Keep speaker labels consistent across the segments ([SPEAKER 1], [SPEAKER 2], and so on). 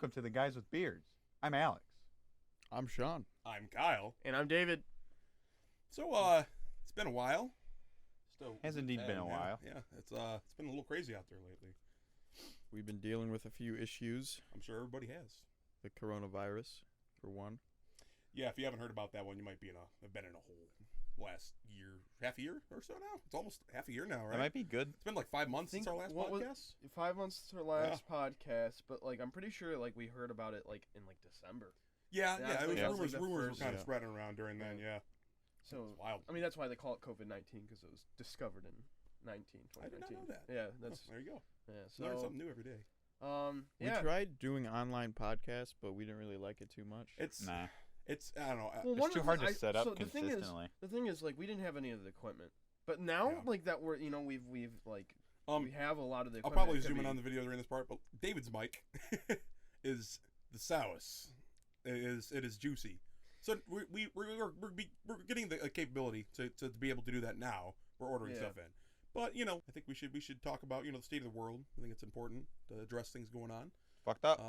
[SPEAKER 1] welcome to the Guys with Beards. I'm Alex.
[SPEAKER 2] I'm Sean.
[SPEAKER 3] I'm Kyle.
[SPEAKER 4] And I'm David.
[SPEAKER 3] So, it's been a while.
[SPEAKER 1] Has indeed been a while.
[SPEAKER 3] Yeah, it's been a little crazy out there lately.
[SPEAKER 2] We've been dealing with a few issues.
[SPEAKER 3] I'm sure everybody has.
[SPEAKER 2] The coronavirus, for one.
[SPEAKER 3] Yeah, if you haven't heard about that one, you might be have been in a hole half a year or so now. It's almost half a year now, right?
[SPEAKER 1] That might be good.
[SPEAKER 3] It's been like 5 months since our last podcast.
[SPEAKER 4] 5 months since our last podcast, but like I'm pretty sure like we heard about it like in like December.
[SPEAKER 3] Yeah. Rumors were
[SPEAKER 4] first,
[SPEAKER 3] kind of spreading around during then. Yeah.
[SPEAKER 4] So
[SPEAKER 3] it's wild.
[SPEAKER 4] I mean, that's why they call it COVID-19 because it was discovered in 2019.
[SPEAKER 3] I did not know that.
[SPEAKER 4] Yeah, that's
[SPEAKER 3] there you go.
[SPEAKER 4] Yeah, so
[SPEAKER 3] learn something new every day.
[SPEAKER 2] We tried doing online podcasts, but we didn't really like it too much.
[SPEAKER 3] It's I don't know.
[SPEAKER 1] Well, it's too hard to set up consistently.
[SPEAKER 4] The thing is, like, we didn't have any of the equipment, but now, like that, we're we've like we have a lot of the.
[SPEAKER 3] I'll
[SPEAKER 4] equipment.
[SPEAKER 3] probably zoom in on the video during this part, but David's mic is the source. It is juicy. So we're getting the capability to be able to do that now. We're ordering stuff in, but I think we should talk about the state of the world. I think it's important to address things going on.
[SPEAKER 1] Fucked up.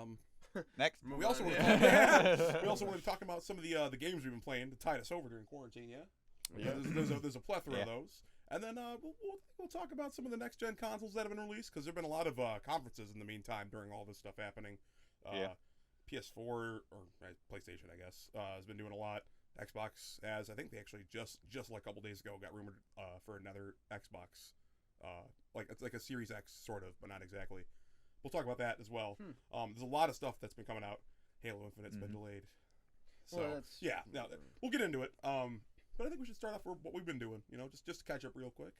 [SPEAKER 1] Next.
[SPEAKER 3] We also want to talk about some of the games we've been playing to tide us over during quarantine. Yeah. There's a plethora of those, and then we'll talk about some of the next gen consoles that have been released because there've been a lot of conferences in the meantime during all this stuff happening. PS4 or PlayStation, I guess, has been doing a lot. Xbox has, I think they actually just like a couple days ago got rumored for another Xbox, it's like a Series X sort of, but not exactly. We'll talk about that as well. There's a lot of stuff that's been coming out. Halo Infinite's been delayed, so we'll get into it. But I think we should start off with what we've been doing. Just to catch up real quick.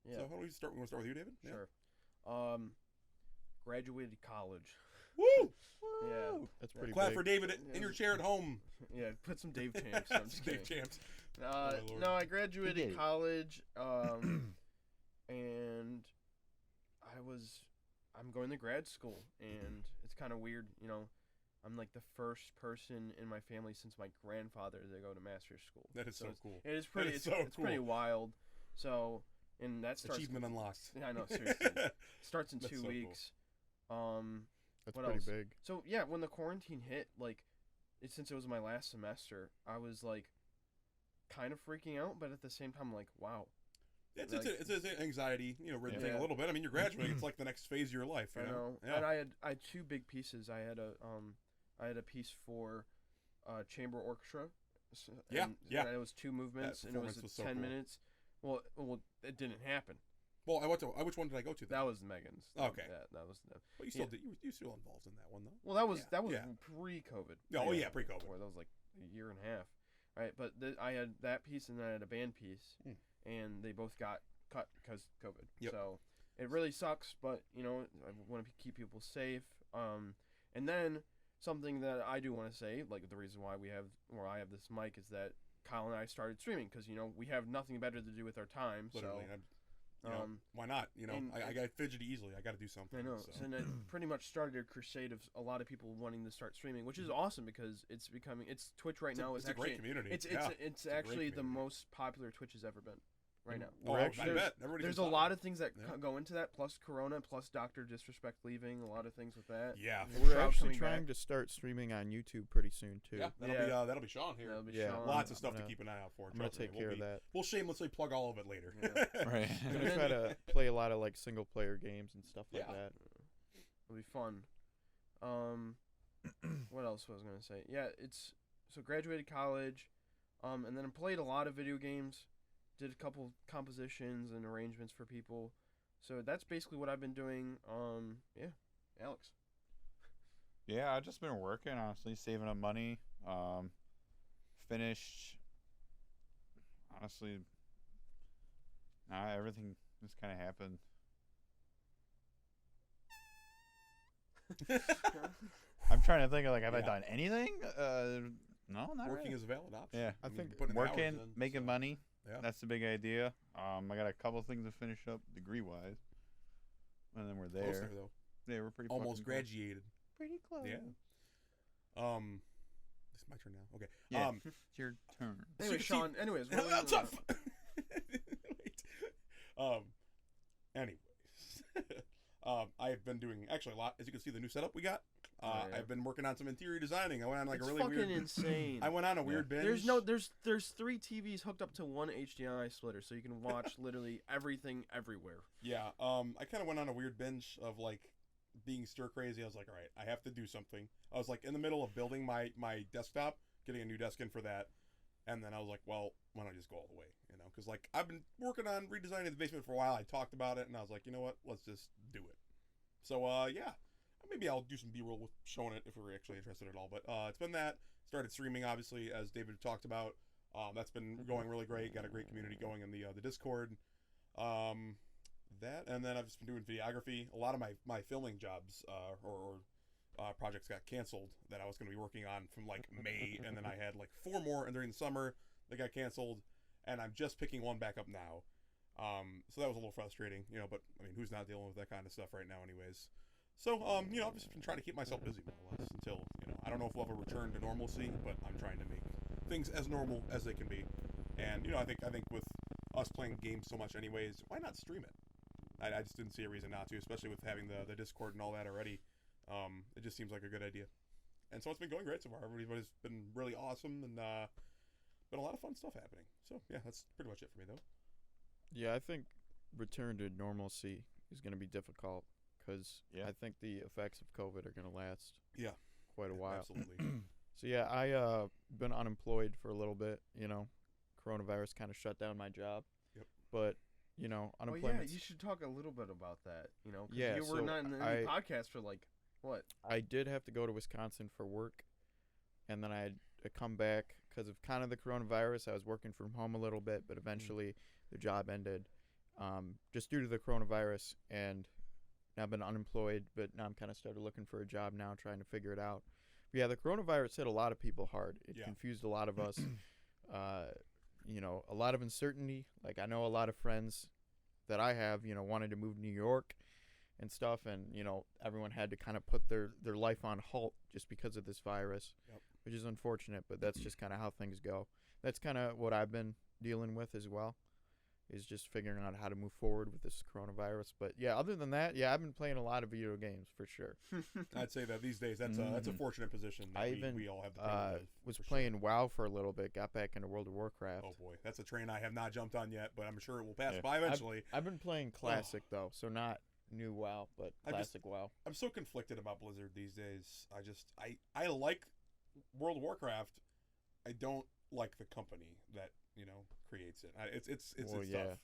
[SPEAKER 3] Yeah. So how do we start? We want to start with you, David?
[SPEAKER 4] Sure. Graduated college.
[SPEAKER 3] Woo!
[SPEAKER 4] Yeah,
[SPEAKER 2] that's pretty.
[SPEAKER 3] Clap
[SPEAKER 2] big.
[SPEAKER 3] for David in your chair at home.
[SPEAKER 4] Yeah, put some Dave champs. I'm just
[SPEAKER 3] Dave
[SPEAKER 4] kidding.
[SPEAKER 3] champs.
[SPEAKER 4] No, I graduated college, and I'm going to grad school, and it's kind of weird, I'm like the first person in my family since my grandfather to go to master's school.
[SPEAKER 3] That is so cool.
[SPEAKER 4] It is pretty. It's pretty wild. So, and that starts.
[SPEAKER 3] Achievement unlocked.
[SPEAKER 4] Yeah, I know. Seriously, starts in 2 weeks.
[SPEAKER 3] Cool.
[SPEAKER 2] That's
[SPEAKER 4] what
[SPEAKER 2] pretty
[SPEAKER 4] else?
[SPEAKER 2] big.
[SPEAKER 4] So yeah, when the quarantine hit, since it was my last semester, I was like, kind of freaking out, but at the same time, like, wow.
[SPEAKER 3] It's an anxiety, ridden thing a little bit. I mean, you're graduating; it's like the next phase of your life.
[SPEAKER 4] I know.
[SPEAKER 3] Yeah.
[SPEAKER 4] And I had 2 big pieces. I had a piece for chamber orchestra. And it was 2 movements, and it was 10 minutes. Well, it didn't happen.
[SPEAKER 3] Well, which one did I go to?
[SPEAKER 4] That was Megan's.
[SPEAKER 3] Okay.
[SPEAKER 4] That was.
[SPEAKER 3] But you still you still involved in that one though.
[SPEAKER 4] Well, that was pre-COVID.
[SPEAKER 3] Pre-COVID.
[SPEAKER 4] That was like a year and a half, right? But I had that piece, and then I had a band piece, and they both got cut because COVID.
[SPEAKER 3] Yep.
[SPEAKER 4] So it really sucks, but I want to keep people safe. And then something that I do want to say, like the reason why I have this mic is that Kyle and I started streaming because we have nothing better to do with our time.
[SPEAKER 3] Literally,
[SPEAKER 4] so
[SPEAKER 3] why not? I got fidgety easily. I got to do something.
[SPEAKER 4] I know. So it pretty much started a crusade of a lot of people wanting to start streaming, which is awesome because it's Twitch right now is
[SPEAKER 3] actually a great community.
[SPEAKER 4] It's actually the most popular Twitch has ever been. Right now.
[SPEAKER 3] I bet.
[SPEAKER 4] There's a lot of things that go into that, plus Corona, plus Dr. Disrespect leaving, a lot of things with that.
[SPEAKER 3] Yeah.
[SPEAKER 2] We're actually trying to start streaming on YouTube pretty soon, too.
[SPEAKER 3] Yeah, that'll be Sean here.
[SPEAKER 4] That'll be Sean.
[SPEAKER 3] Lots of stuff to keep an eye out for.
[SPEAKER 2] I'm going to take care of that.
[SPEAKER 3] We'll shamelessly plug all of it later.
[SPEAKER 4] Yeah.
[SPEAKER 1] Right.
[SPEAKER 2] I'm going to try to play a lot of, single-player games and stuff like that.
[SPEAKER 4] It'll be fun. What else was I going to say? Yeah, so graduated college, and then I played a lot of video games. Did a couple compositions and arrangements for people. So that's basically what I've been doing. Alex.
[SPEAKER 1] Yeah, I've just been working, honestly, saving up money. Finished, honestly, everything just kind of happened. I'm trying to think of, have I done anything? No, not
[SPEAKER 3] Working
[SPEAKER 1] really.
[SPEAKER 3] is a valid option.
[SPEAKER 1] Yeah,
[SPEAKER 2] I think
[SPEAKER 1] working, making money.
[SPEAKER 3] Yeah.
[SPEAKER 1] That's the big idea. I got a couple things to finish up degree-wise, and then we're there.
[SPEAKER 3] Close there, though.
[SPEAKER 1] Yeah, we're pretty
[SPEAKER 3] almost
[SPEAKER 1] close.
[SPEAKER 3] graduated.
[SPEAKER 1] Pretty close.
[SPEAKER 3] Yeah. It's my turn now. Okay.
[SPEAKER 1] Yeah. It's your turn.
[SPEAKER 4] Anyway, Sean. Anyways, what
[SPEAKER 3] Wait. Anyways, I've been doing actually a lot. As you can see, the new setup we got.
[SPEAKER 4] Yeah.
[SPEAKER 3] I've been working on some interior designing. I went on like
[SPEAKER 4] It's
[SPEAKER 3] a really
[SPEAKER 4] fucking
[SPEAKER 3] weird.
[SPEAKER 4] insane.
[SPEAKER 3] I went on a weird binge.
[SPEAKER 4] There's 3 TVs hooked up to one HDMI splitter, so you can watch literally everything everywhere.
[SPEAKER 3] Yeah. I kind of went on a weird binge of like being stir crazy. I was like, all right, I have to do something. I was like in the middle of building my desktop, getting a new desk in for that, and then I was like, well, why don't I just go all the way? You know, because like I've been working on redesigning the basement for a while. I talked about it, and I was like, you know what? Let's just do it. So yeah. Maybe I'll do some B-roll with showing it if we're actually interested at all. But it's been that. Started streaming, obviously, as David talked about. That's been going really great. Got a great community going in the Discord. That, and then I've just been doing videography. A lot of my filming jobs or projects got canceled that I was going to be working on from like May, and then I had like 4 more during the summer that got canceled, and I'm just picking one back up now. So that was a little frustrating, you know. But I mean, who's not dealing with that kind of stuff right now, anyways? So, you know, I've just been trying to keep myself busy more or less until, you know, I don't know if we'll ever return to normalcy, but I'm trying to make things as normal as they can be. And, you know, I think with us playing games so much anyways, why not stream it? I just didn't see a reason not to, especially with having the Discord and all that already. It just seems like a good idea. And so it's been going great so far. Everybody's been really awesome, and been a lot of fun stuff happening. So, yeah, that's pretty much it for me, though.
[SPEAKER 2] Yeah, I think return to normalcy is going to be difficult. Because I think the effects of COVID are going to last quite a while.
[SPEAKER 3] Absolutely.
[SPEAKER 2] So, yeah, I been unemployed for a little bit, you know. Coronavirus kind of shut down my job.
[SPEAKER 3] Yep.
[SPEAKER 2] But, you know, unemployment.
[SPEAKER 4] Oh, yeah, you should talk a little bit about that, you know. 'Cause
[SPEAKER 2] Yeah,
[SPEAKER 4] you were
[SPEAKER 2] so
[SPEAKER 4] not in any podcast for, like, what?
[SPEAKER 2] I did have to go to Wisconsin for work. And then I had to come back because of kind of the coronavirus. I was working from home a little bit, but eventually the job ended just due to the coronavirus. And now I've been unemployed, but now I'm kind of started looking for a job now, trying to figure it out. But yeah, the coronavirus hit a lot of people hard. It confused a lot of us. You know, a lot of uncertainty. Like, I know a lot of friends that I have, you know, wanted to move to New York and stuff. And, you know, everyone had to kind of put their life on halt just because of this virus, which is unfortunate. But that's just kind of how things go. That's kind of what I've been dealing with as well. Is just figuring out how to move forward with this coronavirus. But yeah, other than that, I've been playing a lot of video games for sure.
[SPEAKER 3] I'd say that these days that's a fortunate position that we all have the privilege of,
[SPEAKER 2] was playing WoW for a little bit, got back into World of Warcraft.
[SPEAKER 3] Oh boy, that's a train I have not jumped on yet, but I'm sure it will pass by eventually.
[SPEAKER 2] I've been playing Classic though, so not new WoW, but Classic WoW.
[SPEAKER 3] I'm so conflicted about Blizzard these days. I like World of Warcraft. I don't like the company that, you know, creates it. It's tough.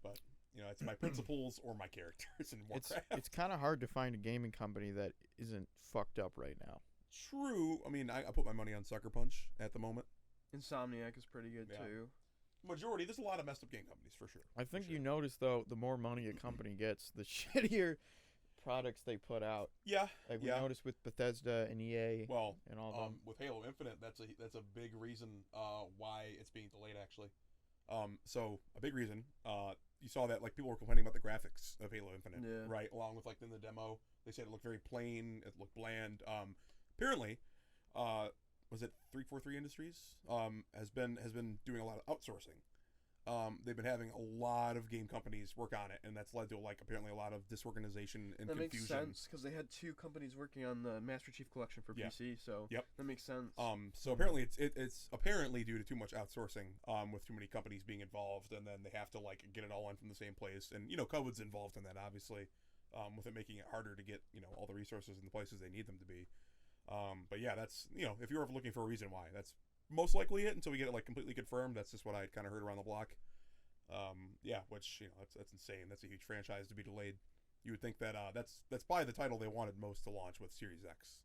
[SPEAKER 3] But, you know, it's my principles or my characters in Warcraft.
[SPEAKER 2] It's kind of hard to find a gaming company that isn't fucked up right now.
[SPEAKER 3] True. I mean, I put my money on Sucker Punch at the moment.
[SPEAKER 4] Insomniac is pretty good too.
[SPEAKER 3] Majority, there's a lot of messed up game companies for sure.
[SPEAKER 2] I think you notice though, the more money a company gets, the shittier products they put out.
[SPEAKER 3] Yeah.
[SPEAKER 2] Like we noticed with Bethesda and EA.
[SPEAKER 3] Well,
[SPEAKER 2] and all them.
[SPEAKER 3] With Halo Infinite, that's a big reason why it's being delayed actually. So a big reason, you saw that like people were complaining about the graphics of Halo Infinite, right? Along with like in the demo, they said it looked very plain, it looked bland. Apparently, was it 343 Industries has been doing a lot of outsourcing. They've been having a lot of game companies work on it, and that's led to like apparently a lot of disorganization and confusion.
[SPEAKER 4] That makes sense because they had 2 companies working on the Master Chief Collection for PC, so that makes sense.
[SPEAKER 3] So apparently it's apparently due to too much outsourcing, with too many companies being involved, and then they have to like get it all in from the same place, and you know COVID's involved in that obviously, with it making it harder to get, you know, all the resources in the places they need them to be. But yeah, that's, you know, if you're ever looking for a reason why, that's most likely it until we get it like completely confirmed. That's just what I kind of heard around the block. Which, you know, that's insane. That's a huge franchise to be delayed. You would think that that's probably the title they wanted most to launch with Series X.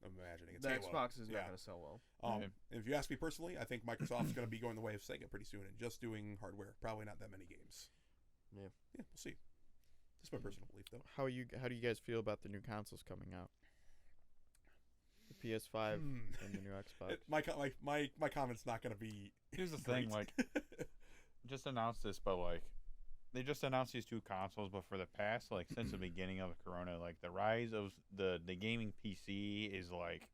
[SPEAKER 3] I'm imagining it's
[SPEAKER 4] the
[SPEAKER 3] Halo.
[SPEAKER 4] Xbox is not going to sell well.
[SPEAKER 3] If you ask me personally, I think Microsoft's going to be going the way of Sega pretty soon and just doing hardware. Probably not that many games.
[SPEAKER 4] Yeah,
[SPEAKER 3] we'll see. Just my personal belief, though.
[SPEAKER 2] How do you guys feel about the new consoles coming out? The PS5 and the new Xbox.
[SPEAKER 3] My comment's not going to be.
[SPEAKER 1] Here's the thing, like, just announced this, but like, they just announced these 2 consoles, but for the past, like, since the beginning of the Corona, like, the rise of the gaming PC is like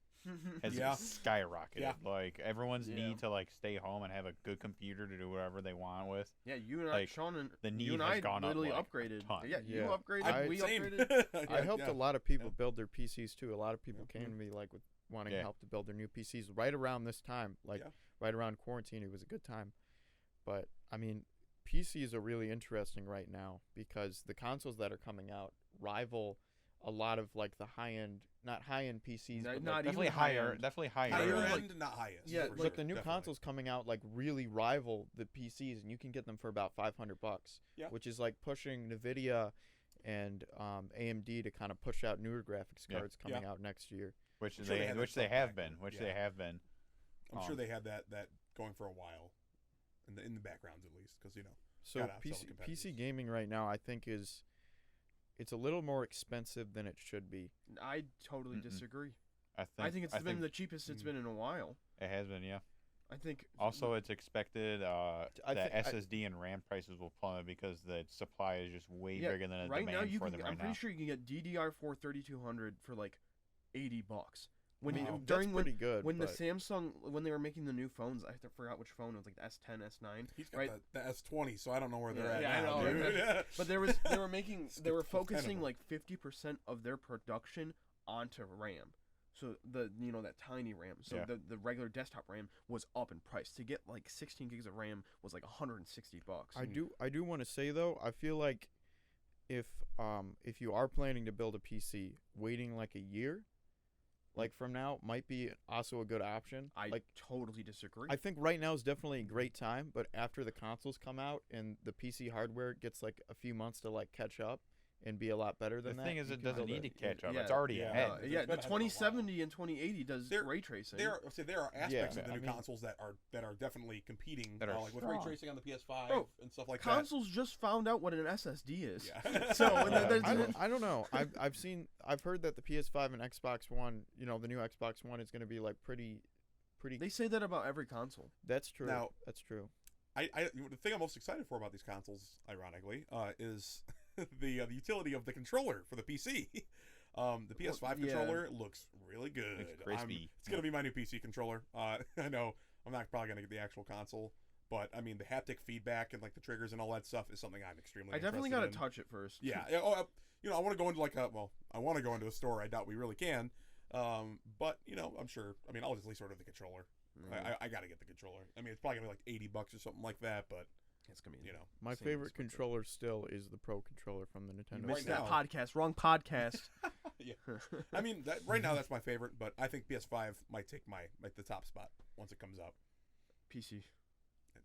[SPEAKER 1] has
[SPEAKER 3] Yeah.
[SPEAKER 1] skyrocketed.
[SPEAKER 3] Yeah.
[SPEAKER 1] Like everyone's
[SPEAKER 4] Yeah.
[SPEAKER 1] need to like stay home and have a good computer to do whatever they want with.
[SPEAKER 4] Yeah, you and I,
[SPEAKER 1] Like,
[SPEAKER 4] Sean, and
[SPEAKER 1] the
[SPEAKER 4] you
[SPEAKER 1] need
[SPEAKER 4] and
[SPEAKER 1] has
[SPEAKER 4] I
[SPEAKER 1] gone up,
[SPEAKER 4] literally
[SPEAKER 1] like, a
[SPEAKER 4] upgraded.
[SPEAKER 1] ton.
[SPEAKER 4] Yeah, you
[SPEAKER 2] Yeah.
[SPEAKER 4] upgraded. We
[SPEAKER 3] Same.
[SPEAKER 4] upgraded.
[SPEAKER 2] I helped a lot of people
[SPEAKER 3] Yeah.
[SPEAKER 2] build their PCs too. A lot of people came to me like with wanting
[SPEAKER 1] Yeah.
[SPEAKER 2] help to build their new PCs right around this time, like
[SPEAKER 3] Yeah.
[SPEAKER 2] right around quarantine. It was a good time. But I mean, PCs are really interesting right now because the consoles that are coming out rival a lot of like the not high-end PCs,
[SPEAKER 4] Not
[SPEAKER 2] but
[SPEAKER 4] even
[SPEAKER 1] Definitely higher.
[SPEAKER 4] high-end.
[SPEAKER 1] Definitely higher.
[SPEAKER 3] Higher
[SPEAKER 4] like-
[SPEAKER 3] end, not highest.
[SPEAKER 4] Yeah,
[SPEAKER 3] for
[SPEAKER 4] like
[SPEAKER 3] sure,
[SPEAKER 2] the new
[SPEAKER 3] definitely.
[SPEAKER 2] consoles coming out like really rival the PCs, and you can get them for about $500,
[SPEAKER 3] Yeah.
[SPEAKER 2] which is like pushing Nvidia and AMD to kind of push out newer graphics
[SPEAKER 1] Yeah.
[SPEAKER 2] cards coming out next year.
[SPEAKER 1] Which
[SPEAKER 3] I'm sure they
[SPEAKER 1] they
[SPEAKER 3] had that
[SPEAKER 1] which they
[SPEAKER 3] stuff
[SPEAKER 1] have
[SPEAKER 3] back
[SPEAKER 1] been.
[SPEAKER 3] then.
[SPEAKER 1] Which
[SPEAKER 3] Yeah.
[SPEAKER 1] they have been.
[SPEAKER 3] I'm sure
[SPEAKER 1] Um,
[SPEAKER 3] they had that going for a while, in the backgrounds at least, because
[SPEAKER 2] So
[SPEAKER 3] Gotta have some
[SPEAKER 2] PC
[SPEAKER 3] competitors.
[SPEAKER 2] gaming right now, I think it's a little more expensive than it should be.
[SPEAKER 4] I totally
[SPEAKER 1] Mm-mm.
[SPEAKER 4] disagree.
[SPEAKER 1] I
[SPEAKER 4] think it's been the cheapest it's been in a while.
[SPEAKER 1] it has been, yeah.
[SPEAKER 4] I think.
[SPEAKER 1] Also, it's expected
[SPEAKER 2] I
[SPEAKER 1] that
[SPEAKER 2] thi- I-
[SPEAKER 1] SSD and RAM prices will plummet because the supply is just way
[SPEAKER 4] Yeah,
[SPEAKER 1] bigger than the
[SPEAKER 4] right
[SPEAKER 1] demand
[SPEAKER 4] now you
[SPEAKER 1] for
[SPEAKER 4] can.
[SPEAKER 1] them
[SPEAKER 4] I'm
[SPEAKER 1] right
[SPEAKER 4] pretty
[SPEAKER 1] now.
[SPEAKER 4] sure you can get DDR4 3200 for like $80. When
[SPEAKER 3] Wow.
[SPEAKER 4] you,
[SPEAKER 3] That's
[SPEAKER 4] during
[SPEAKER 2] That's pretty good.
[SPEAKER 4] when the
[SPEAKER 2] but
[SPEAKER 4] Samsung when they were making the new phones, I forgot which phone it was, like the S10, S9.
[SPEAKER 3] he's got
[SPEAKER 4] Right.
[SPEAKER 3] the S20, so I don't know where they're
[SPEAKER 4] Yeah,
[SPEAKER 3] at
[SPEAKER 4] yeah, I
[SPEAKER 3] now,
[SPEAKER 4] know.
[SPEAKER 3] dude. Yeah.
[SPEAKER 4] But they were making they were
[SPEAKER 3] Skipped 10 of
[SPEAKER 4] focusing
[SPEAKER 3] them.
[SPEAKER 4] like 50% of their production onto RAM. So that tiny RAM. So
[SPEAKER 1] Yeah.
[SPEAKER 4] the regular desktop RAM was up in price. To get like 16 gigs of RAM was like $160.
[SPEAKER 2] I do want to say though, I feel like if you are planning to build a PC, waiting like a year, like from now, might be also a good option.
[SPEAKER 4] I
[SPEAKER 2] like
[SPEAKER 4] totally disagree.
[SPEAKER 2] I think right now is definitely a great time, but after the consoles come out and the PC hardware gets like a few months to like catch up and be a lot better
[SPEAKER 1] The
[SPEAKER 2] than that.
[SPEAKER 1] thing is,
[SPEAKER 2] you
[SPEAKER 1] it
[SPEAKER 2] can
[SPEAKER 1] doesn't
[SPEAKER 2] build
[SPEAKER 1] need to
[SPEAKER 2] a-
[SPEAKER 1] catch up.
[SPEAKER 4] yeah,
[SPEAKER 1] It's already
[SPEAKER 3] yeah.
[SPEAKER 1] ahead.
[SPEAKER 3] It's
[SPEAKER 4] yeah,
[SPEAKER 3] been
[SPEAKER 4] the
[SPEAKER 3] ahead for a while.
[SPEAKER 4] 2070 and 2080 does
[SPEAKER 3] There-
[SPEAKER 4] ray tracing.
[SPEAKER 3] There are aspects
[SPEAKER 2] Yeah,
[SPEAKER 3] of the
[SPEAKER 2] I
[SPEAKER 3] new
[SPEAKER 2] mean-
[SPEAKER 3] consoles that are definitely competing,
[SPEAKER 1] That are
[SPEAKER 3] like with ray
[SPEAKER 1] strong.
[SPEAKER 3] tracing on the PS5
[SPEAKER 4] Bro,
[SPEAKER 3] and stuff like
[SPEAKER 4] Consoles just found out what an SSD is.
[SPEAKER 3] that. Yeah.
[SPEAKER 4] So, and
[SPEAKER 1] Yeah.
[SPEAKER 4] there's-
[SPEAKER 2] I don't know. I've heard that the PS5 and Xbox One, the new Xbox One is going to be like pretty.
[SPEAKER 4] they say that about every console.
[SPEAKER 2] That's true.
[SPEAKER 3] Now-
[SPEAKER 2] That's true.
[SPEAKER 3] The thing I'm most excited for about these consoles, ironically, is the utility of the controller for the PC. The PS5
[SPEAKER 4] yeah.
[SPEAKER 3] controller looks really good.
[SPEAKER 1] Looks crispy.
[SPEAKER 3] It's gonna be my new PC controller. I know I'm not probably gonna get the actual console, but I mean the haptic feedback and like the triggers and all that stuff is something I'm extremely.
[SPEAKER 4] I definitely
[SPEAKER 3] interested
[SPEAKER 4] gotta
[SPEAKER 3] in.
[SPEAKER 4] touch it first.
[SPEAKER 3] Yeah. I want to go into I want to go into a store. I doubt we really can. But I'm sure. I mean, I'll just at least order the controller.
[SPEAKER 4] Mm.
[SPEAKER 3] I gotta get the controller. I mean, it's probably gonna be like $80 or something like that. But
[SPEAKER 4] It's gonna be.
[SPEAKER 2] My
[SPEAKER 4] Same
[SPEAKER 2] favorite
[SPEAKER 4] as with the-
[SPEAKER 2] controller still is the Pro controller from the
[SPEAKER 4] You
[SPEAKER 2] Nintendo.
[SPEAKER 4] missed
[SPEAKER 3] Right
[SPEAKER 4] that
[SPEAKER 3] now.
[SPEAKER 4] podcast. Wrong podcast.
[SPEAKER 3] Yeah. I mean, right now that's my favorite. But I think PS5 might take the top spot once it comes out.
[SPEAKER 4] PC.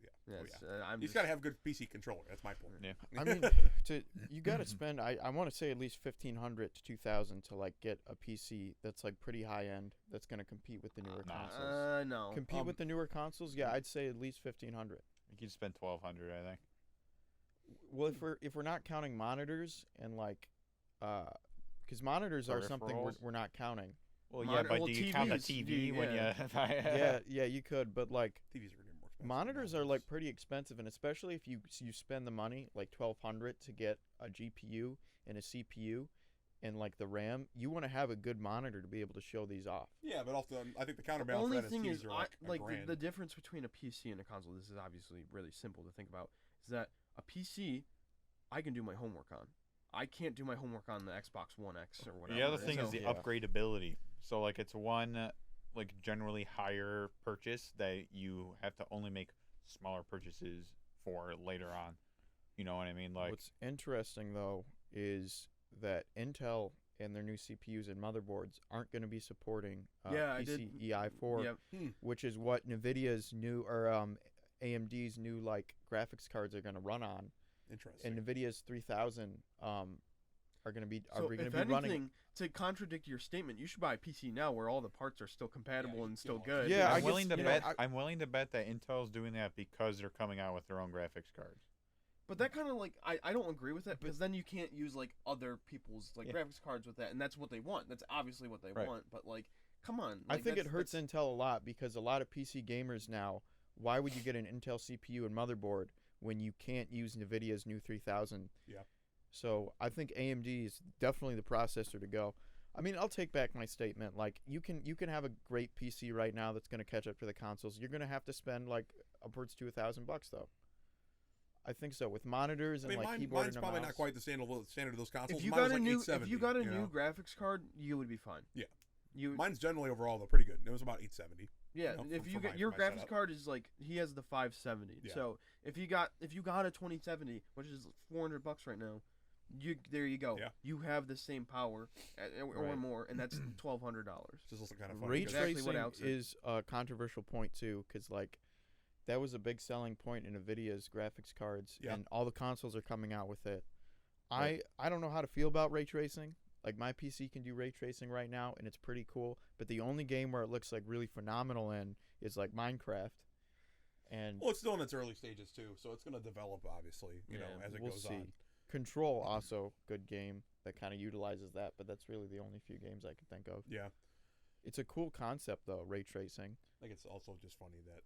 [SPEAKER 3] Yeah.
[SPEAKER 4] Yes,
[SPEAKER 3] Oh, yeah.
[SPEAKER 4] I'm
[SPEAKER 3] He's
[SPEAKER 4] just-
[SPEAKER 3] got to have good PC controller. That's my point.
[SPEAKER 1] Yeah.
[SPEAKER 2] I mean, you got to spend. I want to say at least 1,500 to 2,000 to like get a PC that's like pretty high end. That's going to compete with the newer consoles.
[SPEAKER 4] No.
[SPEAKER 2] Compete with the newer consoles? Yeah, I'd say at least 1,500.
[SPEAKER 1] You could spend 1,200, I think.
[SPEAKER 2] Well, if we're not counting monitors and like, because monitors are something
[SPEAKER 1] Peripherals?
[SPEAKER 2] we're not counting.
[SPEAKER 1] Well, yeah,
[SPEAKER 4] Monitor-
[SPEAKER 1] but
[SPEAKER 4] well,
[SPEAKER 1] do you count the
[SPEAKER 4] TVs,
[SPEAKER 1] TV when
[SPEAKER 4] yeah.
[SPEAKER 1] you?
[SPEAKER 2] Yeah, you could, but like
[SPEAKER 3] TVs are getting more expensive.
[SPEAKER 2] monitors are
[SPEAKER 3] nowadays.
[SPEAKER 2] like pretty expensive, and especially if you spend the money like 1,200 to get a GPU and a CPU and like the RAM, you want to have a good monitor to be able to show these off.
[SPEAKER 3] Yeah, but also I think the
[SPEAKER 4] The
[SPEAKER 3] counterbalance
[SPEAKER 4] only
[SPEAKER 3] for that
[SPEAKER 4] thing
[SPEAKER 3] is
[SPEAKER 4] is,
[SPEAKER 3] TVs are like a grand.
[SPEAKER 4] the difference between a PC and a console. This is obviously really simple to think about. Is that a PC, I can do my homework on. I can't do my homework on the Xbox One X or whatever.
[SPEAKER 1] The other thing is
[SPEAKER 4] So-
[SPEAKER 1] the
[SPEAKER 2] Yeah.
[SPEAKER 1] upgradability. So like it's one like generally higher purchase that you have to only make smaller purchases for later on. You know what I mean? Like
[SPEAKER 2] What's interesting though is that Intel and their new CPUs and motherboards aren't going to be supporting
[SPEAKER 4] Yeah, I did-
[SPEAKER 2] PCIe 4,
[SPEAKER 4] Yeah,
[SPEAKER 2] which is what Nvidia's new or AMD's new like graphics cards are going to run on,
[SPEAKER 3] Interesting.
[SPEAKER 2] and Nvidia's 3000 are going to be
[SPEAKER 4] So
[SPEAKER 2] going to
[SPEAKER 4] if
[SPEAKER 2] be
[SPEAKER 4] anything,
[SPEAKER 2] running.
[SPEAKER 4] to contradict your statement, you should buy a PC now where all the parts are still compatible
[SPEAKER 3] you
[SPEAKER 4] and
[SPEAKER 3] get
[SPEAKER 4] still
[SPEAKER 3] all-
[SPEAKER 4] good.
[SPEAKER 2] Yeah, I
[SPEAKER 1] I'm
[SPEAKER 2] guess,
[SPEAKER 1] willing to
[SPEAKER 2] you know,
[SPEAKER 1] bet.
[SPEAKER 2] I-
[SPEAKER 1] I'm willing to bet that Intel's doing that because they're coming out with their own graphics cards.
[SPEAKER 4] But that kind of like I don't agree with that because then you can't use like other people's like
[SPEAKER 1] Yeah.
[SPEAKER 4] graphics cards with that, and that's what they want. That's obviously what they
[SPEAKER 1] Right.
[SPEAKER 4] want. But like, come on.
[SPEAKER 2] I
[SPEAKER 4] like,
[SPEAKER 2] think it
[SPEAKER 4] that's-
[SPEAKER 2] hurts
[SPEAKER 4] that's-
[SPEAKER 2] Intel a lot because a lot of PC gamers now, why would you get an Intel CPU and motherboard when you can't use Nvidia's new 3000?
[SPEAKER 3] Yeah.
[SPEAKER 2] So I think AMD is definitely the processor to go. I mean, I'll take back my statement. Like, you can have a great PC right now that's going to catch up to the consoles. You're going to have to spend like upwards to $1,000 though. I think so, with monitors and keyboard
[SPEAKER 3] mine's
[SPEAKER 2] and a
[SPEAKER 3] probably
[SPEAKER 2] mouse.
[SPEAKER 3] not quite the standard of those consoles.
[SPEAKER 4] If you
[SPEAKER 3] Mine
[SPEAKER 4] got
[SPEAKER 3] was
[SPEAKER 4] a
[SPEAKER 3] like
[SPEAKER 4] new,
[SPEAKER 3] 870,
[SPEAKER 4] if you got a
[SPEAKER 3] you
[SPEAKER 4] new
[SPEAKER 3] know?
[SPEAKER 4] graphics card, you would be fine.
[SPEAKER 3] Yeah.
[SPEAKER 4] You.
[SPEAKER 3] Mine's generally overall though pretty good. It was about 870.
[SPEAKER 4] Yeah,
[SPEAKER 3] you know,
[SPEAKER 4] if
[SPEAKER 3] for
[SPEAKER 4] you
[SPEAKER 3] my-
[SPEAKER 4] get your
[SPEAKER 3] for my
[SPEAKER 4] graphics
[SPEAKER 3] setup.
[SPEAKER 4] card is like he has the 570.
[SPEAKER 3] Yeah.
[SPEAKER 4] So if you got a 2070, which is $400 right now, there you go.
[SPEAKER 3] Yeah.
[SPEAKER 4] You have the same power or
[SPEAKER 2] Right.
[SPEAKER 4] more, and that's $1,200.
[SPEAKER 3] Just also kind of funny.
[SPEAKER 2] Ray
[SPEAKER 3] because-
[SPEAKER 4] Exactly what
[SPEAKER 2] tracing
[SPEAKER 4] Alex said.
[SPEAKER 2] is a controversial point too, because like that was a big selling point in Nvidia's graphics cards,
[SPEAKER 3] Yeah.
[SPEAKER 2] and all the consoles are coming out with it.
[SPEAKER 3] Right.
[SPEAKER 2] I don't know how to feel about ray tracing. Like, my PC can do ray tracing right now, and it's pretty cool. But the only game where it looks like really phenomenal in is like Minecraft. And
[SPEAKER 3] Well, it's still in its early stages too, so it's going to develop obviously, you know,
[SPEAKER 4] Yeah,
[SPEAKER 3] as it
[SPEAKER 2] we'll
[SPEAKER 3] goes
[SPEAKER 2] see.
[SPEAKER 3] on.
[SPEAKER 2] Control also good game that kind of utilizes that, but that's really the only few games I can think of.
[SPEAKER 3] Yeah.
[SPEAKER 2] It's a cool concept though, ray tracing.
[SPEAKER 3] I think it's also just funny that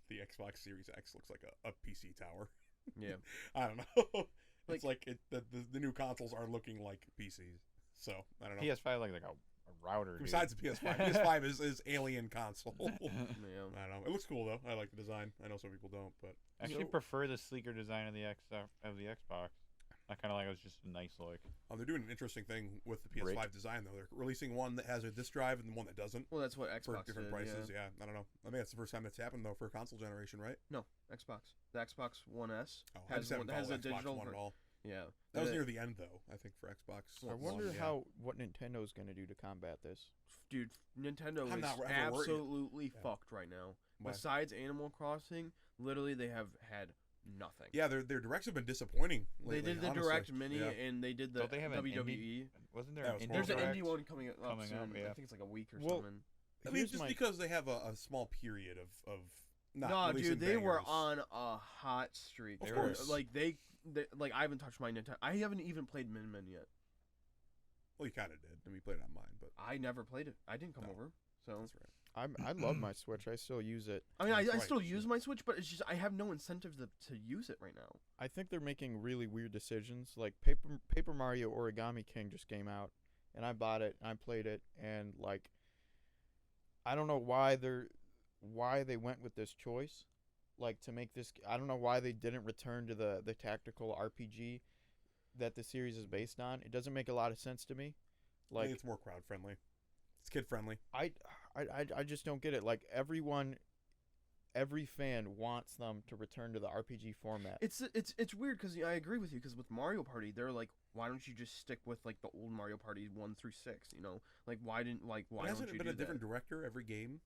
[SPEAKER 3] the Xbox Series X looks like a PC tower.
[SPEAKER 4] Yeah.
[SPEAKER 3] I don't know. It's
[SPEAKER 4] Like-
[SPEAKER 3] the new consoles are looking like PCs. So I don't know.
[SPEAKER 1] PS5 like a router. Dude.
[SPEAKER 3] Besides the PS5, PS5 is alien console.
[SPEAKER 4] Yeah.
[SPEAKER 3] I don't know. It looks cool though. I like the design. I know some people don't, but
[SPEAKER 1] I actually
[SPEAKER 3] So-
[SPEAKER 1] prefer the sleeker design of the Xbox. I kind of like it was just a nice look.
[SPEAKER 3] they're doing an interesting thing with the PS5
[SPEAKER 2] Brick.
[SPEAKER 3] design though. They're releasing one that has a disk drive and one that doesn't
[SPEAKER 4] Well, that's what
[SPEAKER 3] for
[SPEAKER 4] Xbox
[SPEAKER 3] different
[SPEAKER 4] did,
[SPEAKER 3] prices.
[SPEAKER 4] Yeah.
[SPEAKER 3] Yeah, I don't know. I think that's the first time it's happened though for a console generation, right?
[SPEAKER 4] No, Xbox. The Xbox One S
[SPEAKER 3] Oh, I just haven't
[SPEAKER 4] has
[SPEAKER 3] followed
[SPEAKER 4] a
[SPEAKER 3] Xbox
[SPEAKER 4] digital.
[SPEAKER 3] One at all.
[SPEAKER 4] Yeah.
[SPEAKER 3] That was
[SPEAKER 4] The-
[SPEAKER 3] near the end though. I think for Xbox.
[SPEAKER 2] I
[SPEAKER 3] One,
[SPEAKER 2] wonder
[SPEAKER 3] yeah.
[SPEAKER 2] what Nintendo's going to do to combat this.
[SPEAKER 4] Dude, Nintendo
[SPEAKER 3] I'm
[SPEAKER 4] is
[SPEAKER 3] not ever worried.
[SPEAKER 4] absolutely
[SPEAKER 3] Yeah.
[SPEAKER 4] fucked right now.
[SPEAKER 3] Why?
[SPEAKER 4] Besides Animal Crossing, literally they have had nothing.
[SPEAKER 3] Yeah, their directs have been disappointing.
[SPEAKER 4] They
[SPEAKER 3] Lately,
[SPEAKER 4] did the
[SPEAKER 3] honestly.
[SPEAKER 4] Direct Mini
[SPEAKER 3] Yeah.
[SPEAKER 4] and they did the
[SPEAKER 1] Don't they have an
[SPEAKER 4] WWE.
[SPEAKER 1] Wasn't there
[SPEAKER 3] That
[SPEAKER 1] an
[SPEAKER 3] was
[SPEAKER 1] indie
[SPEAKER 4] There's an
[SPEAKER 1] direct?
[SPEAKER 4] indie one coming up
[SPEAKER 1] Coming
[SPEAKER 4] soon.
[SPEAKER 1] up, yeah.
[SPEAKER 4] I think it's like a week or
[SPEAKER 2] Well,
[SPEAKER 4] something.
[SPEAKER 3] I mean,
[SPEAKER 2] Here's
[SPEAKER 3] just
[SPEAKER 2] my-
[SPEAKER 3] because they have a small period of not
[SPEAKER 4] No,
[SPEAKER 3] releasing
[SPEAKER 4] dude, they were
[SPEAKER 3] bangers.
[SPEAKER 4] on a hot streak.
[SPEAKER 3] Of
[SPEAKER 4] They
[SPEAKER 3] course.
[SPEAKER 4] were, like they like I haven't touched my Nintendo. I haven't even played Min Min yet.
[SPEAKER 3] Well, you kind of did. I mean, you played it on mine, but
[SPEAKER 4] I never played it. I didn't come
[SPEAKER 3] No.
[SPEAKER 4] over. So
[SPEAKER 3] that's right.
[SPEAKER 2] I love my Switch. I still use it.
[SPEAKER 4] I mean,
[SPEAKER 3] That's
[SPEAKER 4] I
[SPEAKER 3] right,
[SPEAKER 4] still
[SPEAKER 3] you
[SPEAKER 4] use
[SPEAKER 3] should.
[SPEAKER 4] my Switch, but it's just I have no incentive to use it right now.
[SPEAKER 2] I think they're making really weird decisions. Like Paper Mario Origami King just came out, and I bought it and I played it, and like I don't know why they went with this choice, like to make this. I don't know why they didn't return to the tactical RPG that the series is based on. It doesn't make a lot of sense to me.
[SPEAKER 3] I
[SPEAKER 2] Like
[SPEAKER 3] think it's more crowd friendly. It's kid friendly.
[SPEAKER 2] I just don't get it. Like every fan wants them to return to the RPG format.
[SPEAKER 4] It's weird because I agree with you because with Mario Party they're like, why don't you just stick with like the old Mario Party 1 through 6? You know, like why
[SPEAKER 3] But hasn't
[SPEAKER 4] don't
[SPEAKER 3] it
[SPEAKER 4] you
[SPEAKER 3] been
[SPEAKER 4] do
[SPEAKER 3] a different
[SPEAKER 4] that?
[SPEAKER 3] director every game?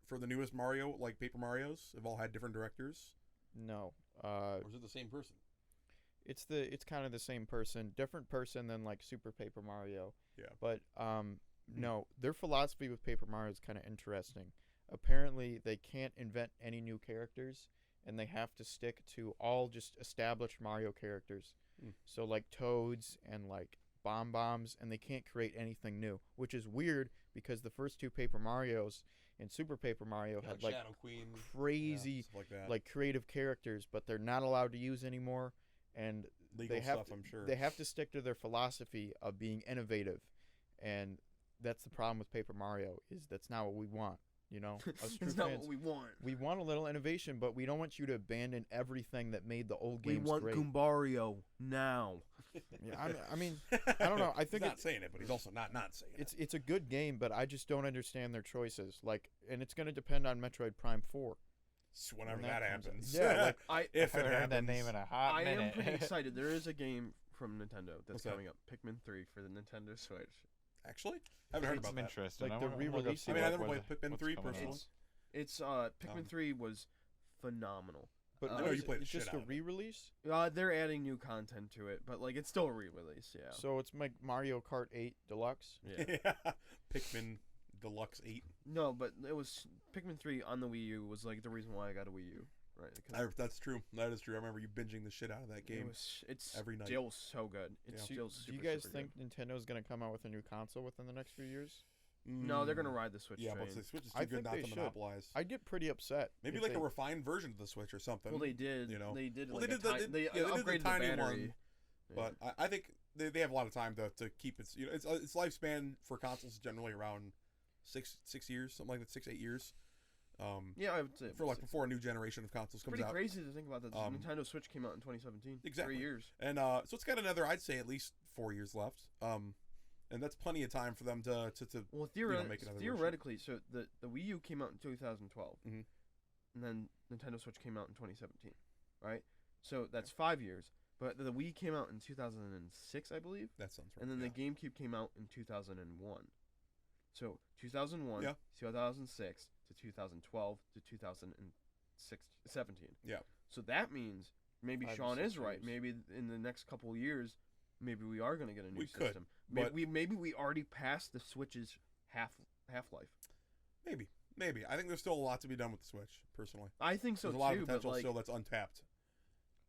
[SPEAKER 3] For the newest Mario, like Paper Mario's, have all had different directors,
[SPEAKER 2] No,
[SPEAKER 3] or is it the same person?
[SPEAKER 2] it's kind of the same person, different person than like Super Paper Mario.
[SPEAKER 3] Yeah.
[SPEAKER 2] But no, their philosophy with Paper Mario is kind of interesting. Apparently, they can't invent any new characters, and they have to stick to all just established Mario characters.
[SPEAKER 3] Hmm.
[SPEAKER 2] So like Toads and like Bombs, and they can't create anything new, which is weird because the first two Paper Marios and Super Paper Mario had like
[SPEAKER 3] Shadow Queen,
[SPEAKER 2] crazy
[SPEAKER 3] stuff like that.
[SPEAKER 2] like creative characters, but they're not allowed to use anymore, and
[SPEAKER 3] legal
[SPEAKER 2] they have
[SPEAKER 3] stuff,
[SPEAKER 2] to,
[SPEAKER 3] I'm sure.
[SPEAKER 2] they have to stick to their philosophy of being innovative, and that's the problem with Paper Mario is that's not what we want. You know, us true
[SPEAKER 4] It's not
[SPEAKER 2] fans,
[SPEAKER 4] what we want.
[SPEAKER 2] we want a little innovation, but we don't want you to abandon everything that made the old
[SPEAKER 4] We
[SPEAKER 2] games
[SPEAKER 4] want
[SPEAKER 2] great.
[SPEAKER 4] Goombario now.
[SPEAKER 2] Yeah, I mean, I don't know. I think
[SPEAKER 3] he's not
[SPEAKER 2] it-
[SPEAKER 3] saying it, but he's also not saying
[SPEAKER 2] it's a good game, but I just don't understand their choices. Like, and it's going to depend on Metroid Prime 4.
[SPEAKER 3] it. Whenever
[SPEAKER 2] when
[SPEAKER 3] that
[SPEAKER 2] that comes out.
[SPEAKER 3] happens,
[SPEAKER 2] Yeah, like,
[SPEAKER 4] I
[SPEAKER 3] if
[SPEAKER 1] I
[SPEAKER 3] it
[SPEAKER 1] haven't heard that
[SPEAKER 3] happens.
[SPEAKER 1] name in a hot
[SPEAKER 4] I
[SPEAKER 1] minute.
[SPEAKER 4] am pretty excited. There is a game from Nintendo that's
[SPEAKER 3] What's that?
[SPEAKER 4] coming up, Pikmin 3 for the Nintendo Switch.
[SPEAKER 3] Actually, I haven't heard
[SPEAKER 1] It's
[SPEAKER 3] about that.
[SPEAKER 1] interesting.
[SPEAKER 2] Like
[SPEAKER 1] I
[SPEAKER 2] the
[SPEAKER 1] wanna look up,
[SPEAKER 2] re-release
[SPEAKER 1] see
[SPEAKER 2] of it.
[SPEAKER 3] I
[SPEAKER 1] what-
[SPEAKER 3] never
[SPEAKER 1] what-
[SPEAKER 3] played Pikmin
[SPEAKER 1] what's
[SPEAKER 3] 3
[SPEAKER 1] coming out.
[SPEAKER 3] personally.
[SPEAKER 4] It's Pikmin 3 was phenomenal.
[SPEAKER 2] But
[SPEAKER 4] I
[SPEAKER 2] what
[SPEAKER 4] know
[SPEAKER 2] is
[SPEAKER 3] you
[SPEAKER 2] it?
[SPEAKER 3] played the
[SPEAKER 2] It's
[SPEAKER 3] shit
[SPEAKER 2] just
[SPEAKER 3] out
[SPEAKER 2] a
[SPEAKER 3] of it.
[SPEAKER 2] re-release.
[SPEAKER 4] They're adding new content to it, but like it's still a re-release. Yeah.
[SPEAKER 2] So it's like Mario Kart 8 Deluxe.
[SPEAKER 4] Yeah.
[SPEAKER 3] Yeah. Pikmin Deluxe 8.
[SPEAKER 4] No, but it was Pikmin 3 on the Wii U was like the reason why I got a Wii U, right? Because
[SPEAKER 3] That's true. That is true. I remember you binging the shit out of that game.
[SPEAKER 4] it's
[SPEAKER 3] every night.
[SPEAKER 4] still so good. It's
[SPEAKER 3] Yeah.
[SPEAKER 4] still
[SPEAKER 2] Do
[SPEAKER 4] super.
[SPEAKER 2] you guys
[SPEAKER 4] super
[SPEAKER 2] think Nintendo's going to come out with a new console within the next few years?
[SPEAKER 4] good. No, they're gonna ride the Switch
[SPEAKER 3] Yeah,
[SPEAKER 4] train.
[SPEAKER 3] but the Switch is
[SPEAKER 2] I
[SPEAKER 3] too good
[SPEAKER 2] think
[SPEAKER 3] not
[SPEAKER 2] they
[SPEAKER 3] to
[SPEAKER 2] should.
[SPEAKER 3] monopolize.
[SPEAKER 2] I'd get pretty upset.
[SPEAKER 3] Maybe
[SPEAKER 2] if
[SPEAKER 3] like
[SPEAKER 2] they-
[SPEAKER 3] a refined version of the Switch or something.
[SPEAKER 4] Well, they did.
[SPEAKER 3] you know.
[SPEAKER 4] They did.
[SPEAKER 3] Well,
[SPEAKER 4] Like
[SPEAKER 3] they
[SPEAKER 4] a
[SPEAKER 3] did the-
[SPEAKER 4] they
[SPEAKER 3] yeah, they did the
[SPEAKER 4] upgraded
[SPEAKER 3] tiny
[SPEAKER 4] battery.
[SPEAKER 3] one, But I think they have a lot of time to keep its its lifespan for consoles is generally around 6 years, something like that, 6-8 years.
[SPEAKER 4] Yeah, I would say
[SPEAKER 3] for like before a new generation of consoles comes
[SPEAKER 4] pretty
[SPEAKER 3] out.
[SPEAKER 4] crazy to think about that. The Nintendo Switch came out in 2017.
[SPEAKER 3] Exactly.
[SPEAKER 4] 3 years.
[SPEAKER 3] And so it's got another, I'd say, at least 4 years left. And that's plenty of time for them to
[SPEAKER 4] well,
[SPEAKER 3] make another
[SPEAKER 4] theoretically, so the Wii U came out in 2012,
[SPEAKER 3] Mhm.
[SPEAKER 4] and then Nintendo Switch came out in 2017, right? So that's 5 years. But the Wii came out in 2006, I believe,
[SPEAKER 3] That sounds right.
[SPEAKER 4] and then
[SPEAKER 3] yeah.
[SPEAKER 4] the GameCube came out in 2001. So 2001,
[SPEAKER 3] Yeah.
[SPEAKER 4] 2006 to 2012 to 2017.
[SPEAKER 3] Yeah.
[SPEAKER 4] So that means maybe
[SPEAKER 2] 5 to
[SPEAKER 4] Sean
[SPEAKER 2] 6
[SPEAKER 4] is right.
[SPEAKER 2] years.
[SPEAKER 4] Maybe in the next couple of years, maybe we are going to get a new
[SPEAKER 3] We could,
[SPEAKER 4] system.
[SPEAKER 3] but-
[SPEAKER 4] Maybe we already passed the Switch's half life.
[SPEAKER 3] Maybe. I think there's still a lot to be done with the Switch, personally.
[SPEAKER 4] I think so
[SPEAKER 3] There's a lot
[SPEAKER 4] too.
[SPEAKER 3] of
[SPEAKER 4] But
[SPEAKER 3] potential still that's untapped.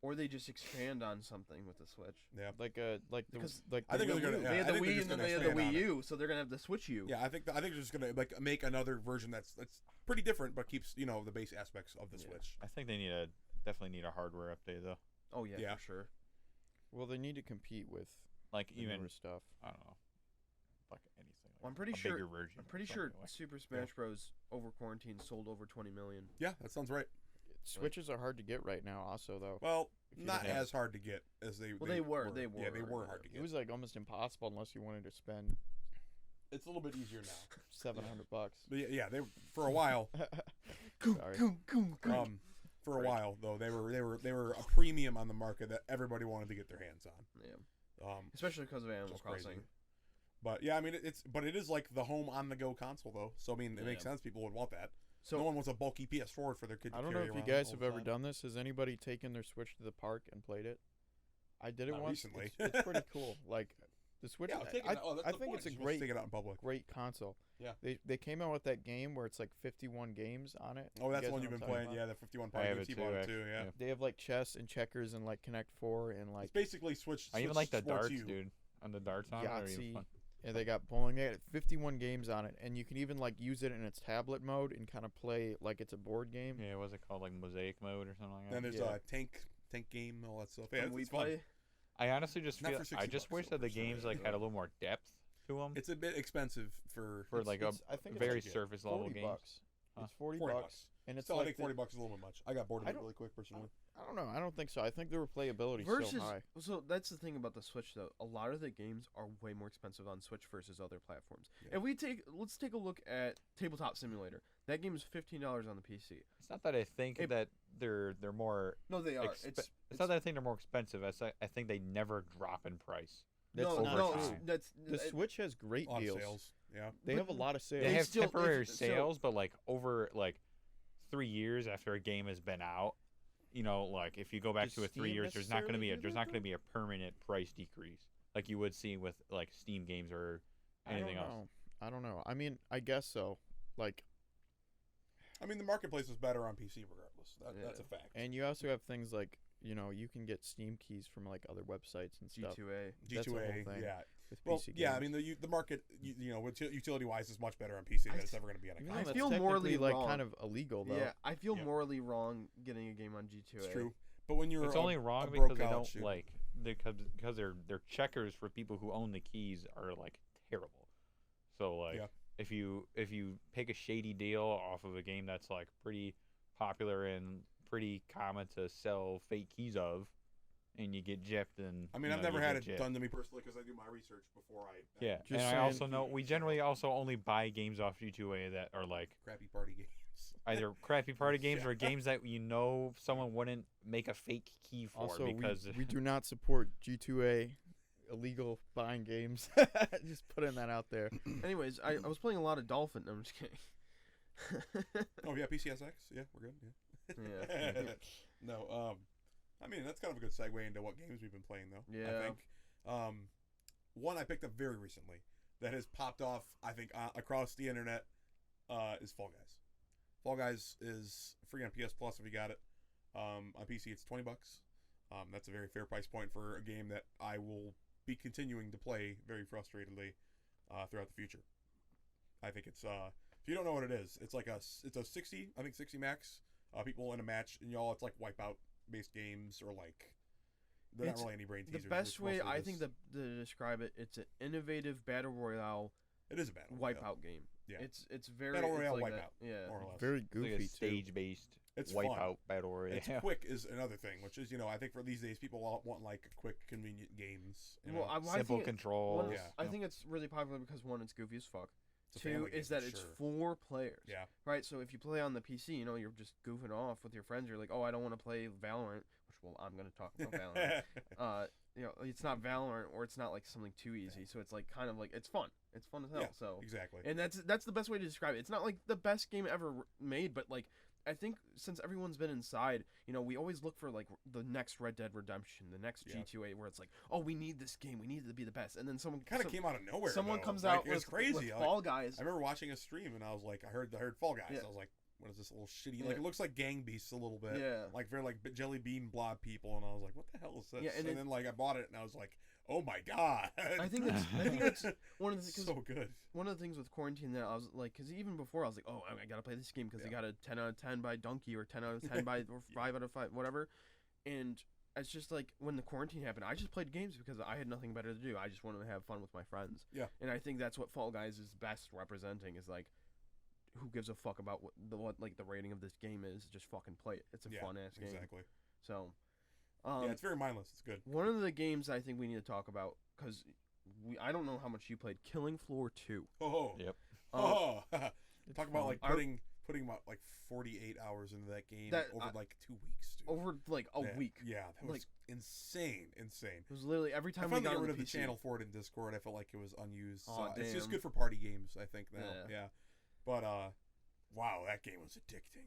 [SPEAKER 4] or they just expand on something with the Switch.
[SPEAKER 3] Yeah.
[SPEAKER 4] Because
[SPEAKER 3] I think
[SPEAKER 4] the
[SPEAKER 3] they're gonna-
[SPEAKER 4] Wii-
[SPEAKER 3] yeah,
[SPEAKER 4] they
[SPEAKER 3] I
[SPEAKER 4] had the
[SPEAKER 3] think they're
[SPEAKER 4] Wii
[SPEAKER 3] just
[SPEAKER 4] and then
[SPEAKER 3] gonna
[SPEAKER 4] they had the
[SPEAKER 3] expand on
[SPEAKER 4] Wii
[SPEAKER 3] it.
[SPEAKER 4] U, so they're gonna have the Switch U.
[SPEAKER 3] Yeah, I think they're just gonna like make another version that's pretty different, but keeps the base aspects of the
[SPEAKER 4] Yeah.
[SPEAKER 3] Switch.
[SPEAKER 1] I think they definitely need a hardware update though.
[SPEAKER 4] Oh yeah,
[SPEAKER 3] Yeah.
[SPEAKER 4] for sure.
[SPEAKER 2] Well, they need to compete with
[SPEAKER 1] Like
[SPEAKER 2] the
[SPEAKER 1] even
[SPEAKER 2] newer stuff.
[SPEAKER 1] I don't know, like anything.
[SPEAKER 4] Well, I'm
[SPEAKER 1] like
[SPEAKER 4] pretty
[SPEAKER 1] a
[SPEAKER 4] sure-
[SPEAKER 1] Bigger version.
[SPEAKER 4] I'm pretty
[SPEAKER 1] something
[SPEAKER 4] sure
[SPEAKER 1] like-
[SPEAKER 4] Super Smash Bros. Over quarantine sold over 20 million.
[SPEAKER 3] Yeah, that sounds right.
[SPEAKER 2] Switches are hard to get right now, also though.
[SPEAKER 3] Well,
[SPEAKER 2] If you
[SPEAKER 3] not
[SPEAKER 2] don't have-
[SPEAKER 3] as hard to get as they.
[SPEAKER 4] Well, they were. They
[SPEAKER 3] Yeah, they were
[SPEAKER 4] were.
[SPEAKER 3] hard to
[SPEAKER 2] It
[SPEAKER 3] get.
[SPEAKER 2] was like almost impossible unless you wanted to spend
[SPEAKER 3] It's a little bit easier now.
[SPEAKER 2] $700.
[SPEAKER 3] But yeah, they for a while.
[SPEAKER 2] Sorry.
[SPEAKER 3] For a
[SPEAKER 2] Right.
[SPEAKER 3] while though, they were a premium on the market that everybody wanted to get their hands on.
[SPEAKER 4] Yeah, especially because of Animal
[SPEAKER 3] Just crazy.
[SPEAKER 4] Crossing.
[SPEAKER 3] But yeah, I mean it is like the home on the go console though. So I mean it makes
[SPEAKER 4] Yeah.
[SPEAKER 3] sense people would want that.
[SPEAKER 4] So
[SPEAKER 3] No one wants a bulky PS4 for their kid to
[SPEAKER 2] I don't
[SPEAKER 3] carry
[SPEAKER 2] know if you
[SPEAKER 3] around
[SPEAKER 2] guys
[SPEAKER 3] all
[SPEAKER 2] have
[SPEAKER 3] the
[SPEAKER 2] ever
[SPEAKER 3] time.
[SPEAKER 2] done this. Has anybody taken their Switch to the park and played it? I did it
[SPEAKER 3] Not
[SPEAKER 2] once.
[SPEAKER 3] recently.
[SPEAKER 2] It's pretty cool. Like the Switch.
[SPEAKER 3] Yeah, take it
[SPEAKER 2] I,
[SPEAKER 3] out. Oh, that's
[SPEAKER 2] I
[SPEAKER 3] the
[SPEAKER 2] think
[SPEAKER 3] point.
[SPEAKER 2] it's a
[SPEAKER 3] You're supposed to
[SPEAKER 2] great,
[SPEAKER 3] take it out in public.
[SPEAKER 2] great console.
[SPEAKER 3] Yeah.
[SPEAKER 2] They came out with that game where it's like 51 games on it.
[SPEAKER 3] Oh,
[SPEAKER 2] You
[SPEAKER 3] that's
[SPEAKER 2] guys
[SPEAKER 3] the one
[SPEAKER 2] know
[SPEAKER 3] you've
[SPEAKER 2] what
[SPEAKER 3] been
[SPEAKER 2] I'm talking
[SPEAKER 3] playing. Yeah, the 51
[SPEAKER 1] I
[SPEAKER 3] party
[SPEAKER 1] have
[SPEAKER 3] games.
[SPEAKER 1] it
[SPEAKER 3] He bought it
[SPEAKER 1] too,
[SPEAKER 3] too. Yeah.
[SPEAKER 2] They have like chess and checkers and like Connect Four and like
[SPEAKER 3] It's basically Switch.
[SPEAKER 1] I even
[SPEAKER 3] Switch
[SPEAKER 1] like the
[SPEAKER 3] Sports
[SPEAKER 1] darts,
[SPEAKER 3] U.
[SPEAKER 1] dude. On the darts on it are even
[SPEAKER 2] Yahtzee.
[SPEAKER 1] fun.
[SPEAKER 2] and they got bowling. They had 51 games on it, and you can even like use it in its tablet mode and kind of play like it's a board game.
[SPEAKER 1] Yeah, what's it called? Like Mosaic mode or something like that.
[SPEAKER 3] Then there's
[SPEAKER 2] Yeah.
[SPEAKER 3] a tank game, all that stuff. Yeah,
[SPEAKER 4] Can we
[SPEAKER 3] it's fun.
[SPEAKER 4] play?
[SPEAKER 1] I honestly just
[SPEAKER 3] Not
[SPEAKER 1] feel
[SPEAKER 3] for
[SPEAKER 1] I
[SPEAKER 3] 60
[SPEAKER 1] just
[SPEAKER 3] bucks,
[SPEAKER 1] wish
[SPEAKER 3] though,
[SPEAKER 1] that the
[SPEAKER 3] for sure.
[SPEAKER 1] games like had a little more depth to them
[SPEAKER 3] It's a bit expensive for
[SPEAKER 1] like
[SPEAKER 2] It's- I think it's
[SPEAKER 1] very
[SPEAKER 2] like
[SPEAKER 1] surface level
[SPEAKER 2] 40
[SPEAKER 1] games.
[SPEAKER 2] bucks.
[SPEAKER 1] Huh.
[SPEAKER 2] It's 40
[SPEAKER 3] 40
[SPEAKER 2] bucks,
[SPEAKER 3] bucks.
[SPEAKER 2] and it's
[SPEAKER 3] Still, I
[SPEAKER 2] like
[SPEAKER 3] think 40 bucks is a little bit much. I got bored of
[SPEAKER 2] I
[SPEAKER 3] it
[SPEAKER 2] don't-
[SPEAKER 3] really quick personally.
[SPEAKER 2] I don't know. I don't think so. I think the replayability is
[SPEAKER 4] Versus,
[SPEAKER 2] so high.
[SPEAKER 4] so that's the thing about the Switch though. A lot of the games are way more expensive on Switch versus other platforms.
[SPEAKER 3] Yeah.
[SPEAKER 4] If let's take a look at Tabletop Simulator. That game is $15 on the PC.
[SPEAKER 1] It's not that I think
[SPEAKER 4] Hey,
[SPEAKER 1] that they're more.
[SPEAKER 4] No, they are.
[SPEAKER 1] It's not that I think they're more expensive. I think they never drop in price.
[SPEAKER 2] That's
[SPEAKER 4] no,
[SPEAKER 1] over
[SPEAKER 4] no,
[SPEAKER 1] time.
[SPEAKER 4] that's
[SPEAKER 2] The Switch has great
[SPEAKER 3] A lot of
[SPEAKER 2] deals.
[SPEAKER 3] sales. Yeah.
[SPEAKER 2] They have a lot of sales.
[SPEAKER 1] They
[SPEAKER 4] They
[SPEAKER 1] have
[SPEAKER 4] still-
[SPEAKER 1] temporary
[SPEAKER 4] so-
[SPEAKER 1] sales, but like over like 3 years after a game has been out, like if you go back
[SPEAKER 2] Does
[SPEAKER 1] to a 3
[SPEAKER 2] Steam
[SPEAKER 1] years, there's not going to be
[SPEAKER 2] necessarily do that,
[SPEAKER 1] a permanent price decrease like you would see with like Steam games or anything else.
[SPEAKER 2] I don't know. I mean, I guess so. Like,
[SPEAKER 3] I mean, the marketplace is better on PC regardless. That's a
[SPEAKER 4] Yeah.
[SPEAKER 3] fact.
[SPEAKER 2] and you also have things like you can get Steam keys from like other websites and stuff.
[SPEAKER 4] G2A.
[SPEAKER 2] That's the whole
[SPEAKER 3] G2A,
[SPEAKER 2] thing.
[SPEAKER 3] yeah.
[SPEAKER 2] With
[SPEAKER 3] Well,
[SPEAKER 2] PC
[SPEAKER 3] yeah. I
[SPEAKER 2] games.
[SPEAKER 3] mean, the market, utility wise, is much better on PC than
[SPEAKER 4] I
[SPEAKER 3] it's ever going to be on a
[SPEAKER 2] Even though
[SPEAKER 4] I
[SPEAKER 3] console.
[SPEAKER 2] that's
[SPEAKER 4] feel morally
[SPEAKER 2] technically, like
[SPEAKER 4] wrong.
[SPEAKER 2] kind of illegal though.
[SPEAKER 4] Yeah, I feel
[SPEAKER 3] Yeah.
[SPEAKER 4] morally wrong getting a game on G2A.
[SPEAKER 3] It's true. But when you're
[SPEAKER 1] It's
[SPEAKER 3] a,
[SPEAKER 1] only
[SPEAKER 3] a
[SPEAKER 1] wrong
[SPEAKER 3] broke
[SPEAKER 1] because they
[SPEAKER 3] college
[SPEAKER 1] don't
[SPEAKER 3] student-
[SPEAKER 1] like because their checkers for people who own the keys are like terrible. So like
[SPEAKER 3] Yeah.
[SPEAKER 1] if you take a shady deal off of a game that's like pretty popular and pretty common to sell fake keys of, and you get gypped and
[SPEAKER 3] I mean, I've
[SPEAKER 1] you
[SPEAKER 3] never had it
[SPEAKER 1] get gypped.
[SPEAKER 3] done to me personally because I do my research before I
[SPEAKER 1] Yeah,
[SPEAKER 2] Just
[SPEAKER 1] and I
[SPEAKER 2] saying-
[SPEAKER 1] also know we generally also only buy games off G2A that are like
[SPEAKER 3] crappy party games.
[SPEAKER 1] either crappy party games
[SPEAKER 3] Yeah.
[SPEAKER 1] or games that someone wouldn't make a fake key for
[SPEAKER 2] Also,
[SPEAKER 1] because
[SPEAKER 2] we do not support G2A illegal buying games. Just putting that out there.
[SPEAKER 4] Anyways, I was playing a lot of Dolphin. No, I'm just kidding.
[SPEAKER 3] Oh yeah, PCSX. Yeah, we're good. Yeah.
[SPEAKER 4] Yeah.
[SPEAKER 3] No. I mean, that's kind of a good segue into what games we've been playing, though. I
[SPEAKER 4] Yeah.
[SPEAKER 3] think. One I picked up very recently that has popped off, I think, across the internet, is Fall Guys. Fall Guys is free on PS Plus if you got it. On PC, it's $20. That's a very fair price point for a game that I will be continuing to play very frustratedly throughout the future. I think it's if you don't know what it is, it's like it's a 60 max people in a match, and it's like Wipeout based games or like They're not really any brain
[SPEAKER 4] The
[SPEAKER 3] teasers.
[SPEAKER 4] best
[SPEAKER 3] It's
[SPEAKER 4] way
[SPEAKER 3] mostly
[SPEAKER 4] I
[SPEAKER 3] just-
[SPEAKER 4] think to describe it, it's an innovative battle royale
[SPEAKER 3] it is a battle
[SPEAKER 4] wipeout game.
[SPEAKER 3] Yeah.
[SPEAKER 4] It's very
[SPEAKER 3] Battle
[SPEAKER 4] it's
[SPEAKER 3] royale
[SPEAKER 4] like
[SPEAKER 3] wipeout,
[SPEAKER 4] that. Yeah.
[SPEAKER 3] more or less.
[SPEAKER 2] Very
[SPEAKER 1] It's like
[SPEAKER 2] goofy
[SPEAKER 1] a
[SPEAKER 2] too.
[SPEAKER 1] stage-based
[SPEAKER 3] It's fun.
[SPEAKER 1] wipeout battle royale.
[SPEAKER 3] It's quick is another thing, which is I think for these days people want like quick, convenient games.
[SPEAKER 4] Well, I
[SPEAKER 1] Simple
[SPEAKER 4] think
[SPEAKER 1] controls.
[SPEAKER 3] Yeah.
[SPEAKER 4] I think it's really popular because one, it's goofy as fuck.
[SPEAKER 3] It's a
[SPEAKER 4] Two
[SPEAKER 3] family
[SPEAKER 4] is
[SPEAKER 3] game
[SPEAKER 4] that
[SPEAKER 3] for
[SPEAKER 4] it's
[SPEAKER 3] sure.
[SPEAKER 4] 4 players.
[SPEAKER 3] Yeah.
[SPEAKER 4] Right. So if you play on the PC, you're just goofing off with your friends. You're like, oh, I don't want to play Valorant, which I'm gonna talk about Valorant. It's not Valorant or it's not like something too easy. So it's like kind of like it's fun. It's fun as hell.
[SPEAKER 3] Yeah,
[SPEAKER 4] So
[SPEAKER 3] exactly.
[SPEAKER 4] and that's the best way to describe it. It's not like the best game ever made, but like I think since everyone's been inside, we always look for like the next Red Dead Redemption, the next
[SPEAKER 3] Yeah.
[SPEAKER 4] GTA, where it's like, oh, we need this game, we need it to be the best, and then someone
[SPEAKER 3] Kind of came out of nowhere.
[SPEAKER 4] someone
[SPEAKER 3] though.
[SPEAKER 4] comes
[SPEAKER 3] Like,
[SPEAKER 4] out
[SPEAKER 3] it's crazy.
[SPEAKER 4] with
[SPEAKER 3] Like,
[SPEAKER 4] Fall Guys.
[SPEAKER 3] I remember watching a stream and I was like, I heard Fall Guys.
[SPEAKER 4] Yeah.
[SPEAKER 3] I was like, what is this little shitty?
[SPEAKER 4] Yeah.
[SPEAKER 3] Like it looks like Gang Beasts a little bit.
[SPEAKER 4] Yeah.
[SPEAKER 3] Like very like jelly bean blob people, and I was like, what the hell is this?
[SPEAKER 4] Yeah, and
[SPEAKER 3] then like I bought it and I was like, oh my god.
[SPEAKER 4] I think it's one of the
[SPEAKER 3] so good.
[SPEAKER 4] one of the things with quarantine that I was like, because even before I was like, oh, I gotta play this game because
[SPEAKER 3] Yeah.
[SPEAKER 4] it got a 10 out of 10 by Donkey or 10 out of 10 by or 5 out of 5, whatever. And it's just like when the quarantine happened, I just played games because I had nothing better to do. I just wanted to have fun with my friends.
[SPEAKER 3] Yeah.
[SPEAKER 4] And I think that's what Fall Guys is best representing is like, who gives a fuck about what like the rating of this game is? Just fucking play it. It's a fun ass game.
[SPEAKER 3] Exactly.
[SPEAKER 4] So,
[SPEAKER 3] Yeah, it's very mindless. It's good.
[SPEAKER 4] one of the games I think we need to talk about because I don't know how much you played Killing Floor 2.
[SPEAKER 3] Oh.
[SPEAKER 1] Yep.
[SPEAKER 3] Oh.
[SPEAKER 2] It's
[SPEAKER 3] Talk about
[SPEAKER 2] fun.
[SPEAKER 3] like putting about like 48 hours into that game over like 2 weeks, dude.
[SPEAKER 4] Over like a week.
[SPEAKER 3] Yeah, that was
[SPEAKER 4] Like-
[SPEAKER 3] insane.
[SPEAKER 4] It was literally every
[SPEAKER 3] I
[SPEAKER 4] time we
[SPEAKER 3] finally
[SPEAKER 4] got
[SPEAKER 3] got
[SPEAKER 4] on
[SPEAKER 3] rid of the
[SPEAKER 4] PC.
[SPEAKER 3] channel for it in Discord. I felt like it was unused.
[SPEAKER 4] Aw,
[SPEAKER 3] It's just
[SPEAKER 4] damn.
[SPEAKER 3] good for party games, I think now.
[SPEAKER 4] Yeah.
[SPEAKER 3] Yeah. But wow, that game was addicting.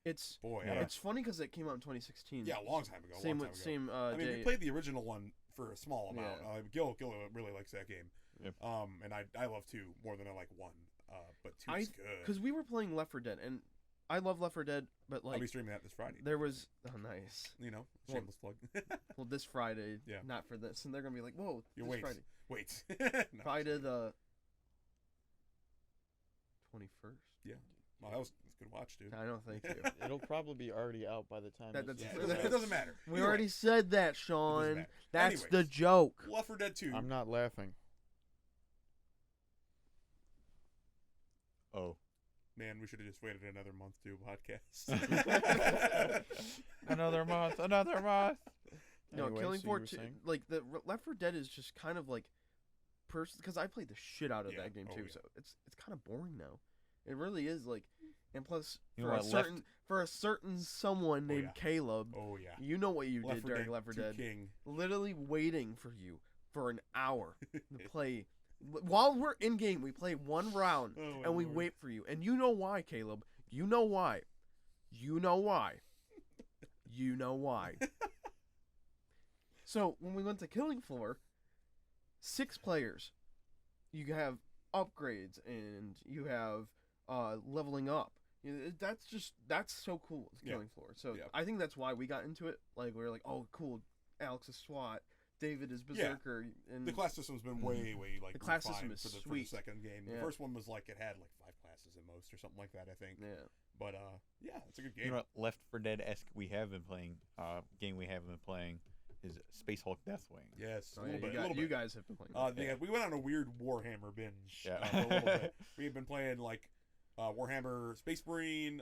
[SPEAKER 4] It's
[SPEAKER 3] Boy,
[SPEAKER 1] Yeah.
[SPEAKER 4] it's funny because it came out in 2016.
[SPEAKER 3] yeah, a long time ago.
[SPEAKER 4] Same
[SPEAKER 3] long
[SPEAKER 4] with
[SPEAKER 3] time ago.
[SPEAKER 4] same.
[SPEAKER 3] I mean,
[SPEAKER 4] day.
[SPEAKER 3] we played the original one for a small amount.
[SPEAKER 4] Yeah.
[SPEAKER 3] Gil really likes that game.
[SPEAKER 1] Yep.
[SPEAKER 3] And I love 2 more than I like 1. But 2 is good.
[SPEAKER 4] Because we were playing Left 4 Dead, and I love Left 4 Dead, but
[SPEAKER 3] I'll
[SPEAKER 4] like
[SPEAKER 3] be streaming that this Friday.
[SPEAKER 4] there was nice.
[SPEAKER 3] Well,
[SPEAKER 4] Well,
[SPEAKER 3] shameless plug.
[SPEAKER 4] Well, this Friday,
[SPEAKER 3] Yeah.
[SPEAKER 4] not for this, and they're gonna be like, whoa,
[SPEAKER 3] You
[SPEAKER 4] this
[SPEAKER 3] wait.
[SPEAKER 4] Friday,
[SPEAKER 3] Wait. No,
[SPEAKER 4] Friday the 21st.
[SPEAKER 3] well, that was a good watch, dude.
[SPEAKER 4] I don't think you.
[SPEAKER 2] It'll probably be already out by the time.
[SPEAKER 4] That-
[SPEAKER 2] this
[SPEAKER 4] that's-
[SPEAKER 3] Yeah,
[SPEAKER 2] comes
[SPEAKER 3] it
[SPEAKER 2] out.
[SPEAKER 3] doesn't matter.
[SPEAKER 4] We
[SPEAKER 3] Either
[SPEAKER 4] already
[SPEAKER 3] way,
[SPEAKER 4] said that,
[SPEAKER 3] it doesn't
[SPEAKER 4] Sean.
[SPEAKER 3] matter.
[SPEAKER 4] That's the
[SPEAKER 3] Anyways,
[SPEAKER 4] joke.
[SPEAKER 3] Left 4 Dead 2.
[SPEAKER 2] I'm not laughing.
[SPEAKER 1] Oh.
[SPEAKER 3] Man, we should have just waited another month to do a podcast.
[SPEAKER 1] Another month. Another month.
[SPEAKER 4] No,
[SPEAKER 2] Anyway,
[SPEAKER 4] Killing
[SPEAKER 2] so you
[SPEAKER 4] Floor
[SPEAKER 2] were
[SPEAKER 4] 2,
[SPEAKER 2] saying?
[SPEAKER 4] like the Left 4 Dead is just kind of like, because I played the shit out of
[SPEAKER 3] Yeah.
[SPEAKER 4] that game
[SPEAKER 3] Oh,
[SPEAKER 4] too,
[SPEAKER 3] yeah.
[SPEAKER 4] so it's kind of boring now. It really is like, and plus
[SPEAKER 1] You know
[SPEAKER 4] for a
[SPEAKER 1] what,
[SPEAKER 4] certain for a certain someone
[SPEAKER 3] Oh,
[SPEAKER 4] named
[SPEAKER 3] yeah.
[SPEAKER 4] Caleb,
[SPEAKER 3] Oh yeah.
[SPEAKER 4] you know what you
[SPEAKER 3] Left
[SPEAKER 4] did
[SPEAKER 3] 4
[SPEAKER 4] during
[SPEAKER 3] Dead
[SPEAKER 4] Left 4
[SPEAKER 3] 2
[SPEAKER 4] Dead,
[SPEAKER 3] King.
[SPEAKER 4] literally waiting for you for an hour to play. While we're in game, we play one round
[SPEAKER 3] Oh, my
[SPEAKER 4] and we
[SPEAKER 3] Lord.
[SPEAKER 4] wait for you. And you know why, Caleb? You know why? You know why? You know why? So when we went to Killing Floor, 6 players. You have upgrades and you have leveling up. That's so cool. It's
[SPEAKER 3] Yeah.
[SPEAKER 4] Killing Floor. So
[SPEAKER 3] Yeah.
[SPEAKER 4] I think that's why we got into it. Like we were like, oh, cool. Alex is SWAT. David is
[SPEAKER 3] Yeah.
[SPEAKER 4] Berserker. And
[SPEAKER 3] The class system's been way like
[SPEAKER 4] The class system
[SPEAKER 3] refined
[SPEAKER 4] is
[SPEAKER 3] for the
[SPEAKER 4] sweet.
[SPEAKER 3] second game. The
[SPEAKER 4] Yeah.
[SPEAKER 3] first one was like it had like 5 classes at most or something like that, I think.
[SPEAKER 4] yeah.
[SPEAKER 3] But yeah, it's a good game.
[SPEAKER 1] You know what Left 4 Dead-esque we have been playing, game we have been playing, is Space Hulk Deathwing.
[SPEAKER 3] Yes,
[SPEAKER 4] Oh,
[SPEAKER 3] a
[SPEAKER 4] yeah,
[SPEAKER 3] little bit. a
[SPEAKER 4] you
[SPEAKER 3] little bit.
[SPEAKER 4] guys have been playing.
[SPEAKER 3] Yeah, we went on a weird Warhammer binge
[SPEAKER 1] Yeah.
[SPEAKER 3] for a little bit. We had been playing like Warhammer Space Marine,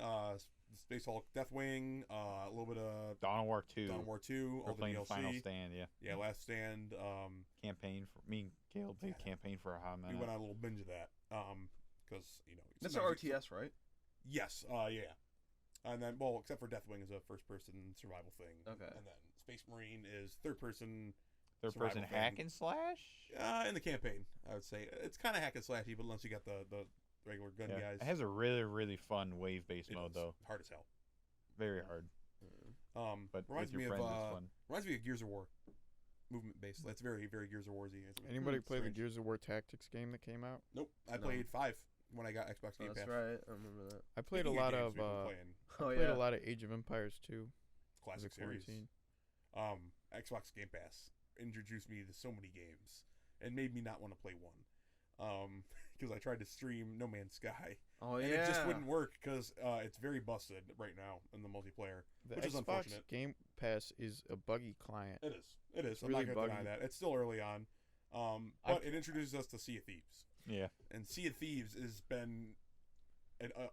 [SPEAKER 3] Space Hulk Deathwing, a little bit of
[SPEAKER 1] Dawn of War 2.
[SPEAKER 3] Dawn of War 2,
[SPEAKER 1] We're
[SPEAKER 3] all the
[SPEAKER 1] playing
[SPEAKER 3] DLC.
[SPEAKER 1] Final Stand, yeah.
[SPEAKER 3] Yeah, Last Stand.
[SPEAKER 1] Campaign for me and Caleb played campaign for a hot
[SPEAKER 3] We
[SPEAKER 1] minute.
[SPEAKER 3] went on a little binge of that because
[SPEAKER 4] That's an
[SPEAKER 3] sometimes
[SPEAKER 4] RTS, right?
[SPEAKER 3] Yes, yeah. And then, well, except for Deathwing is a first-person survival thing.
[SPEAKER 4] Okay.
[SPEAKER 3] And then Space Marine is third-person.
[SPEAKER 1] Third person
[SPEAKER 3] survival
[SPEAKER 1] hack
[SPEAKER 3] thing.
[SPEAKER 1] and slash?
[SPEAKER 3] In the campaign, I would say it's kind of hack and slashy, but once you got the regular gun
[SPEAKER 1] Yeah.
[SPEAKER 3] guys,
[SPEAKER 1] It has a really, really fun wave-based
[SPEAKER 3] it
[SPEAKER 1] mode,
[SPEAKER 3] is
[SPEAKER 1] though.
[SPEAKER 3] hard as hell.
[SPEAKER 1] Very hard. But
[SPEAKER 3] reminds
[SPEAKER 1] with
[SPEAKER 3] me
[SPEAKER 1] your
[SPEAKER 3] of
[SPEAKER 1] friends, it's fun.
[SPEAKER 3] reminds me of Gears of War, movement based. That's very very Gears of War-y.
[SPEAKER 2] Anybody play the
[SPEAKER 3] strange.
[SPEAKER 2] Gears of War Tactics game that came out?
[SPEAKER 3] Nope, I
[SPEAKER 4] No.
[SPEAKER 3] played 5 when I got Xbox Game
[SPEAKER 4] That's
[SPEAKER 3] Pass.
[SPEAKER 4] right. I remember that.
[SPEAKER 2] I played a
[SPEAKER 3] Speaking
[SPEAKER 2] lot
[SPEAKER 3] games
[SPEAKER 2] of
[SPEAKER 3] we've been playing,
[SPEAKER 4] Oh
[SPEAKER 2] played
[SPEAKER 4] yeah.
[SPEAKER 2] a lot of Age of Empires 2.
[SPEAKER 3] classic
[SPEAKER 2] as a
[SPEAKER 3] series.
[SPEAKER 2] quarantine.
[SPEAKER 3] Xbox Game Pass introduced me to so many games and made me not want to play one. Because I tried to stream No Man's Sky
[SPEAKER 4] Oh
[SPEAKER 3] and
[SPEAKER 4] yeah.
[SPEAKER 3] it just wouldn't work because it's very busted right now in the multiplayer,
[SPEAKER 2] The
[SPEAKER 3] which is
[SPEAKER 2] Xbox
[SPEAKER 3] unfortunate.
[SPEAKER 2] Game Pass is a buggy client.
[SPEAKER 3] It is. It is. I'm
[SPEAKER 2] really
[SPEAKER 3] not going to deny
[SPEAKER 2] buggy.
[SPEAKER 3] that. It's still early on. But it introduces us to Sea of Thieves.
[SPEAKER 1] Yeah.
[SPEAKER 3] And Sea of Thieves has been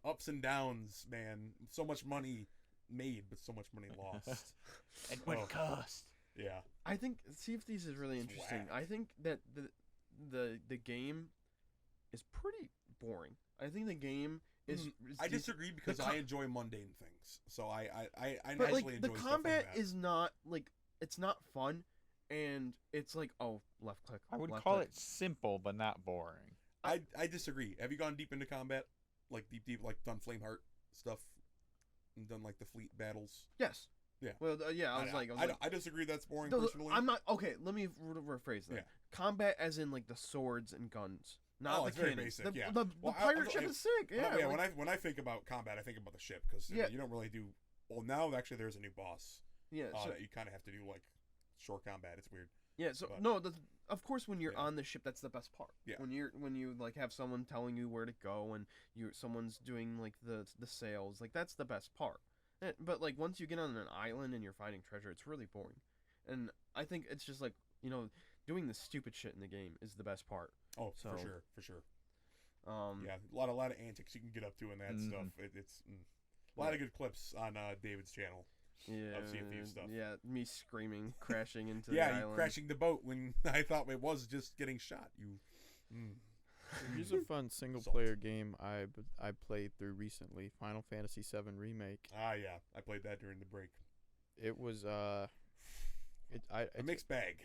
[SPEAKER 3] ups and downs, man. So much money made, but so much money lost.
[SPEAKER 1] And what it cost.
[SPEAKER 3] Yeah.
[SPEAKER 4] I think Sea of Thieves is really
[SPEAKER 3] It's
[SPEAKER 4] interesting.
[SPEAKER 3] whack.
[SPEAKER 4] I think that the game is pretty boring. I think the game is.
[SPEAKER 3] I disagree because
[SPEAKER 4] the
[SPEAKER 3] I enjoy mundane things. So I
[SPEAKER 4] But
[SPEAKER 3] naturally
[SPEAKER 4] like
[SPEAKER 3] enjoy
[SPEAKER 4] the
[SPEAKER 3] stuff like
[SPEAKER 4] combat
[SPEAKER 3] that.
[SPEAKER 4] is not like it's not fun, and it's like left click.
[SPEAKER 1] I would
[SPEAKER 4] left
[SPEAKER 1] call
[SPEAKER 4] click.
[SPEAKER 1] it simple, but not boring.
[SPEAKER 3] I disagree. Have you gone deep into combat? Like deep, like done Flameheart stuff? And done like the fleet battles?
[SPEAKER 4] Yes.
[SPEAKER 3] Yeah.
[SPEAKER 4] Well, yeah. I was like,
[SPEAKER 3] I disagree. That's boring
[SPEAKER 4] No,
[SPEAKER 3] personally.
[SPEAKER 4] I'm not okay. Let me rephrase that.
[SPEAKER 3] Yeah.
[SPEAKER 4] Combat, as in like the swords and guns, not the
[SPEAKER 3] it's very
[SPEAKER 4] cannons.
[SPEAKER 3] basic,
[SPEAKER 4] The,
[SPEAKER 3] yeah.
[SPEAKER 4] the
[SPEAKER 3] Well,
[SPEAKER 4] pirate ship is sick. Yeah.
[SPEAKER 3] Yeah.
[SPEAKER 4] like-
[SPEAKER 3] When I think about combat, I think about the ship because
[SPEAKER 4] Yeah.
[SPEAKER 3] you don't really do. Well, now actually there's a new boss
[SPEAKER 4] yeah. So,
[SPEAKER 3] that you kind of have to do like short combat. It's weird.
[SPEAKER 4] yeah. So
[SPEAKER 3] but-
[SPEAKER 4] no. Of course, when you're
[SPEAKER 3] Yeah.
[SPEAKER 4] on the ship, that's the best part.
[SPEAKER 3] Yeah.
[SPEAKER 4] When you like have someone telling you where to go and someone's doing like the sails, like that's the best part. But like once you get on an island and you're finding treasure, it's really boring. And I think it's just like doing the stupid shit in the game is the best part.
[SPEAKER 3] Oh,
[SPEAKER 4] So-
[SPEAKER 3] for sure.
[SPEAKER 4] Yeah.
[SPEAKER 3] A lot of antics you can get up to in that stuff. It's a lot of good clips on David's channel.
[SPEAKER 4] Yeah,
[SPEAKER 3] Of Sea of Thieves stuff.
[SPEAKER 4] yeah, me screaming, crashing into
[SPEAKER 3] Yeah,
[SPEAKER 4] the
[SPEAKER 3] you
[SPEAKER 4] island.
[SPEAKER 3] crashing the boat when I thought it was just getting shot.
[SPEAKER 2] Here's a fun single-player game I played through recently, Final Fantasy VII Remake.
[SPEAKER 3] Yeah, I played that during the break.
[SPEAKER 2] It was
[SPEAKER 3] A mixed bag.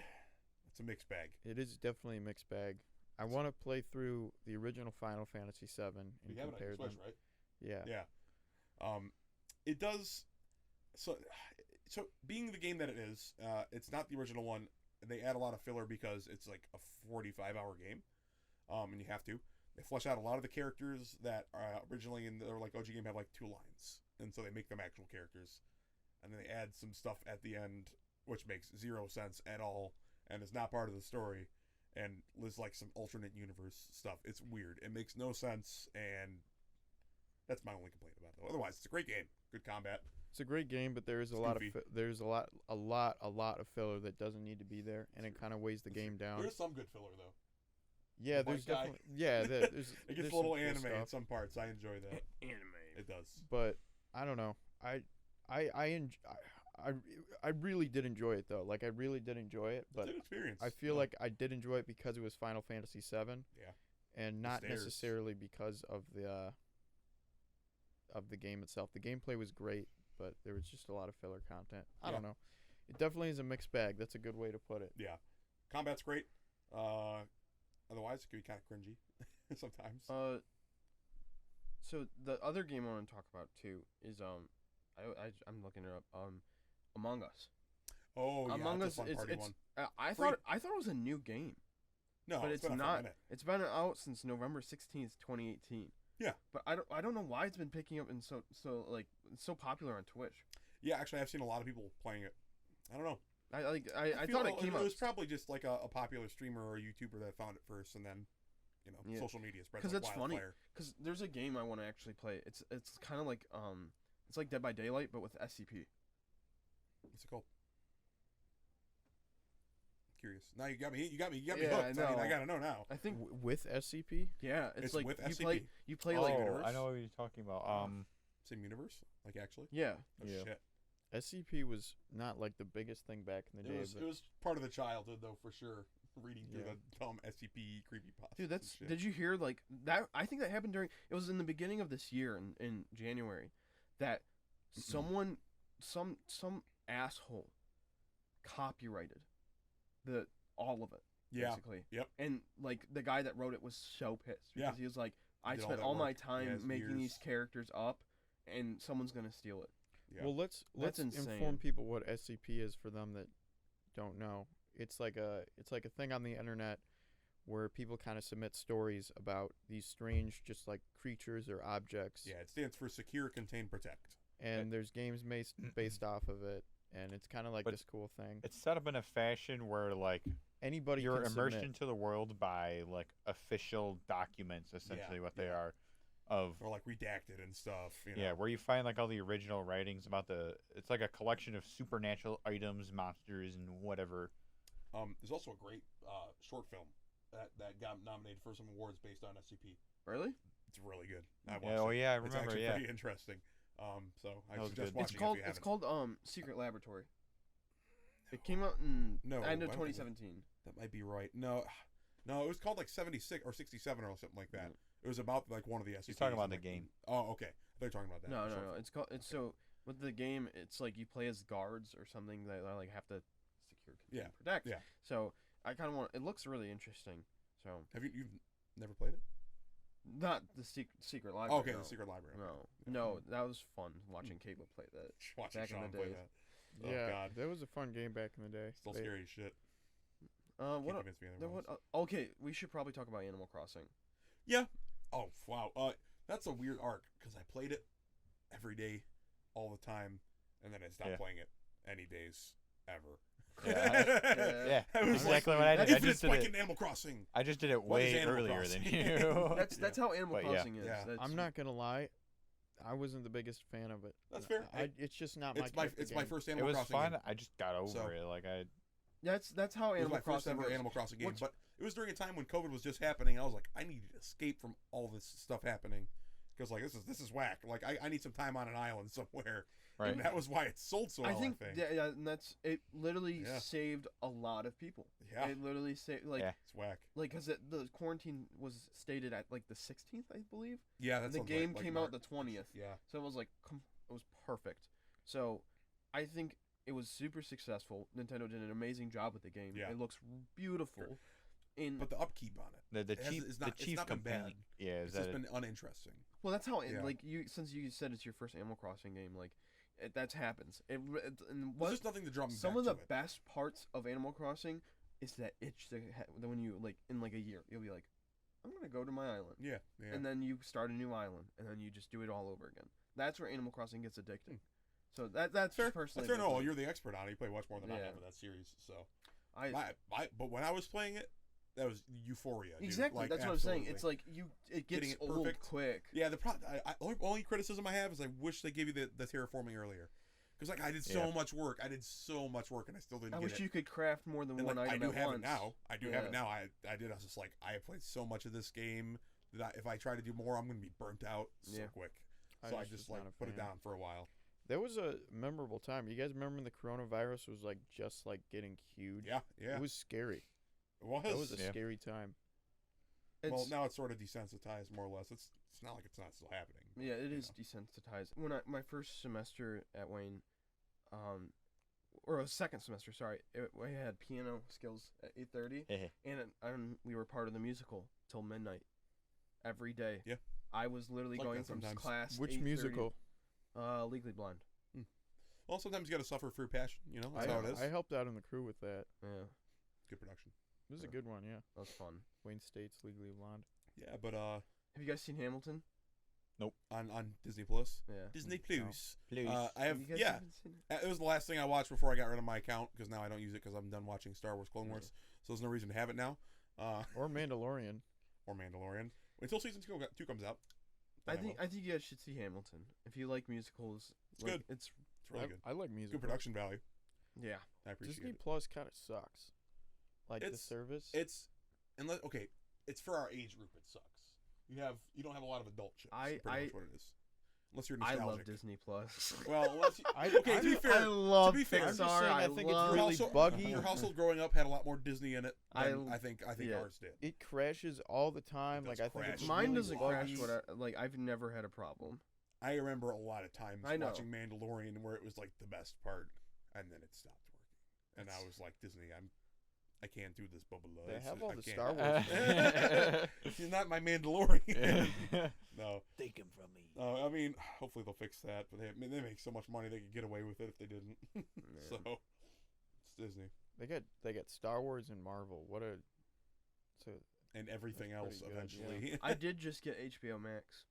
[SPEAKER 3] It's a mixed bag.
[SPEAKER 2] It is definitely a mixed bag. I want to play through the original Final Fantasy VII and
[SPEAKER 3] You have it on
[SPEAKER 2] compare
[SPEAKER 3] your
[SPEAKER 2] them.
[SPEAKER 3] Switch, right?
[SPEAKER 2] Yeah.
[SPEAKER 3] Yeah. It does. So being the game that it is, it's not the original one. They add a lot of filler because it's like a 45-hour game, and you have to. They flesh out a lot of the characters that originally in the like OG game have like 2 lines, and so they make them actual characters, and then they add some stuff at the end which makes 0 sense at all and is not part of the story, and is like some alternate universe stuff. It's weird. It makes no sense, and that's my only complaint about it. Otherwise, it's a great game. Good combat.
[SPEAKER 2] It's a great game, but there is a
[SPEAKER 3] It's
[SPEAKER 2] lot of
[SPEAKER 3] goofy.
[SPEAKER 2] there's a lot of filler that doesn't need to be there, and it kind of weighs the game down.
[SPEAKER 3] There's some good filler though.
[SPEAKER 2] Yeah,
[SPEAKER 3] the
[SPEAKER 2] there's
[SPEAKER 3] white guy.
[SPEAKER 2] definitely there's
[SPEAKER 3] It
[SPEAKER 2] there's
[SPEAKER 3] gets a little
[SPEAKER 2] some cool
[SPEAKER 3] anime
[SPEAKER 2] stuff.
[SPEAKER 3] at some parts. I enjoy that.
[SPEAKER 4] Anime.
[SPEAKER 3] It does.
[SPEAKER 2] But I don't know. I really did enjoy it though. Like I really did enjoy it, but
[SPEAKER 3] It's a good experience.
[SPEAKER 2] I feel
[SPEAKER 3] Yeah.
[SPEAKER 2] like I did enjoy it because it was Final Fantasy VII.
[SPEAKER 3] Yeah.
[SPEAKER 2] And not
[SPEAKER 3] stairs.
[SPEAKER 2] necessarily because of the game itself. The gameplay was great, but there was just a lot of filler content. I don't know. It definitely is a mixed bag. That's a good way to put it.
[SPEAKER 3] Yeah, combat's great. Otherwise, it can be kind of cringy sometimes.
[SPEAKER 4] So the other game I want to talk about too is I'm looking it up. Among Us.
[SPEAKER 3] Oh yeah,
[SPEAKER 4] Among
[SPEAKER 3] it's
[SPEAKER 4] Us.
[SPEAKER 3] a fun party one.
[SPEAKER 4] I
[SPEAKER 3] Free.
[SPEAKER 4] thought it was a new game.
[SPEAKER 3] No,
[SPEAKER 4] but
[SPEAKER 3] it's
[SPEAKER 4] it's
[SPEAKER 3] been out for a
[SPEAKER 4] not.
[SPEAKER 3] minute.
[SPEAKER 4] It's been out since November 16th, 2018.
[SPEAKER 3] Yeah.
[SPEAKER 4] But I don't know why it's been picking up and so it's so popular on Twitch.
[SPEAKER 3] Yeah, actually, I've seen a lot of people playing it. I don't know.
[SPEAKER 4] I
[SPEAKER 3] feel
[SPEAKER 4] thought it came
[SPEAKER 3] It
[SPEAKER 4] out.
[SPEAKER 3] was probably just like a popular streamer or a YouTuber that found it first, and then
[SPEAKER 4] Yeah.
[SPEAKER 3] social media spreads.
[SPEAKER 4] Because
[SPEAKER 3] like
[SPEAKER 4] it's funny.
[SPEAKER 3] wildfire.
[SPEAKER 4] Because there's a game I want to actually play. It's kind of like it's like Dead by Daylight but with SCP.
[SPEAKER 3] What's it called? Curious. Now you got me. You got me
[SPEAKER 4] Yeah,
[SPEAKER 3] hooked.
[SPEAKER 4] I know.
[SPEAKER 3] I gotta know now.
[SPEAKER 4] I think
[SPEAKER 2] With SCP?
[SPEAKER 4] yeah, it's like
[SPEAKER 3] with
[SPEAKER 4] you
[SPEAKER 3] SCP.
[SPEAKER 4] play
[SPEAKER 1] Oh,
[SPEAKER 4] like
[SPEAKER 1] I know what you're talking about.
[SPEAKER 3] Same universe, like actually.
[SPEAKER 4] yeah.
[SPEAKER 3] Oh
[SPEAKER 2] Yeah.
[SPEAKER 3] shit.
[SPEAKER 2] SCP was not like the biggest thing back in the day.
[SPEAKER 3] It was part of the childhood though, for sure. Reading through
[SPEAKER 2] Yeah.
[SPEAKER 3] the dumb SCP creepypasta.
[SPEAKER 4] Dude, that's did you hear like that? I think that happened during. It was in the beginning of this year in January, that someone, some asshole, copyrighted all of it.
[SPEAKER 3] Yeah.
[SPEAKER 4] Basically.
[SPEAKER 3] Yep.
[SPEAKER 4] And like the guy that wrote it was so pissed because
[SPEAKER 3] Yeah.
[SPEAKER 4] he was like, I
[SPEAKER 3] Did all
[SPEAKER 4] spent
[SPEAKER 3] that
[SPEAKER 4] all my
[SPEAKER 3] work.
[SPEAKER 4] time
[SPEAKER 3] Yes,
[SPEAKER 4] making these
[SPEAKER 3] years.
[SPEAKER 4] characters up, and someone's gonna steal it.
[SPEAKER 3] Yeah.
[SPEAKER 2] Well, let's
[SPEAKER 4] That's
[SPEAKER 2] inform
[SPEAKER 4] insane.
[SPEAKER 2] people what SCP is for them that don't know. It's like a thing on the internet where people kind of submit stories about these strange, just like creatures or objects.
[SPEAKER 3] Yeah, it stands for Secure, Contain, Protect.
[SPEAKER 2] And there's games based off of it, and it's kind of like
[SPEAKER 1] But
[SPEAKER 2] this cool thing.
[SPEAKER 1] it's set up in a fashion where like
[SPEAKER 2] Anybody
[SPEAKER 1] you're
[SPEAKER 2] can
[SPEAKER 1] immersed
[SPEAKER 2] submit.
[SPEAKER 1] into the world by like official documents, essentially what they are. of
[SPEAKER 3] or like redacted and stuff. You know?
[SPEAKER 1] yeah, where you find like all the original writings about it's like a collection of supernatural items, monsters, and whatever.
[SPEAKER 3] There's also a great short film that got nominated for some awards based on SCP.
[SPEAKER 4] Really?
[SPEAKER 3] It's really good. I watched
[SPEAKER 1] Yeah, oh
[SPEAKER 3] it.
[SPEAKER 1] yeah, I
[SPEAKER 3] It's
[SPEAKER 1] remember.
[SPEAKER 3] actually
[SPEAKER 1] Yeah,
[SPEAKER 3] pretty interesting. So I
[SPEAKER 1] That was
[SPEAKER 3] suggest
[SPEAKER 1] good.
[SPEAKER 3] watching it if you haven't.
[SPEAKER 4] It's called Secret Laboratory. It came out in
[SPEAKER 3] No,
[SPEAKER 4] end of
[SPEAKER 3] I don't think
[SPEAKER 4] 2017.
[SPEAKER 3] That might be right. No, it was called like 76 or 67 or something like that. It was about like one of the SCPs.
[SPEAKER 1] He's talking about
[SPEAKER 3] and,
[SPEAKER 1] the
[SPEAKER 3] like,
[SPEAKER 1] game.
[SPEAKER 3] Oh, okay. I thought you were talking about that.
[SPEAKER 4] No,
[SPEAKER 3] Short
[SPEAKER 4] no, no.
[SPEAKER 3] film.
[SPEAKER 4] It's called. It's so with the game. It's like you play as guards or something that like have to secure,
[SPEAKER 3] Yeah,
[SPEAKER 4] and protect.
[SPEAKER 3] yeah.
[SPEAKER 4] So I kind of want. It looks really interesting. So
[SPEAKER 3] You've never played it?
[SPEAKER 4] not the secret library.
[SPEAKER 3] Oh, okay,
[SPEAKER 4] no.
[SPEAKER 3] the Secret Library.
[SPEAKER 4] No, that was fun watching Caleb play that.
[SPEAKER 3] Watching
[SPEAKER 4] back in
[SPEAKER 3] Sean
[SPEAKER 4] the
[SPEAKER 3] play
[SPEAKER 4] days.
[SPEAKER 3] that. Oh
[SPEAKER 2] Yeah,
[SPEAKER 3] God,
[SPEAKER 2] that was a fun game back in the day.
[SPEAKER 3] still
[SPEAKER 2] They-
[SPEAKER 3] scary as shit.
[SPEAKER 4] What?
[SPEAKER 3] Can't convince me otherwise.
[SPEAKER 4] Okay, we should probably talk about Animal Crossing.
[SPEAKER 3] Yeah. Oh wow. That's a weird arc because I played it every day, all the time, and then I stopped
[SPEAKER 1] Yeah.
[SPEAKER 3] playing it any days ever.
[SPEAKER 1] Yeah,
[SPEAKER 3] I was
[SPEAKER 1] exactly
[SPEAKER 3] like,
[SPEAKER 1] what I did. I
[SPEAKER 3] Infinite
[SPEAKER 1] just did
[SPEAKER 3] Spike
[SPEAKER 1] it.
[SPEAKER 3] in Animal Crossing.
[SPEAKER 1] I just did it
[SPEAKER 3] What is
[SPEAKER 1] way
[SPEAKER 3] Animal
[SPEAKER 1] earlier
[SPEAKER 3] Crossing?
[SPEAKER 1] than you.
[SPEAKER 4] That's how Animal
[SPEAKER 1] But yeah.
[SPEAKER 4] Crossing is.
[SPEAKER 3] Yeah.
[SPEAKER 4] That's-
[SPEAKER 2] I'm not gonna lie, I wasn't the biggest fan of it.
[SPEAKER 3] That's fair.
[SPEAKER 2] It's just not my.
[SPEAKER 3] It's my first
[SPEAKER 1] It
[SPEAKER 3] Animal
[SPEAKER 1] was
[SPEAKER 3] Crossing
[SPEAKER 1] fun.
[SPEAKER 3] game.
[SPEAKER 1] I just got over
[SPEAKER 3] So-
[SPEAKER 1] it. Like I.
[SPEAKER 4] That's how
[SPEAKER 3] It was
[SPEAKER 4] Animal
[SPEAKER 3] my first
[SPEAKER 4] Crossing
[SPEAKER 3] ever
[SPEAKER 4] goes.
[SPEAKER 3] Animal Crossing game,
[SPEAKER 4] What's-
[SPEAKER 3] but it was during a time when COVID was just happening. I was like, I need to escape from all this stuff happening because like this is whack. Like I need some time on an island somewhere,
[SPEAKER 1] Right.
[SPEAKER 3] and that was why it sold so well.
[SPEAKER 4] I think, yeah, and that's it. Literally
[SPEAKER 3] Yeah.
[SPEAKER 4] saved a lot of people.
[SPEAKER 3] Yeah.
[SPEAKER 4] It literally saved like
[SPEAKER 1] Yeah.
[SPEAKER 3] It's whack.
[SPEAKER 4] because the quarantine was stated at like the 16th, I believe.
[SPEAKER 3] Yeah,
[SPEAKER 4] And
[SPEAKER 3] that's
[SPEAKER 4] the game came out the 20th.
[SPEAKER 3] Yeah.
[SPEAKER 4] So it was like it was perfect. So I think it was super successful. Nintendo did an amazing job with the game.
[SPEAKER 3] Yeah.
[SPEAKER 4] It looks beautiful.
[SPEAKER 3] But the upkeep on it,
[SPEAKER 1] The
[SPEAKER 3] It has-
[SPEAKER 1] chief
[SPEAKER 3] it's not-
[SPEAKER 1] the chief
[SPEAKER 3] it's not been
[SPEAKER 1] complaint.
[SPEAKER 3] bad.
[SPEAKER 1] Yeah, is
[SPEAKER 3] it's
[SPEAKER 1] that
[SPEAKER 3] just been uninteresting.
[SPEAKER 4] well, that's how
[SPEAKER 3] Yeah.
[SPEAKER 4] like since you said it's your first Animal Crossing game, like that happens. And
[SPEAKER 3] There's
[SPEAKER 4] what
[SPEAKER 3] just nothing to draw me
[SPEAKER 4] some
[SPEAKER 3] back
[SPEAKER 4] of the
[SPEAKER 3] to it.
[SPEAKER 4] best parts of Animal Crossing is that itch that when you like in like a year you'll be like, I'm gonna go to my island,
[SPEAKER 3] Yeah, yeah.
[SPEAKER 4] and then you start a new island, and then you just do it all over again. That's where Animal Crossing gets addicting. So that's
[SPEAKER 3] fair.
[SPEAKER 4] personally.
[SPEAKER 3] That's fair. No,
[SPEAKER 4] like-
[SPEAKER 3] you're the expert on it. You play much more than I
[SPEAKER 4] Yeah.
[SPEAKER 3] have in that series. So,
[SPEAKER 4] I
[SPEAKER 3] but when I was playing it, that was euphoria. Dude.
[SPEAKER 4] exactly.
[SPEAKER 3] Like,
[SPEAKER 4] that's what I'm saying.
[SPEAKER 3] absolutely.
[SPEAKER 4] It's like it
[SPEAKER 3] Getting
[SPEAKER 4] gets
[SPEAKER 3] it
[SPEAKER 4] old
[SPEAKER 3] perfect.
[SPEAKER 4] quick.
[SPEAKER 3] Yeah, only criticism I have is I wish they gave you the terraforming earlier, because like I did so
[SPEAKER 1] Yeah.
[SPEAKER 3] much work. I did so much work, and I still didn't
[SPEAKER 4] I
[SPEAKER 3] get
[SPEAKER 4] wish
[SPEAKER 3] it.
[SPEAKER 4] you could craft more than
[SPEAKER 3] And,
[SPEAKER 4] one
[SPEAKER 3] like,
[SPEAKER 4] item
[SPEAKER 3] I do
[SPEAKER 4] at
[SPEAKER 3] have
[SPEAKER 4] once.
[SPEAKER 3] it now. I do have
[SPEAKER 4] Yeah.
[SPEAKER 3] it now. I did. I was just like, I have played so much of this game that if I try to do more, I'm going to be burnt out so
[SPEAKER 4] Yeah.
[SPEAKER 3] quick.
[SPEAKER 2] I
[SPEAKER 3] So I
[SPEAKER 2] just
[SPEAKER 3] just
[SPEAKER 2] was
[SPEAKER 3] like
[SPEAKER 2] not a
[SPEAKER 3] put it
[SPEAKER 2] fan.
[SPEAKER 3] down for a while.
[SPEAKER 2] There was a memorable time. You guys remember when the coronavirus was like just like getting huge?
[SPEAKER 3] Yeah, yeah.
[SPEAKER 2] It was scary.
[SPEAKER 3] It was.
[SPEAKER 2] That was a
[SPEAKER 1] Yeah.
[SPEAKER 2] scary time.
[SPEAKER 3] Well,
[SPEAKER 4] It's,
[SPEAKER 3] now it's sort of desensitized more or less. It's not like it's not still happening.
[SPEAKER 4] yeah, it
[SPEAKER 3] you
[SPEAKER 4] is desensitized. When my first semester at Wayne, or a second semester, sorry, we had piano skills at 8:30, and we were part of the musical till midnight, every day.
[SPEAKER 3] Yeah.
[SPEAKER 4] I was literally
[SPEAKER 3] It's like
[SPEAKER 4] going
[SPEAKER 3] that
[SPEAKER 4] from
[SPEAKER 3] sometimes.
[SPEAKER 4] class.
[SPEAKER 2] Which
[SPEAKER 4] 8:30
[SPEAKER 2] musical?
[SPEAKER 4] Legally Blonde.
[SPEAKER 3] Well, sometimes you got to suffer for your passion. You know, that's how it is.
[SPEAKER 2] I helped out in the crew with that.
[SPEAKER 4] Yeah,
[SPEAKER 3] Good production.
[SPEAKER 2] It was a
[SPEAKER 4] Yeah.
[SPEAKER 2] good one, yeah.
[SPEAKER 4] that was fun.
[SPEAKER 2] Wayne State's Legally Blonde.
[SPEAKER 3] Yeah, but
[SPEAKER 4] Have you guys seen Hamilton?
[SPEAKER 3] on Disney Plus.
[SPEAKER 4] Yeah.
[SPEAKER 3] Disney Plus.
[SPEAKER 1] Please.
[SPEAKER 3] I have
[SPEAKER 4] You guys
[SPEAKER 3] yeah.
[SPEAKER 4] haven't seen it?
[SPEAKER 3] It was the last thing I watched before I got rid of my account because now I don't use it because I'm done watching Star Wars Clone Wars. So there's no reason to have it now.
[SPEAKER 2] Or Mandalorian.
[SPEAKER 3] Or Mandalorian until season 2 comes out.
[SPEAKER 4] I
[SPEAKER 3] Then
[SPEAKER 4] think
[SPEAKER 3] will.
[SPEAKER 4] I think you guys should see Hamilton if you like musicals.
[SPEAKER 3] It's
[SPEAKER 4] like,
[SPEAKER 3] good.
[SPEAKER 4] It's
[SPEAKER 3] It's really good.
[SPEAKER 2] I like music.
[SPEAKER 3] Good production value.
[SPEAKER 4] yeah.
[SPEAKER 3] I appreciate
[SPEAKER 2] Disney
[SPEAKER 3] it.
[SPEAKER 2] Plus kind of sucks. Like the
[SPEAKER 3] It's-
[SPEAKER 2] service.
[SPEAKER 3] It's unless okay, it's for our age group. It sucks. You don't have a lot of adult shows. That's pretty much what it is. Unless you're
[SPEAKER 4] I
[SPEAKER 3] nostalgic.
[SPEAKER 4] love Disney Plus.
[SPEAKER 3] Well, unless you,
[SPEAKER 2] I-
[SPEAKER 3] okay. To be
[SPEAKER 2] I
[SPEAKER 3] fair,
[SPEAKER 4] love
[SPEAKER 3] to be fair,
[SPEAKER 2] I'm just
[SPEAKER 4] Pixar.
[SPEAKER 2] saying, I
[SPEAKER 4] I
[SPEAKER 2] think it's
[SPEAKER 4] love
[SPEAKER 2] really
[SPEAKER 3] household,
[SPEAKER 2] buggy.
[SPEAKER 3] Your household growing up had a lot more Disney in it than
[SPEAKER 4] I-
[SPEAKER 3] I think
[SPEAKER 4] yeah.
[SPEAKER 3] ours did.
[SPEAKER 2] it crashes all the time.
[SPEAKER 3] It
[SPEAKER 2] Like
[SPEAKER 3] does
[SPEAKER 2] I think it's
[SPEAKER 3] crash.
[SPEAKER 4] Mine
[SPEAKER 2] really
[SPEAKER 4] doesn't crash.
[SPEAKER 2] buggy.
[SPEAKER 4] I've never had a problem.
[SPEAKER 3] I remember a lot of times
[SPEAKER 4] I know.
[SPEAKER 3] watching Mandalorian where it was like the best part, and then it stopped working, and I was like, Disney, I can't do this, blah blah blah.
[SPEAKER 2] They
[SPEAKER 3] It's-
[SPEAKER 2] have all
[SPEAKER 3] I
[SPEAKER 2] the
[SPEAKER 3] can't.
[SPEAKER 2] Star Wars.
[SPEAKER 3] He's not my Mandalorian. No,
[SPEAKER 1] Take him from me.
[SPEAKER 3] I mean, hopefully they'll fix that. But they make so much money they could get away with it if they didn't. So it's Disney
[SPEAKER 2] They got Star Wars and Marvel. What a
[SPEAKER 3] and everything
[SPEAKER 2] That's
[SPEAKER 3] else
[SPEAKER 2] pretty good,
[SPEAKER 3] eventually.
[SPEAKER 4] I did just get HBO Max.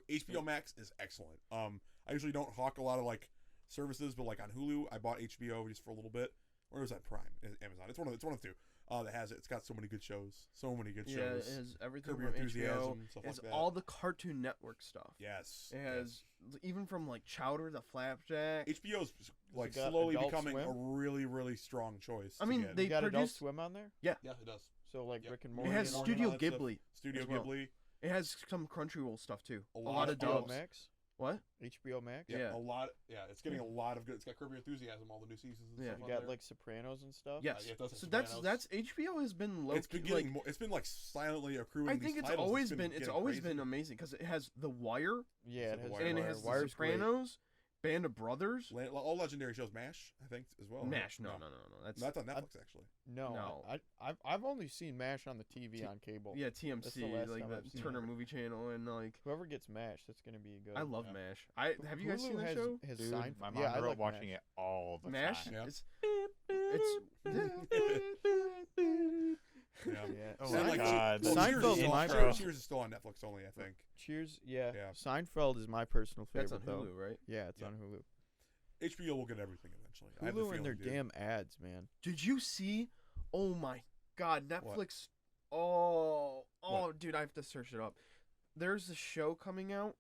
[SPEAKER 3] HBO Max is excellent. I usually don't hawk a lot of like services, but like on Hulu, I bought HBO just for a little bit. Or was that Prime? Amazon. It's one of the two. that has it. It's got so many good shows. So many good
[SPEAKER 4] Yeah,
[SPEAKER 3] shows.
[SPEAKER 4] it has everything
[SPEAKER 3] Curb Your
[SPEAKER 4] from
[SPEAKER 3] Enthusiasm,
[SPEAKER 4] HBO.
[SPEAKER 3] stuff
[SPEAKER 4] It's
[SPEAKER 3] like that.
[SPEAKER 4] all the Cartoon Network stuff.
[SPEAKER 3] Yes.
[SPEAKER 4] It has even from like Chowder to Flapjack.
[SPEAKER 3] HBO's like
[SPEAKER 2] got
[SPEAKER 3] slowly
[SPEAKER 2] Adult
[SPEAKER 3] becoming
[SPEAKER 2] Swim?
[SPEAKER 3] a really, really strong choice.
[SPEAKER 4] I
[SPEAKER 3] to
[SPEAKER 4] mean,
[SPEAKER 3] get.
[SPEAKER 4] they
[SPEAKER 2] You got Adult
[SPEAKER 4] produce.
[SPEAKER 2] Swim on there,
[SPEAKER 3] Yeah, it does.
[SPEAKER 2] so like
[SPEAKER 3] Yep.
[SPEAKER 2] Rick and
[SPEAKER 3] It
[SPEAKER 2] Morty.
[SPEAKER 4] It has
[SPEAKER 2] and all
[SPEAKER 3] Morty and
[SPEAKER 4] Studio
[SPEAKER 3] all that stuff.
[SPEAKER 4] Ghibli.
[SPEAKER 3] Studio
[SPEAKER 4] as well.
[SPEAKER 3] Ghibli.
[SPEAKER 4] It has some Crunchyroll stuff too.
[SPEAKER 3] A
[SPEAKER 4] A
[SPEAKER 3] lot
[SPEAKER 4] lot
[SPEAKER 3] of
[SPEAKER 4] of
[SPEAKER 2] HBO
[SPEAKER 4] dubs.
[SPEAKER 2] Max.
[SPEAKER 4] What?
[SPEAKER 2] HBO Max.
[SPEAKER 4] Yeah.
[SPEAKER 3] A lot. Yeah, it's getting a lot of good. It's got Curb Your Enthusiasm, all the new seasons. And
[SPEAKER 4] Yeah.
[SPEAKER 3] stuff
[SPEAKER 2] You
[SPEAKER 3] on
[SPEAKER 2] got
[SPEAKER 3] there.
[SPEAKER 2] like Sopranos and stuff.
[SPEAKER 4] Yes.
[SPEAKER 3] yeah, it does have
[SPEAKER 4] So
[SPEAKER 3] Sopranos.
[SPEAKER 4] that's HBO has been low.
[SPEAKER 3] It's been getting more. It's been like silently accruing.
[SPEAKER 4] I
[SPEAKER 3] these
[SPEAKER 4] think it's
[SPEAKER 3] titles.
[SPEAKER 4] always
[SPEAKER 3] been
[SPEAKER 4] it's
[SPEAKER 3] getting
[SPEAKER 4] always
[SPEAKER 3] crazy.
[SPEAKER 4] been amazing because it has The Wire
[SPEAKER 2] Yeah, it
[SPEAKER 3] The
[SPEAKER 2] has.
[SPEAKER 3] Wire.
[SPEAKER 4] and it
[SPEAKER 2] Wire.
[SPEAKER 4] has The
[SPEAKER 2] Wire's great.
[SPEAKER 4] Sopranos, Band of Brothers.
[SPEAKER 3] All legendary shows. MASH, I think, as well. right?
[SPEAKER 4] Mash. No. That's
[SPEAKER 3] That's on Netflix actually.
[SPEAKER 2] No,
[SPEAKER 4] No.
[SPEAKER 2] I've only seen MASH on the TV on cable.
[SPEAKER 4] yeah
[SPEAKER 2] That's the
[SPEAKER 4] TMC,
[SPEAKER 2] last
[SPEAKER 4] like
[SPEAKER 2] time
[SPEAKER 4] the
[SPEAKER 2] I've seen
[SPEAKER 4] Turner
[SPEAKER 2] it.
[SPEAKER 4] Movie Channel, and like
[SPEAKER 2] Whoever gets MASH, that's gonna be good.
[SPEAKER 4] I love
[SPEAKER 3] Yeah.
[SPEAKER 4] Mash. Have you guys
[SPEAKER 2] Hulu
[SPEAKER 4] seen that
[SPEAKER 2] has,
[SPEAKER 4] show?
[SPEAKER 2] Has
[SPEAKER 1] Dude,
[SPEAKER 2] Seinfeld.
[SPEAKER 1] my mom
[SPEAKER 2] yeah, I
[SPEAKER 1] grew
[SPEAKER 2] like
[SPEAKER 1] up watching
[SPEAKER 2] MASH.
[SPEAKER 1] it all the
[SPEAKER 4] Mash.
[SPEAKER 1] time.
[SPEAKER 3] Yeah.
[SPEAKER 4] It's
[SPEAKER 3] Yeah.
[SPEAKER 2] Yeah.
[SPEAKER 1] Oh
[SPEAKER 3] And,
[SPEAKER 1] my
[SPEAKER 3] like,
[SPEAKER 1] God.
[SPEAKER 3] Cheers
[SPEAKER 2] Seinfeld's
[SPEAKER 3] is still-
[SPEAKER 2] my
[SPEAKER 3] Cheers
[SPEAKER 2] show.
[SPEAKER 3] is still on Netflix only, I think.
[SPEAKER 2] Cheers. Yeah.
[SPEAKER 3] Yeah.
[SPEAKER 2] Seinfeld is my personal favorite
[SPEAKER 4] that's on
[SPEAKER 2] though.
[SPEAKER 4] Hulu, right?
[SPEAKER 2] Yeah, it's
[SPEAKER 3] Yeah.
[SPEAKER 2] on Hulu.
[SPEAKER 3] HBO will get everything eventually. I have the
[SPEAKER 2] Hulu and their
[SPEAKER 3] feeling, dude.
[SPEAKER 2] damn ads, man.
[SPEAKER 4] Did you see? Oh my God,
[SPEAKER 3] What?
[SPEAKER 4] Netflix. Oh,
[SPEAKER 3] What?
[SPEAKER 4] dude, I have to search it up. There's a show coming out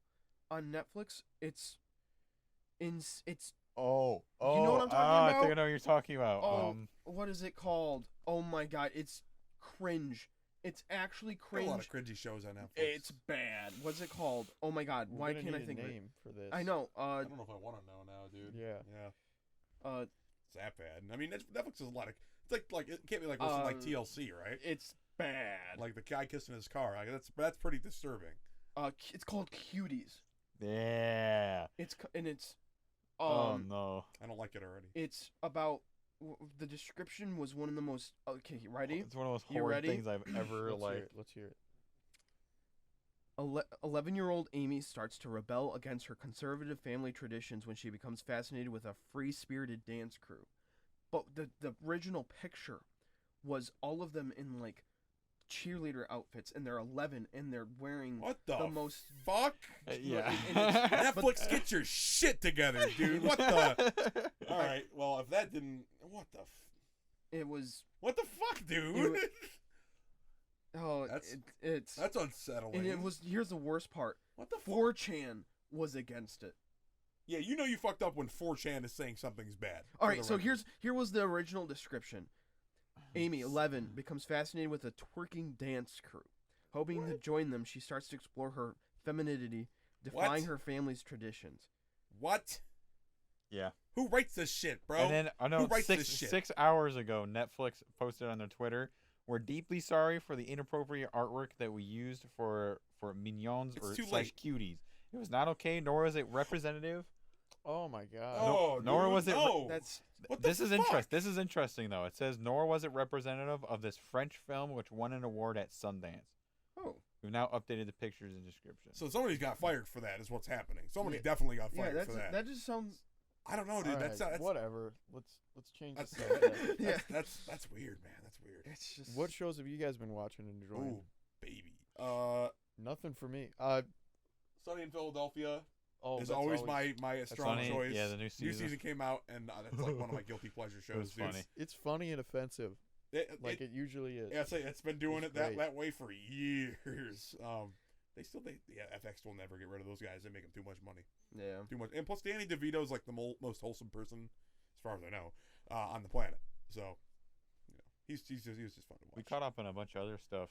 [SPEAKER 4] on Netflix. It's
[SPEAKER 1] Oh,
[SPEAKER 4] You know what I'm talking
[SPEAKER 1] I think I
[SPEAKER 4] about?
[SPEAKER 1] know what you're talking about.
[SPEAKER 4] oh, what is it called? Oh my God, it's cringe. It's actually
[SPEAKER 3] There are a lot
[SPEAKER 4] cringe.
[SPEAKER 3] of cringy shows on Netflix.
[SPEAKER 4] It's bad. What's it called? Oh my God,
[SPEAKER 2] We're
[SPEAKER 4] why
[SPEAKER 2] gonna
[SPEAKER 4] can't I
[SPEAKER 2] need a
[SPEAKER 4] think of it?
[SPEAKER 2] name for this?
[SPEAKER 4] I know.
[SPEAKER 3] I don't know if I want to know now, dude.
[SPEAKER 2] Yeah.
[SPEAKER 3] Yeah. It's that bad. I mean, Netflix is a lot of. It's like it can't be like listening like TLC, right?
[SPEAKER 4] It's bad.
[SPEAKER 3] Like the guy kissing his car. Like, that's pretty disturbing.
[SPEAKER 4] It's called Cuties.
[SPEAKER 1] Yeah.
[SPEAKER 4] It's
[SPEAKER 1] Oh no.
[SPEAKER 3] I don't like it already.
[SPEAKER 4] It's about the description was one of the most. Okay, ready?
[SPEAKER 1] It's one of those
[SPEAKER 4] You
[SPEAKER 1] horrid
[SPEAKER 4] ready?
[SPEAKER 1] things I've ever
[SPEAKER 2] Let's hear it.
[SPEAKER 4] 11-year-old Amy starts to rebel against her conservative family traditions when she becomes fascinated with a free-spirited dance crew. But the original picture was all of them in like cheerleader outfits, and they're 11 and they're wearing
[SPEAKER 3] What the,
[SPEAKER 4] most.
[SPEAKER 3] fuck?
[SPEAKER 1] Yeah.
[SPEAKER 3] Netflix, get your shit together, dude. What the? All right. Well, if that didn't,
[SPEAKER 4] It was
[SPEAKER 3] what the fuck, dude?
[SPEAKER 4] It
[SPEAKER 3] That's-
[SPEAKER 4] it's
[SPEAKER 3] That's unsettling.
[SPEAKER 4] and it was. Here's the worst part.
[SPEAKER 3] What the fuck?
[SPEAKER 4] 4chan was against it.
[SPEAKER 3] Yeah, you know you fucked up when 4chan is saying something's bad.
[SPEAKER 4] All
[SPEAKER 3] for
[SPEAKER 4] right,
[SPEAKER 3] the
[SPEAKER 4] so
[SPEAKER 3] record.
[SPEAKER 4] here was the original description. Amy, 11, becomes fascinated with a twerking dance crew. Hoping to join them, she starts to explore her femininity, defying her family's traditions.
[SPEAKER 3] What?
[SPEAKER 1] Yeah.
[SPEAKER 3] Who writes this shit, bro?
[SPEAKER 1] And then I know
[SPEAKER 3] Who writes
[SPEAKER 1] six
[SPEAKER 3] this shit?
[SPEAKER 1] 6 hours ago, Netflix posted on their Twitter, "We're deeply sorry for the inappropriate artwork that we used for mignons
[SPEAKER 3] It's
[SPEAKER 1] or
[SPEAKER 3] too
[SPEAKER 1] slash
[SPEAKER 3] late.
[SPEAKER 1] cuties. It was not okay, nor was it representative.
[SPEAKER 2] Oh my god.
[SPEAKER 3] Oh,
[SPEAKER 1] nor
[SPEAKER 3] dude,
[SPEAKER 1] was it-
[SPEAKER 3] No.
[SPEAKER 4] That's
[SPEAKER 3] What the
[SPEAKER 1] This is
[SPEAKER 3] fuck?
[SPEAKER 1] This is interesting though. It says, "Nor was it representative of this French film which won an award at Sundance."
[SPEAKER 4] oh
[SPEAKER 1] We've now updated the pictures and description.
[SPEAKER 3] So somebody's got fired for that. Is what's happening. Somebody
[SPEAKER 4] Yeah.
[SPEAKER 3] definitely got
[SPEAKER 4] yeah.
[SPEAKER 3] fired
[SPEAKER 4] That's
[SPEAKER 3] for that.
[SPEAKER 4] that just sounds.
[SPEAKER 3] I don't know, dude.
[SPEAKER 2] All
[SPEAKER 3] That's
[SPEAKER 2] right,
[SPEAKER 3] not.
[SPEAKER 2] whatever. Let's change the
[SPEAKER 3] That's,
[SPEAKER 2] subject.
[SPEAKER 4] Yeah.
[SPEAKER 3] that's weird, man. That's weird.
[SPEAKER 4] It's just.
[SPEAKER 2] What shows have you guys been watching and enjoying?
[SPEAKER 3] Ooh, baby.
[SPEAKER 2] Nothing for me.
[SPEAKER 3] Sunny in Philadelphia
[SPEAKER 2] That's
[SPEAKER 3] is always my strong
[SPEAKER 1] funny.
[SPEAKER 3] choice.
[SPEAKER 1] Yeah, the new
[SPEAKER 3] New
[SPEAKER 1] season.
[SPEAKER 3] season came out, and that's like one of my guilty pleasure shows.
[SPEAKER 1] was
[SPEAKER 3] dude.
[SPEAKER 1] funny.
[SPEAKER 2] It's funny and offensive, like it usually is.
[SPEAKER 3] Yeah, it's been doing
[SPEAKER 2] It's
[SPEAKER 3] it that,
[SPEAKER 2] great.
[SPEAKER 3] that way for years. FX will never get rid of those guys. They make them too much money,
[SPEAKER 4] Yeah.
[SPEAKER 3] too much. And plus, Danny DeVito is like the most wholesome person, as far as I know, on the planet. So, he's just fun to watch.
[SPEAKER 1] We caught up on a bunch of other stuff.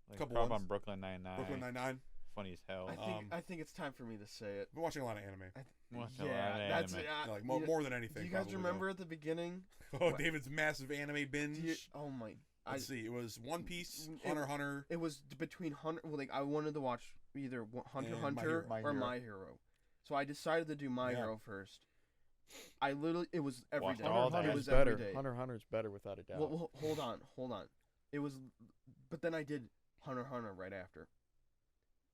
[SPEAKER 1] Like
[SPEAKER 3] Couple
[SPEAKER 1] caught up
[SPEAKER 3] ones.
[SPEAKER 1] on Brooklyn Nine-Nine.
[SPEAKER 3] Brooklyn Nine-Nine.
[SPEAKER 1] Funny as hell.
[SPEAKER 4] I think it's time for me to say it.
[SPEAKER 3] I've been watching a lot of anime.
[SPEAKER 1] Watched a lot
[SPEAKER 4] Yeah,
[SPEAKER 1] of
[SPEAKER 4] that's
[SPEAKER 1] anime.
[SPEAKER 3] Yeah, like
[SPEAKER 4] you know-
[SPEAKER 3] more than anything.
[SPEAKER 4] Do you guys
[SPEAKER 3] probably,
[SPEAKER 4] remember at the beginning?
[SPEAKER 3] though. Oh, David's massive anime binge.
[SPEAKER 4] Oh my!
[SPEAKER 3] Let's see. It was One Piece,
[SPEAKER 4] it-
[SPEAKER 3] Hunter x Hunter.
[SPEAKER 4] It was between Hunter. Well, like I wanted to watch either Hunter
[SPEAKER 3] And
[SPEAKER 4] x
[SPEAKER 3] My
[SPEAKER 4] Hunter
[SPEAKER 3] Hero.
[SPEAKER 2] My
[SPEAKER 4] or
[SPEAKER 2] Hero.
[SPEAKER 4] My Hero. So I decided to do My
[SPEAKER 3] Yeah.
[SPEAKER 4] Hero first. I literally it was every
[SPEAKER 1] Watched
[SPEAKER 4] day.
[SPEAKER 1] all
[SPEAKER 2] Hunter
[SPEAKER 1] that.
[SPEAKER 4] It
[SPEAKER 2] Hunter's
[SPEAKER 4] was
[SPEAKER 2] better.
[SPEAKER 4] every day.
[SPEAKER 2] Hunter's better without a doubt.
[SPEAKER 4] Well, hold on. It was, but then I did Hunter x Hunter right after.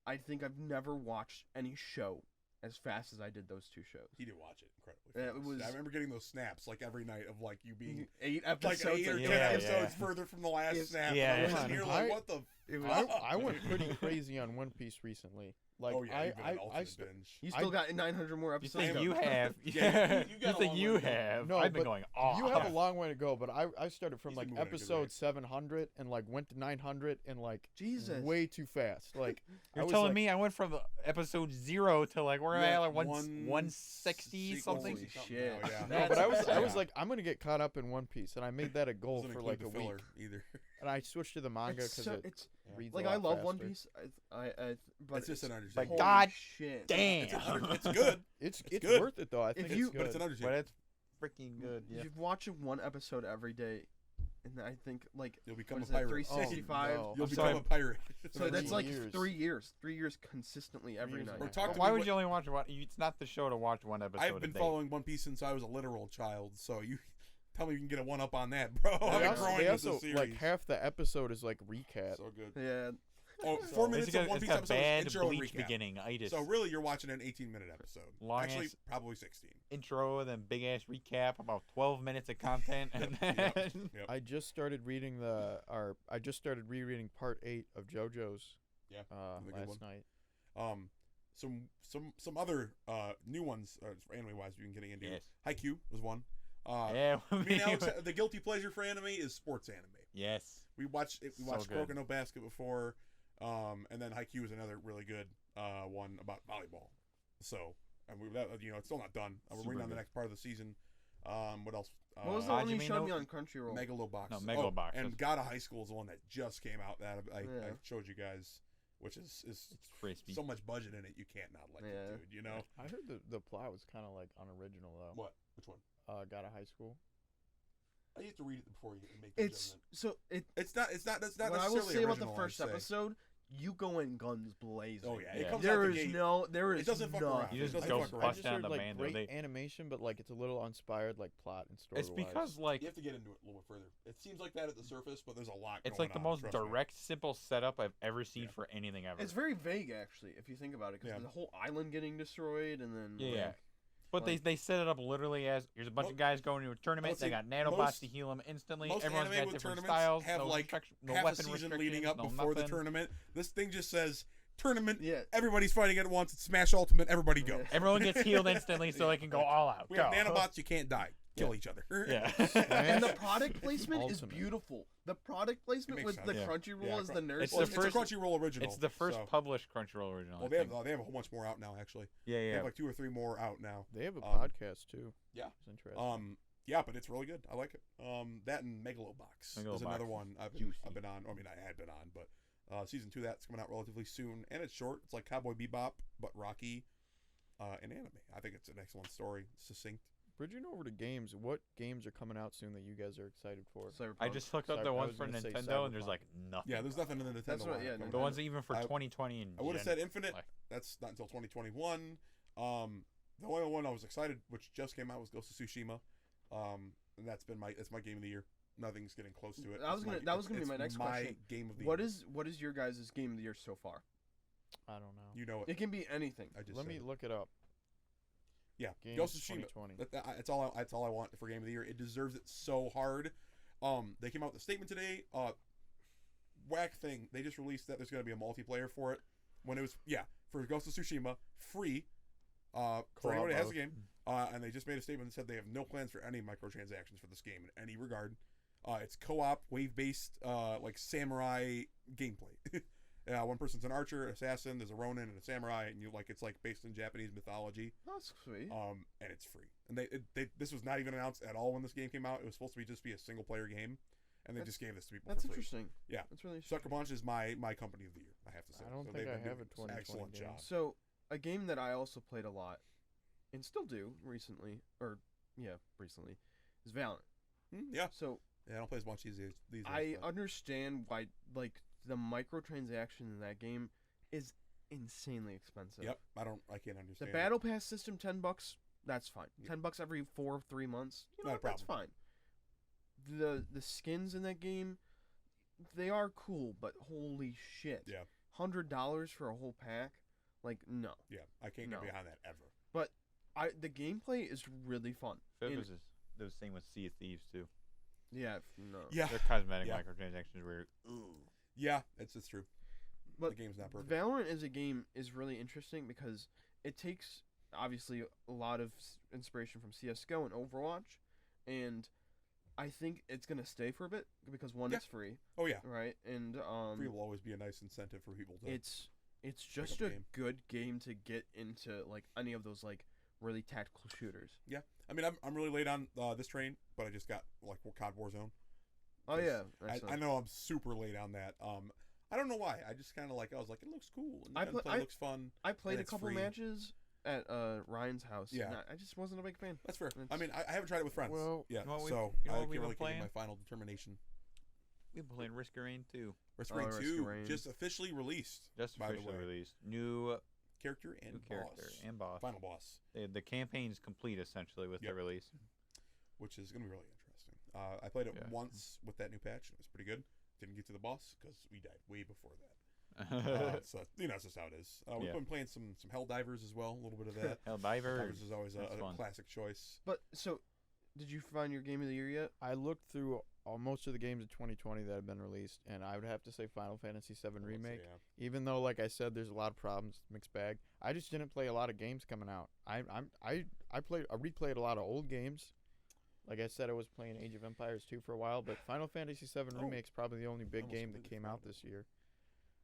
[SPEAKER 4] I think I've never watched any show as fast as I did those two shows.
[SPEAKER 3] He did watch it incredibly.
[SPEAKER 4] Yeah, it
[SPEAKER 3] fast.
[SPEAKER 4] was-
[SPEAKER 3] I remember getting those snaps like every night of like you being
[SPEAKER 4] 8
[SPEAKER 3] like
[SPEAKER 4] episodes.
[SPEAKER 3] 8 or 10
[SPEAKER 1] Yeah,
[SPEAKER 3] episodes
[SPEAKER 1] yeah.
[SPEAKER 3] further from the last
[SPEAKER 4] Yes.
[SPEAKER 3] snap.
[SPEAKER 1] Yeah,
[SPEAKER 3] and I was
[SPEAKER 1] yeah.
[SPEAKER 3] sitting here
[SPEAKER 2] I-
[SPEAKER 3] like, what the
[SPEAKER 4] It was.
[SPEAKER 2] I went pretty crazy on One Piece recently. Like
[SPEAKER 3] oh yeah, you've been an
[SPEAKER 2] I
[SPEAKER 3] ultimate binge.
[SPEAKER 4] You still got 900 more
[SPEAKER 1] You
[SPEAKER 4] episodes.
[SPEAKER 1] think
[SPEAKER 4] to
[SPEAKER 1] you
[SPEAKER 4] go.
[SPEAKER 1] have?
[SPEAKER 3] Yeah, you got
[SPEAKER 1] You
[SPEAKER 3] a
[SPEAKER 1] think
[SPEAKER 3] long
[SPEAKER 1] you
[SPEAKER 3] way to go.
[SPEAKER 1] have?
[SPEAKER 2] No,
[SPEAKER 1] I've been
[SPEAKER 2] but
[SPEAKER 1] going off.
[SPEAKER 2] You have a long way to go, but I started from
[SPEAKER 3] He's
[SPEAKER 2] like
[SPEAKER 3] been moving at a good
[SPEAKER 2] episode
[SPEAKER 3] rate.
[SPEAKER 2] 700 and like went to 900 and like
[SPEAKER 4] Jesus.
[SPEAKER 2] way too fast. Like I
[SPEAKER 1] You're
[SPEAKER 2] was
[SPEAKER 1] telling
[SPEAKER 2] like,
[SPEAKER 1] me I went from episode 0 to like where am I
[SPEAKER 3] Yeah,
[SPEAKER 1] at? Like 160
[SPEAKER 3] 160
[SPEAKER 1] something.
[SPEAKER 4] Holy
[SPEAKER 3] something
[SPEAKER 4] shit.
[SPEAKER 3] now, yeah.
[SPEAKER 2] no, but I was
[SPEAKER 1] Yeah.
[SPEAKER 2] like I'm gonna get caught up in One Piece, and I made that a goal
[SPEAKER 3] Doesn't
[SPEAKER 2] for
[SPEAKER 3] include
[SPEAKER 2] like
[SPEAKER 3] the
[SPEAKER 2] a
[SPEAKER 3] filler
[SPEAKER 2] week.
[SPEAKER 3] either.
[SPEAKER 2] And I switched to the manga
[SPEAKER 4] It's
[SPEAKER 2] because
[SPEAKER 4] so,
[SPEAKER 2] it
[SPEAKER 4] it's
[SPEAKER 2] reads
[SPEAKER 4] like
[SPEAKER 2] a lot
[SPEAKER 4] I love One
[SPEAKER 2] faster.
[SPEAKER 4] Piece. But
[SPEAKER 3] It's just an undertaking.
[SPEAKER 1] Like,
[SPEAKER 4] holy
[SPEAKER 1] God
[SPEAKER 4] shit.
[SPEAKER 1] Damn.
[SPEAKER 3] It's good.
[SPEAKER 2] It's
[SPEAKER 3] good.
[SPEAKER 2] worth it though. I think
[SPEAKER 4] you-
[SPEAKER 2] it's
[SPEAKER 3] But it's
[SPEAKER 2] good.
[SPEAKER 3] an undertaking.
[SPEAKER 1] But it's freaking good. Yeah.
[SPEAKER 4] You're watching one episode every day, and I think like
[SPEAKER 3] You'll become
[SPEAKER 4] what
[SPEAKER 3] a
[SPEAKER 4] is that,
[SPEAKER 3] pirate.
[SPEAKER 4] 365.
[SPEAKER 2] Oh, no.
[SPEAKER 3] You'll
[SPEAKER 1] I'm
[SPEAKER 3] become
[SPEAKER 1] sorry.
[SPEAKER 3] a pirate.
[SPEAKER 4] So that's
[SPEAKER 2] 3
[SPEAKER 4] like
[SPEAKER 2] years.
[SPEAKER 4] 3 years. 3 years consistently every
[SPEAKER 2] years
[SPEAKER 4] night.
[SPEAKER 2] and a
[SPEAKER 3] Or
[SPEAKER 2] half.
[SPEAKER 3] talk to
[SPEAKER 1] Why
[SPEAKER 3] me
[SPEAKER 1] would
[SPEAKER 3] what-
[SPEAKER 1] you only watch one? It's not the show to watch one episode.
[SPEAKER 3] I've been
[SPEAKER 1] a day.
[SPEAKER 3] following One Piece since I was a literal child, so you tell me you can get a one up on that, bro.
[SPEAKER 2] They
[SPEAKER 3] I've been
[SPEAKER 2] also,
[SPEAKER 3] growing
[SPEAKER 2] they
[SPEAKER 3] with this
[SPEAKER 2] also
[SPEAKER 3] series.
[SPEAKER 2] like half the episode is like recap.
[SPEAKER 3] So good.
[SPEAKER 4] Yeah.
[SPEAKER 3] Oh,
[SPEAKER 2] So-
[SPEAKER 3] 4 minutes
[SPEAKER 1] It's got,
[SPEAKER 3] of One
[SPEAKER 1] it's
[SPEAKER 3] Piece
[SPEAKER 1] got
[SPEAKER 3] episode is
[SPEAKER 1] bad
[SPEAKER 3] intro and
[SPEAKER 1] bleach
[SPEAKER 3] recap.
[SPEAKER 1] beginning. Itis.
[SPEAKER 3] So really, you're watching an 18-minute episode.
[SPEAKER 1] Long
[SPEAKER 3] Actually,
[SPEAKER 1] ass-
[SPEAKER 3] probably 16.
[SPEAKER 1] Intro, then big ass recap, about 12 minutes of content, and then
[SPEAKER 3] Yep.
[SPEAKER 2] I just started reading I just started rereading part 8 of JoJo's.
[SPEAKER 3] Yeah, another good
[SPEAKER 2] Last
[SPEAKER 3] one.
[SPEAKER 2] night.
[SPEAKER 3] Some other new ones anime-wise we've been getting into.
[SPEAKER 1] Yes.
[SPEAKER 3] Haikyuu was one.
[SPEAKER 1] yeah,
[SPEAKER 3] Me and Alex, the guilty pleasure for anime is sports anime.
[SPEAKER 1] yes.
[SPEAKER 3] We watched
[SPEAKER 1] So
[SPEAKER 3] Kuroko
[SPEAKER 1] good.
[SPEAKER 3] no Basket before, and then Haikyuu is another really good one about volleyball. So, and it's still not done. We're
[SPEAKER 1] Super
[SPEAKER 3] waiting on the
[SPEAKER 1] good.
[SPEAKER 3] next part of the season. What else?
[SPEAKER 4] What was the one you
[SPEAKER 1] Hajime
[SPEAKER 4] showed
[SPEAKER 1] no-
[SPEAKER 4] me on Crunchyroll?
[SPEAKER 3] Megalobox.
[SPEAKER 1] No, Megalobox.
[SPEAKER 3] and God of High School is the one that just came out that I
[SPEAKER 4] Yeah.
[SPEAKER 3] showed you guys, which is
[SPEAKER 1] It's crispy.
[SPEAKER 3] so much budget in it you can't not like
[SPEAKER 4] Yeah.
[SPEAKER 3] it, dude. You know
[SPEAKER 2] I heard the plot was kind of like unoriginal though.
[SPEAKER 3] what? Which one?
[SPEAKER 2] Got a high school.
[SPEAKER 3] I have to read it before you make the
[SPEAKER 4] It's
[SPEAKER 3] judgment.
[SPEAKER 4] so it.
[SPEAKER 3] It's not. That's not
[SPEAKER 4] What I will
[SPEAKER 3] necessarily
[SPEAKER 4] say about the
[SPEAKER 3] original,
[SPEAKER 4] first
[SPEAKER 3] I'd say.
[SPEAKER 4] episode, you go in guns blazing.
[SPEAKER 3] Oh yeah,
[SPEAKER 1] Yeah.
[SPEAKER 3] it comes
[SPEAKER 4] There
[SPEAKER 3] out the
[SPEAKER 4] is
[SPEAKER 3] gate.
[SPEAKER 4] there is
[SPEAKER 3] It doesn't fuck
[SPEAKER 4] nothing.
[SPEAKER 3] around.
[SPEAKER 1] You
[SPEAKER 3] It
[SPEAKER 1] just
[SPEAKER 3] doesn't
[SPEAKER 1] go
[SPEAKER 3] fuck around.
[SPEAKER 2] I
[SPEAKER 1] bust
[SPEAKER 2] just
[SPEAKER 1] down
[SPEAKER 2] heard
[SPEAKER 1] the
[SPEAKER 2] like
[SPEAKER 1] man,
[SPEAKER 2] great
[SPEAKER 1] they-
[SPEAKER 2] animation, but like it's a little uninspired, like plot and story.
[SPEAKER 1] It's because like
[SPEAKER 3] You have to get into it a little bit further. It seems like that at the surface, but there's a lot.
[SPEAKER 1] it's
[SPEAKER 3] going
[SPEAKER 1] like the
[SPEAKER 3] on,
[SPEAKER 1] most
[SPEAKER 3] trust me.
[SPEAKER 1] direct, simple setup I've ever seen
[SPEAKER 3] Yeah.
[SPEAKER 1] for anything ever.
[SPEAKER 4] It's very vague actually, if you think about it, because
[SPEAKER 3] Yeah.
[SPEAKER 4] the whole island getting destroyed and then
[SPEAKER 1] Yeah,
[SPEAKER 4] like,
[SPEAKER 1] yeah. But
[SPEAKER 4] like-
[SPEAKER 1] they set it up literally as here's a bunch
[SPEAKER 3] Mo-
[SPEAKER 1] of guys going to a tournament.
[SPEAKER 3] let's
[SPEAKER 1] They
[SPEAKER 3] say
[SPEAKER 1] got nanobots
[SPEAKER 3] most-
[SPEAKER 1] to heal them instantly.
[SPEAKER 3] most
[SPEAKER 1] Everyone's
[SPEAKER 3] anime
[SPEAKER 1] got
[SPEAKER 3] with
[SPEAKER 1] different
[SPEAKER 3] tournaments
[SPEAKER 1] styles.
[SPEAKER 3] have,
[SPEAKER 1] no
[SPEAKER 3] like,
[SPEAKER 1] no
[SPEAKER 3] half a
[SPEAKER 1] weapon
[SPEAKER 3] season
[SPEAKER 1] restrictions,
[SPEAKER 3] leading up
[SPEAKER 1] no
[SPEAKER 3] before the
[SPEAKER 1] nothing.
[SPEAKER 3] tournament. This thing just says tournament.
[SPEAKER 4] Yeah.
[SPEAKER 3] Everybody's fighting at once. It's Smash Ultimate. Everybody go.
[SPEAKER 4] Yeah.
[SPEAKER 1] Everyone gets healed instantly, so they can go all out.
[SPEAKER 3] We
[SPEAKER 1] Go.
[SPEAKER 3] have nanobots. You can't die. Kill each other.
[SPEAKER 1] Yeah.
[SPEAKER 4] And the product placement is
[SPEAKER 2] Ultimate.
[SPEAKER 4] beautiful. The product placement
[SPEAKER 3] makes
[SPEAKER 4] with
[SPEAKER 3] sense.
[SPEAKER 4] the
[SPEAKER 1] Yeah.
[SPEAKER 4] Crunchyroll
[SPEAKER 3] Yeah,
[SPEAKER 4] as the nurse.
[SPEAKER 1] It's
[SPEAKER 3] Well,
[SPEAKER 1] the
[SPEAKER 3] it's
[SPEAKER 1] first-
[SPEAKER 3] a Crunchyroll original.
[SPEAKER 1] It's the first
[SPEAKER 3] so-
[SPEAKER 1] published Crunchyroll original.
[SPEAKER 3] Well,
[SPEAKER 1] I
[SPEAKER 3] they have
[SPEAKER 1] think.
[SPEAKER 3] they have a whole bunch more out now. Actually,
[SPEAKER 1] Yeah,
[SPEAKER 3] they
[SPEAKER 1] yeah.
[SPEAKER 3] have like 2 or 3 more out now.
[SPEAKER 2] they have a
[SPEAKER 3] Um,
[SPEAKER 2] podcast too.
[SPEAKER 3] yeah.
[SPEAKER 2] It's interesting.
[SPEAKER 3] Yeah, but it's really good. I like it. That and Megalobox is another
[SPEAKER 1] Megalobox.
[SPEAKER 3] one I've
[SPEAKER 1] Juicy.
[SPEAKER 3] been on. I mean, I had been on, but season 2 that's coming out relatively soon, and it's short. It's like Cowboy Bebop, but Rocky, and anime. I think it's an excellent story, succinct.
[SPEAKER 2] Bridging over to games, what games are coming out soon that you guys are excited for?
[SPEAKER 4] Cyberpunk.
[SPEAKER 1] I just looked up
[SPEAKER 2] Cyber-
[SPEAKER 1] the
[SPEAKER 2] I
[SPEAKER 1] ones
[SPEAKER 2] was
[SPEAKER 1] for
[SPEAKER 2] gonna say
[SPEAKER 1] Nintendo, and there's
[SPEAKER 2] Cyberpunk.
[SPEAKER 1] like nothing.
[SPEAKER 3] Yeah, there's nothing in the Nintendo.
[SPEAKER 4] That's what-
[SPEAKER 3] lineup
[SPEAKER 4] yeah,
[SPEAKER 3] coming
[SPEAKER 1] The
[SPEAKER 3] out.
[SPEAKER 1] ones even for
[SPEAKER 3] I-
[SPEAKER 1] 2020 and
[SPEAKER 3] I would have
[SPEAKER 1] Gen-
[SPEAKER 3] said Infinite.
[SPEAKER 1] like-
[SPEAKER 3] That's not until 2021. The only one I was excited, which just came out, was Ghost of Tsushima. And that's my game of the year. Nothing's getting close to it.
[SPEAKER 4] That was gonna be my next question.
[SPEAKER 3] Game of the
[SPEAKER 4] What
[SPEAKER 3] year.
[SPEAKER 4] is your guys' game of the year so far?
[SPEAKER 2] I don't know.
[SPEAKER 3] You know it.
[SPEAKER 4] It can be anything.
[SPEAKER 3] I just
[SPEAKER 2] Let
[SPEAKER 3] said
[SPEAKER 2] me
[SPEAKER 3] it.
[SPEAKER 2] look it up.
[SPEAKER 3] Yeah,
[SPEAKER 2] Games
[SPEAKER 3] Ghost of Tsushima.
[SPEAKER 2] 2020.
[SPEAKER 3] That's all I want for game of the year. It deserves it so hard. They came out with a statement today. Whack thing. They just released that there's going to be a multiplayer for it. When it was for Ghost of Tsushima, free. For anybody that has the game. And they just made a statement that said they have no plans for any microtransactions for this game in any regard. It's co-op, wave-based, like samurai gameplay. One person's an archer, assassin. There's a ronin and a samurai, and it's like based in Japanese mythology.
[SPEAKER 4] That's sweet.
[SPEAKER 3] And it's free. And this was not even announced at all when this game came out. It was supposed to just be a single player game, and they just gave this to people.
[SPEAKER 4] That's
[SPEAKER 3] for free.
[SPEAKER 4] interesting.
[SPEAKER 3] Yeah.
[SPEAKER 4] That's really interesting.
[SPEAKER 3] Sucker Punch is my company of the year. I have to say.
[SPEAKER 2] I don't
[SPEAKER 3] So
[SPEAKER 2] think
[SPEAKER 3] they've
[SPEAKER 2] I
[SPEAKER 3] been
[SPEAKER 2] have
[SPEAKER 3] doing
[SPEAKER 2] a 2020
[SPEAKER 3] excellent
[SPEAKER 2] game.
[SPEAKER 3] job.
[SPEAKER 4] So, a game that I also played a lot, and still do recently, recently, is Valorant.
[SPEAKER 3] Yeah.
[SPEAKER 4] So
[SPEAKER 3] I don't play as much these days.
[SPEAKER 4] I
[SPEAKER 3] but-
[SPEAKER 4] understand why, like, the microtransaction in that game is insanely expensive.
[SPEAKER 3] Yep. I can't understand.
[SPEAKER 4] The
[SPEAKER 3] it.
[SPEAKER 4] battle pass system, $10. That's fine.
[SPEAKER 3] Yeah.
[SPEAKER 4] $10 every 3 months. You know
[SPEAKER 3] Not a
[SPEAKER 4] what, that's
[SPEAKER 3] problem.
[SPEAKER 4] fine. The skins in that game, they are cool, but holy shit.
[SPEAKER 3] Yeah.
[SPEAKER 4] $100 for a whole pack? Like, no.
[SPEAKER 3] Yeah. I can't
[SPEAKER 4] No.
[SPEAKER 3] get behind that ever.
[SPEAKER 4] But the gameplay is really fun.
[SPEAKER 1] Fib
[SPEAKER 4] And-
[SPEAKER 1] was the same with Sea of Thieves too.
[SPEAKER 4] Yeah, no.
[SPEAKER 3] Yeah.
[SPEAKER 1] Their cosmetic
[SPEAKER 3] Yeah.
[SPEAKER 1] microtransactions were.
[SPEAKER 3] Yeah, it's true.
[SPEAKER 4] But
[SPEAKER 3] the game's not perfect.
[SPEAKER 4] Valorant as a game is really interesting because it takes obviously a lot of inspiration from CS:GO and Overwatch, and I think it's gonna stay for a bit because one,
[SPEAKER 3] Yeah.
[SPEAKER 4] it's free,
[SPEAKER 3] Oh yeah,
[SPEAKER 4] right? And
[SPEAKER 3] free will always be a nice incentive for people to.
[SPEAKER 4] it's just
[SPEAKER 3] up the
[SPEAKER 4] a
[SPEAKER 3] game.
[SPEAKER 4] good game to get into like any of those like really tactical shooters.
[SPEAKER 3] Yeah, I mean, I'm really late on this train, but I just got like COD Warzone.
[SPEAKER 4] Oh
[SPEAKER 3] 'Cause
[SPEAKER 4] yeah,
[SPEAKER 3] I know I'm super late on that. I don't know why. I just kind of like I was like, it looks cool. And the gunplay looks fun.
[SPEAKER 4] I played
[SPEAKER 3] and
[SPEAKER 4] a
[SPEAKER 3] it's
[SPEAKER 4] couple
[SPEAKER 3] free.
[SPEAKER 4] matches at Ryan's house.
[SPEAKER 3] Yeah.
[SPEAKER 4] and I just wasn't a big fan.
[SPEAKER 3] That's fair.
[SPEAKER 4] It's-
[SPEAKER 3] I mean, I haven't tried it with friends.
[SPEAKER 2] Well,
[SPEAKER 3] yeah,
[SPEAKER 1] you know what we-
[SPEAKER 3] so
[SPEAKER 1] you know
[SPEAKER 3] I
[SPEAKER 1] what
[SPEAKER 3] can't
[SPEAKER 1] we've
[SPEAKER 3] really
[SPEAKER 1] been
[SPEAKER 3] give you my
[SPEAKER 1] playing?
[SPEAKER 3] final determination.
[SPEAKER 1] We've been playing Risk of Rain 2.
[SPEAKER 3] Risk
[SPEAKER 4] Oh,
[SPEAKER 3] Rain
[SPEAKER 4] Risk
[SPEAKER 3] 2
[SPEAKER 4] of Rain.
[SPEAKER 3] just officially released.
[SPEAKER 1] Just
[SPEAKER 3] by the
[SPEAKER 1] officially
[SPEAKER 3] way.
[SPEAKER 1] released. New
[SPEAKER 3] Character and
[SPEAKER 1] character
[SPEAKER 3] boss.
[SPEAKER 1] and boss.
[SPEAKER 3] Final boss,
[SPEAKER 1] The campaign's complete essentially with
[SPEAKER 3] Yep.
[SPEAKER 1] the release.
[SPEAKER 3] which is gonna be really interesting. I played it
[SPEAKER 1] Yeah.
[SPEAKER 3] once with that new patch. It was pretty good. Didn't get to the boss because we died way before that. So that's just how it is. We've
[SPEAKER 1] Yeah.
[SPEAKER 3] been playing some Helldivers as well. A little bit of that.
[SPEAKER 1] Helldivers.
[SPEAKER 3] Helldivers is always
[SPEAKER 1] That's
[SPEAKER 3] a
[SPEAKER 1] fun.
[SPEAKER 3] classic choice.
[SPEAKER 4] But so, did you find your game of the year yet?
[SPEAKER 2] I looked through most of the games of 2020 that have been released, and I would have to say Final Fantasy VII
[SPEAKER 3] I would say,
[SPEAKER 2] Remake.
[SPEAKER 3] yeah.
[SPEAKER 2] Even though, like I said, there's a lot of problems, mixed bag. I just didn't play a lot of games coming out. I replayed a lot of old games. Like I said, I was playing Age of Empires 2 for a while, but Final Fantasy VII
[SPEAKER 3] Oh.
[SPEAKER 2] Remake's probably the only big
[SPEAKER 3] Almost
[SPEAKER 2] game that
[SPEAKER 3] completely
[SPEAKER 2] came
[SPEAKER 3] forgot
[SPEAKER 2] out
[SPEAKER 3] about
[SPEAKER 2] this year.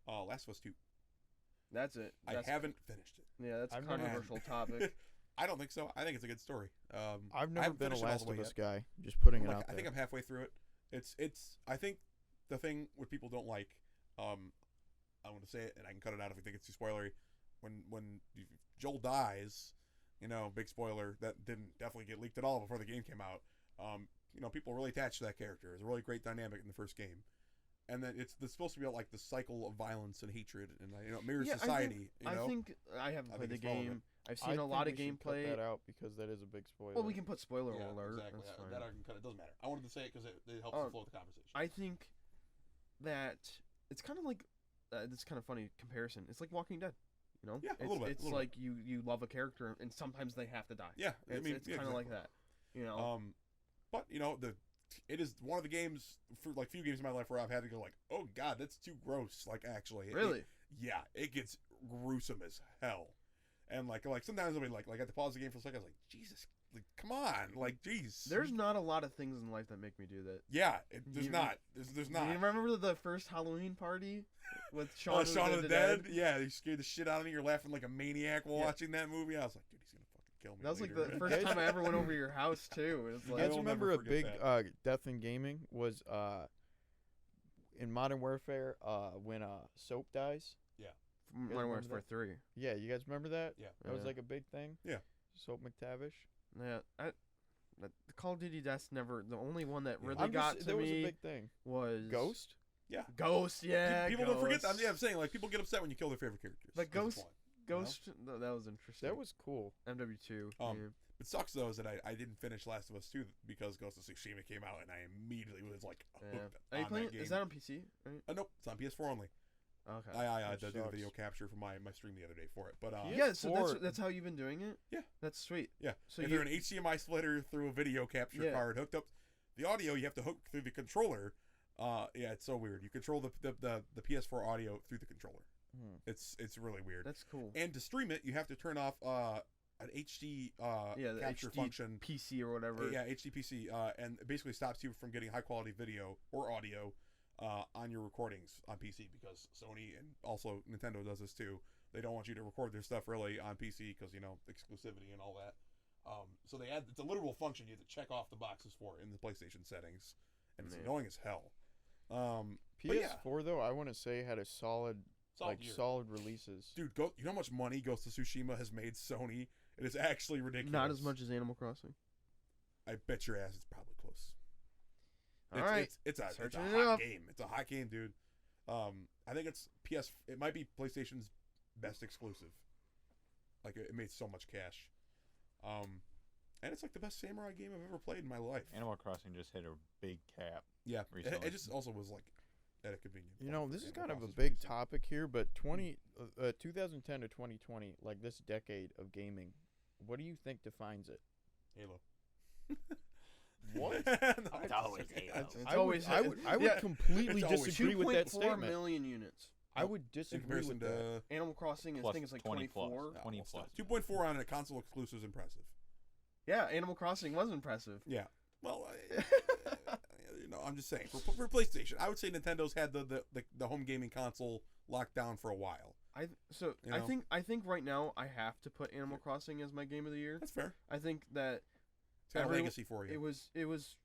[SPEAKER 3] Last of Us 2.
[SPEAKER 4] That's it.
[SPEAKER 3] I
[SPEAKER 4] That's,
[SPEAKER 3] haven't finished it.
[SPEAKER 4] Yeah, that's a
[SPEAKER 2] I've never-
[SPEAKER 4] controversial topic.
[SPEAKER 3] I don't think so. I think it's a good story.
[SPEAKER 2] I've
[SPEAKER 3] I
[SPEAKER 2] never
[SPEAKER 3] haven't
[SPEAKER 2] been a
[SPEAKER 3] finished it all
[SPEAKER 2] Last
[SPEAKER 3] the way
[SPEAKER 2] of Us
[SPEAKER 3] yet.
[SPEAKER 2] guy. Just putting
[SPEAKER 3] I'm
[SPEAKER 2] it
[SPEAKER 3] like-
[SPEAKER 2] out
[SPEAKER 3] I
[SPEAKER 2] there.
[SPEAKER 3] think I'm halfway through it. It's. I think the thing what people don't like. I want to say it, and I can cut it out if I think it's too spoilery. When Joel dies, big spoiler. That didn't definitely get leaked at all before the game came out. People really attached to that character. It's a really great dynamic in the first game, and then it's supposed to be like the cycle of violence and hatred, and it mirrors
[SPEAKER 4] Yeah,
[SPEAKER 3] society.
[SPEAKER 4] I think I haven't
[SPEAKER 3] I
[SPEAKER 4] played the
[SPEAKER 3] think it's relevant.
[SPEAKER 4] game. I've
[SPEAKER 2] I
[SPEAKER 4] seen a
[SPEAKER 2] think
[SPEAKER 4] lot
[SPEAKER 2] we
[SPEAKER 4] of
[SPEAKER 2] should cut
[SPEAKER 4] gameplay.
[SPEAKER 2] that out because that is a big spoiler.
[SPEAKER 4] Well, we can put spoiler
[SPEAKER 3] Yeah,
[SPEAKER 4] alert.
[SPEAKER 3] exactly.
[SPEAKER 4] That's fine.
[SPEAKER 3] That I can cut. It doesn't matter. I wanted to say it because it helps
[SPEAKER 4] Oh,
[SPEAKER 3] to flow the conversation.
[SPEAKER 4] I think that it's kind of like it's kind of funny comparison. It's like Walking Dead.
[SPEAKER 3] Yeah, a little bit,
[SPEAKER 4] It's
[SPEAKER 3] a little
[SPEAKER 4] like you love a character and sometimes they have to die.
[SPEAKER 3] yeah,
[SPEAKER 4] It's, it's kind of like that.
[SPEAKER 3] But it is one of the games for like few games in my life where I've had to go like, oh god, that's too gross. Like actually,
[SPEAKER 4] Really?
[SPEAKER 3] yeah, it gets gruesome as hell. And like sometimes I'll be like I have to pause the game for a second. I was like, Jesus, like come on, like jeez.
[SPEAKER 4] There's not a lot of things in life that make me do that.
[SPEAKER 3] yeah, there's
[SPEAKER 4] You-
[SPEAKER 3] not. There's
[SPEAKER 4] Do
[SPEAKER 3] not.
[SPEAKER 4] you remember the first Halloween party with Shaun,
[SPEAKER 3] Oh, Shaun of the Dead? Yeah, you scared the shit out of me. You're laughing like a maniac while
[SPEAKER 4] Yeah.
[SPEAKER 3] watching that movie. I was like, dude, he's gonna fucking kill me.
[SPEAKER 4] That was like
[SPEAKER 3] later.
[SPEAKER 4] the first time I ever went over your house too. It was
[SPEAKER 2] You
[SPEAKER 4] like,
[SPEAKER 3] I
[SPEAKER 2] guys
[SPEAKER 3] will
[SPEAKER 2] remember
[SPEAKER 3] never
[SPEAKER 2] a big
[SPEAKER 3] forget
[SPEAKER 2] death in gaming was in Modern Warfare when Soap dies.
[SPEAKER 4] Modern
[SPEAKER 2] remember
[SPEAKER 4] Warfare 3.
[SPEAKER 2] Yeah, you guys remember that?
[SPEAKER 3] Yeah.
[SPEAKER 2] That was
[SPEAKER 4] Yeah.
[SPEAKER 2] like a big thing.
[SPEAKER 3] Yeah.
[SPEAKER 2] Soap McTavish.
[SPEAKER 4] Yeah, the Call of Duty deaths never. The only one that
[SPEAKER 3] Yeah.
[SPEAKER 4] really
[SPEAKER 2] I'm
[SPEAKER 4] got
[SPEAKER 2] just,
[SPEAKER 4] to
[SPEAKER 2] that was a
[SPEAKER 4] me
[SPEAKER 2] big thing.
[SPEAKER 4] was
[SPEAKER 2] Ghost.
[SPEAKER 3] Yeah.
[SPEAKER 4] Ghost, yeah.
[SPEAKER 3] People don't forget that.
[SPEAKER 4] Ghost.
[SPEAKER 3] Yeah, I'm saying like people get upset when you kill their favorite characters.
[SPEAKER 4] But
[SPEAKER 3] That's the
[SPEAKER 4] Ghost-
[SPEAKER 3] point.
[SPEAKER 4] Ghost, that was interesting.
[SPEAKER 2] That was cool.
[SPEAKER 4] MW2.
[SPEAKER 3] What sucks though is that I didn't finish Last of Us 2 because Ghost of Tsushima came out and I immediately was like
[SPEAKER 4] yeah.
[SPEAKER 3] hooked
[SPEAKER 4] Are you
[SPEAKER 3] on
[SPEAKER 4] playing?
[SPEAKER 3] that game.
[SPEAKER 4] Is that on PC? Right?
[SPEAKER 3] Nope, it's on PS4 only.
[SPEAKER 4] Okay.
[SPEAKER 3] I
[SPEAKER 2] Which
[SPEAKER 3] did a video
[SPEAKER 2] sucks.
[SPEAKER 3] capture for my stream the other day for it, but
[SPEAKER 4] Yeah, so
[SPEAKER 2] PS4
[SPEAKER 4] that's how you've been doing it.
[SPEAKER 3] Yeah.
[SPEAKER 4] That's sweet.
[SPEAKER 3] yeah.
[SPEAKER 4] So
[SPEAKER 3] if
[SPEAKER 4] you
[SPEAKER 3] you're an HDMI splitter through a video capture
[SPEAKER 4] Yeah.
[SPEAKER 3] card hooked up, the audio you have to hook through the controller. Yeah, it's so weird. You control the PS4 audio through the controller.
[SPEAKER 2] Hmm.
[SPEAKER 3] It's really weird.
[SPEAKER 4] That's cool.
[SPEAKER 3] And to stream it, you have to turn off an HD
[SPEAKER 4] Yeah, the
[SPEAKER 3] capture
[SPEAKER 4] HD
[SPEAKER 3] function.
[SPEAKER 4] PC or whatever.
[SPEAKER 3] Yeah, HDPC, and it basically stops you from getting high quality video or audio on your recordings on PC because Sony and also Nintendo does this too. They don't want you to record their stuff really on PC because exclusivity and all that. So they add it's a literal function you have to check off the boxes for in the PlayStation settings, and it's
[SPEAKER 4] Man.
[SPEAKER 3] annoying as hell. But yeah,
[SPEAKER 2] PS4 though, I want to say had a solid
[SPEAKER 3] year.
[SPEAKER 2] solid releases.
[SPEAKER 3] Dude, you know how much money Ghost of Tsushima has made Sony? It is actually ridiculous.
[SPEAKER 4] Not as much as Animal Crossing.
[SPEAKER 3] I bet your ass it's probably close.
[SPEAKER 4] All right.
[SPEAKER 3] It's a
[SPEAKER 4] Searching it
[SPEAKER 3] hot
[SPEAKER 4] up.
[SPEAKER 3] game. It's a hot game, dude. I think it's It might be PlayStation's best exclusive. Like it made so much cash. And it's like the best samurai game I've ever played in my life.
[SPEAKER 1] Animal Crossing just hit a big cap.
[SPEAKER 3] Yeah,
[SPEAKER 1] recently.
[SPEAKER 3] it just also was like at a convenient.
[SPEAKER 2] You
[SPEAKER 3] point
[SPEAKER 2] know,
[SPEAKER 3] for
[SPEAKER 2] this is
[SPEAKER 3] Animal
[SPEAKER 2] kind of a
[SPEAKER 3] Crossing's
[SPEAKER 2] big
[SPEAKER 3] pricing.
[SPEAKER 2] topic here, but 2010 to 2020, like this decade of gaming, what do you think defines it?
[SPEAKER 3] Halo.
[SPEAKER 2] What?
[SPEAKER 3] No,
[SPEAKER 5] always Halo.
[SPEAKER 2] I would completely
[SPEAKER 3] It's always
[SPEAKER 2] disagree with that
[SPEAKER 4] 2.4
[SPEAKER 2] statement.
[SPEAKER 4] million units.
[SPEAKER 2] I would
[SPEAKER 3] In
[SPEAKER 2] disagree
[SPEAKER 3] comparison
[SPEAKER 2] with that.
[SPEAKER 3] to
[SPEAKER 4] Animal Crossing, I
[SPEAKER 1] Plus
[SPEAKER 4] think it's like
[SPEAKER 1] 20 plus.
[SPEAKER 4] 24.
[SPEAKER 1] 20 plus.
[SPEAKER 3] 2.4 on a console exclusive is impressive.
[SPEAKER 4] Yeah, Animal Crossing was impressive.
[SPEAKER 3] Yeah. Well, I'm just saying for PlayStation, I would say Nintendo's had the home gaming console locked down for a while.
[SPEAKER 4] I
[SPEAKER 3] You know?
[SPEAKER 4] think right now I have to put Animal Crossing as my game of the year.
[SPEAKER 3] That's fair.
[SPEAKER 4] I think that
[SPEAKER 3] It's got a
[SPEAKER 4] Everyone-
[SPEAKER 3] legacy for you.
[SPEAKER 4] it was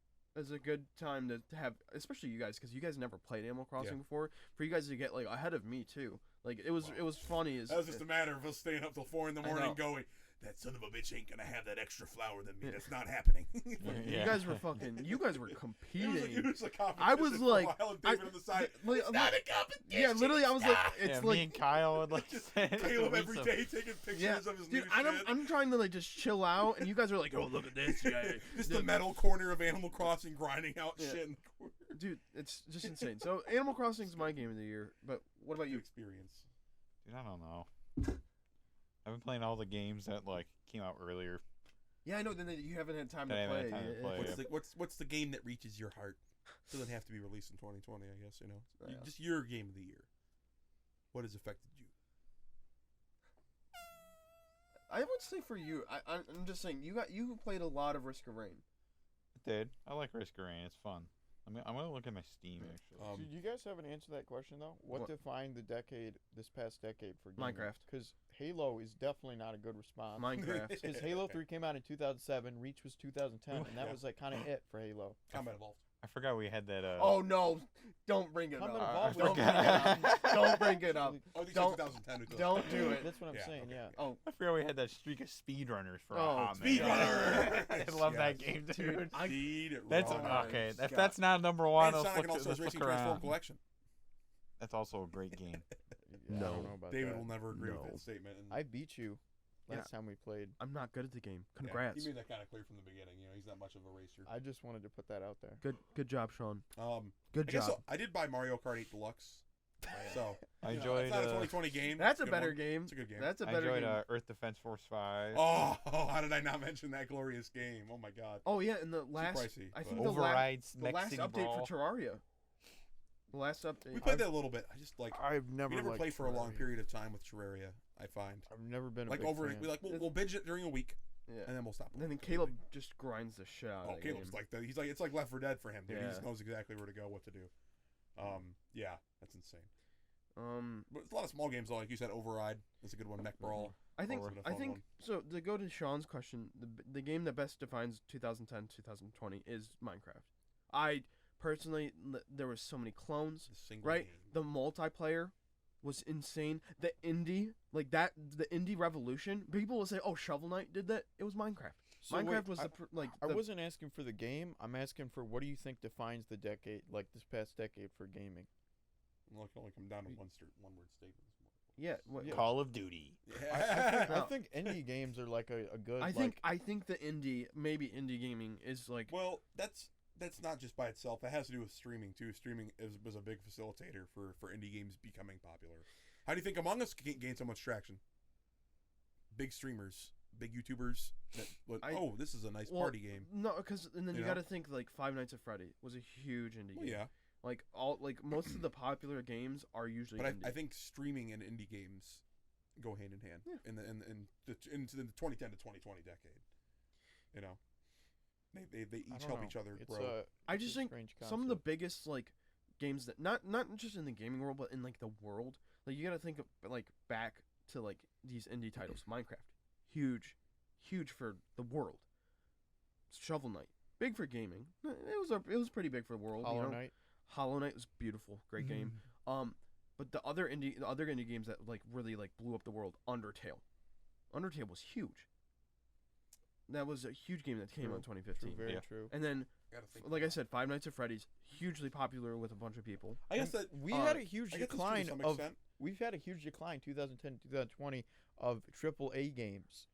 [SPEAKER 4] a good time to have, especially you guys, because you guys never played Animal Crossing
[SPEAKER 3] Yeah.
[SPEAKER 4] before. For you guys to get like ahead of me too, like it was funny.
[SPEAKER 3] That was just a matter of us staying up till 4 in the
[SPEAKER 4] I
[SPEAKER 3] morning
[SPEAKER 4] know.
[SPEAKER 3] going, that son of a bitch ain't gonna have that extra flour than me. That's not happening.
[SPEAKER 4] You guys were competing.
[SPEAKER 3] It was a competition
[SPEAKER 4] I was
[SPEAKER 3] for a
[SPEAKER 4] like-
[SPEAKER 3] while, and David on the side.
[SPEAKER 4] Like,
[SPEAKER 3] It's not a competition.
[SPEAKER 4] yeah, literally, I was like, it's
[SPEAKER 1] Yeah,
[SPEAKER 4] like,
[SPEAKER 1] me and Kyle would like
[SPEAKER 3] Just
[SPEAKER 1] say
[SPEAKER 3] Caleb
[SPEAKER 1] we
[SPEAKER 3] every
[SPEAKER 1] some-
[SPEAKER 3] day taking pictures
[SPEAKER 4] yeah,
[SPEAKER 3] of his
[SPEAKER 4] dude,
[SPEAKER 3] new
[SPEAKER 4] I'm,
[SPEAKER 3] shit.
[SPEAKER 4] I'm trying to like just chill out, and you guys are like, oh, look at this, yeah,
[SPEAKER 3] Just the metal corner of Animal Crossing grinding out
[SPEAKER 4] Yeah.
[SPEAKER 3] shit in the corner.
[SPEAKER 4] dude, it's just insane. So Animal Crossing's my game of the year, but what about
[SPEAKER 3] You
[SPEAKER 4] you?
[SPEAKER 3] experience.
[SPEAKER 1] Dude, I don't know. I've been playing all the games that like came out earlier.
[SPEAKER 4] Yeah, I know. Then you haven't had time to
[SPEAKER 1] I haven't
[SPEAKER 4] play.
[SPEAKER 1] had time to
[SPEAKER 4] Yeah,
[SPEAKER 1] play.
[SPEAKER 4] yeah.
[SPEAKER 3] What's the game that reaches your heart? Doesn't have to be released in 2020, I guess.
[SPEAKER 4] Yeah.
[SPEAKER 3] Just your game of the year. What has affected you?
[SPEAKER 4] I would say for you, I'm just saying you played a lot of Risk of Rain.
[SPEAKER 1] Did I like Risk of Rain? It's fun. I mean, I'm gonna look at my Steam actually.
[SPEAKER 3] Um,
[SPEAKER 2] Did you guys haven't answered that question though? What
[SPEAKER 4] What?
[SPEAKER 2] defined the decade, this past decade for gaming?
[SPEAKER 4] Minecraft.
[SPEAKER 2] Because Halo is definitely not a good response.
[SPEAKER 4] Minecraft.
[SPEAKER 2] Because Halo 3 came out in 2007, Reach was 2010, and that
[SPEAKER 3] Yeah.
[SPEAKER 2] was like kind of it for Halo.
[SPEAKER 3] Combat Evolved.
[SPEAKER 1] I forgot we had that.
[SPEAKER 4] Oh no! Don't bring it
[SPEAKER 2] Combat
[SPEAKER 4] up.
[SPEAKER 2] Evolved
[SPEAKER 4] Don't
[SPEAKER 2] was-
[SPEAKER 4] bring it up. Don't bring it up.
[SPEAKER 3] Oh, these
[SPEAKER 4] Don't-
[SPEAKER 3] are 2010. It does.
[SPEAKER 4] Don't do it.
[SPEAKER 2] That's what I'm
[SPEAKER 3] Yeah,
[SPEAKER 2] saying.
[SPEAKER 3] okay,
[SPEAKER 2] Yeah.
[SPEAKER 3] okay.
[SPEAKER 4] Oh,
[SPEAKER 1] I forgot we had that streak of speedrunners for a
[SPEAKER 4] Oh,
[SPEAKER 1] hot minute.
[SPEAKER 3] Speedrunner!
[SPEAKER 1] I love that
[SPEAKER 3] Yes.
[SPEAKER 1] game, dude.
[SPEAKER 3] Speed
[SPEAKER 1] That's
[SPEAKER 3] Runner.
[SPEAKER 1] okay. If
[SPEAKER 4] God.
[SPEAKER 1] that's not number one,
[SPEAKER 3] And
[SPEAKER 1] let's
[SPEAKER 3] Sonic and
[SPEAKER 1] look,
[SPEAKER 3] All-Stars
[SPEAKER 1] let's
[SPEAKER 3] Racing
[SPEAKER 1] look
[SPEAKER 3] Transform
[SPEAKER 1] around.
[SPEAKER 3] Collection.
[SPEAKER 1] That's also a great game.
[SPEAKER 2] Yeah, I
[SPEAKER 5] No.
[SPEAKER 2] don't know about
[SPEAKER 3] David
[SPEAKER 2] that.
[SPEAKER 3] will never agree with
[SPEAKER 5] No.
[SPEAKER 3] that statement. And
[SPEAKER 2] I beat you last time we played.
[SPEAKER 4] I'm not good at the game.
[SPEAKER 3] yeah,
[SPEAKER 4] Congrats.
[SPEAKER 3] he made that kind of clear from the beginning. He's not much of a racer.
[SPEAKER 2] I just wanted to put that out there.
[SPEAKER 4] Good job, Sean.
[SPEAKER 3] I
[SPEAKER 4] Good
[SPEAKER 3] guess
[SPEAKER 4] job.
[SPEAKER 3] I did buy Mario Kart 8 Deluxe. So
[SPEAKER 1] I
[SPEAKER 3] you know,
[SPEAKER 1] enjoyed.
[SPEAKER 3] it's not a 2020 game.
[SPEAKER 4] That's a
[SPEAKER 3] Good
[SPEAKER 4] better
[SPEAKER 3] one.
[SPEAKER 4] game.
[SPEAKER 3] It's a good game.
[SPEAKER 4] That's a
[SPEAKER 1] I
[SPEAKER 4] better
[SPEAKER 1] enjoyed
[SPEAKER 4] game.
[SPEAKER 1] Earth Defense Force 5.
[SPEAKER 3] Oh, how did I not mention that glorious game? Oh my god.
[SPEAKER 4] Oh yeah, and the last
[SPEAKER 3] pricey,
[SPEAKER 4] I
[SPEAKER 3] but-
[SPEAKER 4] think
[SPEAKER 1] Overrides
[SPEAKER 4] the last
[SPEAKER 1] City
[SPEAKER 4] update
[SPEAKER 1] Brawl.
[SPEAKER 4] for Terraria. The last update.
[SPEAKER 3] We played that a little bit. I just like
[SPEAKER 2] I've never
[SPEAKER 3] we never
[SPEAKER 2] liked
[SPEAKER 3] played for a long
[SPEAKER 2] Terraria.
[SPEAKER 3] period of time with Terraria. I find
[SPEAKER 2] I've never been a
[SPEAKER 3] like
[SPEAKER 2] big
[SPEAKER 3] over
[SPEAKER 2] fan.
[SPEAKER 3] we'll binge it during a week
[SPEAKER 4] Yeah.
[SPEAKER 3] and then we'll stop.
[SPEAKER 4] And then
[SPEAKER 3] playing.
[SPEAKER 4] Caleb just grinds the shit out
[SPEAKER 3] Oh,
[SPEAKER 4] of the
[SPEAKER 3] Caleb's
[SPEAKER 4] game.
[SPEAKER 3] like that. He's like it's like Left 4 Dead for him. Dude. He just
[SPEAKER 4] Yeah.
[SPEAKER 3] knows exactly where to go, what to do. Yeah, that's insane.
[SPEAKER 4] Um,
[SPEAKER 3] But it's a lot of small games though, like you said. Override. That's a good one. Mech Brawl.
[SPEAKER 4] I think
[SPEAKER 3] That's a
[SPEAKER 4] I
[SPEAKER 3] fun
[SPEAKER 4] think
[SPEAKER 3] one.
[SPEAKER 4] so. To go to Sean's question, the game that best defines 2010 2020 is Minecraft. I personally, there was so many clones.
[SPEAKER 3] The single
[SPEAKER 4] Right,
[SPEAKER 3] game.
[SPEAKER 4] the multiplayer was insane. The indie, like that, the indie revolution. People will say, "Oh, Shovel Knight did that." It was Minecraft.
[SPEAKER 2] So
[SPEAKER 4] Minecraft
[SPEAKER 2] wait,
[SPEAKER 4] was
[SPEAKER 2] I wasn't asking for the game. I'm asking for what do you think defines the decade, like this past decade for gaming?
[SPEAKER 3] Well, it can only come down to one word statements.
[SPEAKER 4] yeah. What,
[SPEAKER 2] Yeah.
[SPEAKER 1] Call of Duty.
[SPEAKER 3] Yeah.
[SPEAKER 2] I
[SPEAKER 4] No.
[SPEAKER 2] think indie games are like a good.
[SPEAKER 4] I think the maybe indie gaming is like
[SPEAKER 3] Well, that's not just by itself. It has to do with streaming too. Streaming was a big facilitator for indie games becoming popular. How do you think Among Us gained so much traction? Big streamers, big YouTubers. Oh, this is a nice
[SPEAKER 4] well,
[SPEAKER 3] party game.
[SPEAKER 4] No, because and then
[SPEAKER 3] You
[SPEAKER 4] you
[SPEAKER 3] know?
[SPEAKER 4] got to think like Five Nights at Freddy was a huge indie
[SPEAKER 3] Well,
[SPEAKER 4] game.
[SPEAKER 3] yeah,
[SPEAKER 4] Like most of the popular games are usually
[SPEAKER 3] but
[SPEAKER 4] indie.
[SPEAKER 3] I think streaming and indie games go hand in hand
[SPEAKER 4] Yeah.
[SPEAKER 3] into the 2010 to 2020 decade. You know, they
[SPEAKER 2] I
[SPEAKER 3] each
[SPEAKER 2] don't
[SPEAKER 3] help
[SPEAKER 2] know.
[SPEAKER 3] each other
[SPEAKER 2] It's
[SPEAKER 3] grow.
[SPEAKER 4] I
[SPEAKER 2] it's
[SPEAKER 4] just
[SPEAKER 2] a
[SPEAKER 4] think
[SPEAKER 2] strange
[SPEAKER 4] some of the
[SPEAKER 2] concept.
[SPEAKER 4] biggest like games that not just in the gaming world but in like the world, like you got to think of like back to like these indie titles. Minecraft, huge for the world. Shovel Knight, big for gaming. It was pretty big for the world.
[SPEAKER 2] Hollow
[SPEAKER 4] you know?
[SPEAKER 2] Knight.
[SPEAKER 4] Hollow Knight was beautiful, great game. But the other indie games that like really like blew up the world, Undertale was huge. That was a huge game that came out in
[SPEAKER 2] True,
[SPEAKER 4] 2015.
[SPEAKER 2] very
[SPEAKER 1] Yeah.
[SPEAKER 2] true.
[SPEAKER 4] And then,
[SPEAKER 3] Gotta think
[SPEAKER 4] like I
[SPEAKER 3] about it.
[SPEAKER 4] said, Five Nights at Freddy's, hugely popular with a bunch of people.
[SPEAKER 3] I guess that
[SPEAKER 2] We had a huge
[SPEAKER 3] I guess that's true to
[SPEAKER 2] decline
[SPEAKER 3] some
[SPEAKER 2] of.
[SPEAKER 3] extent.
[SPEAKER 2] We've had a huge decline 2010 2020 of AAA games.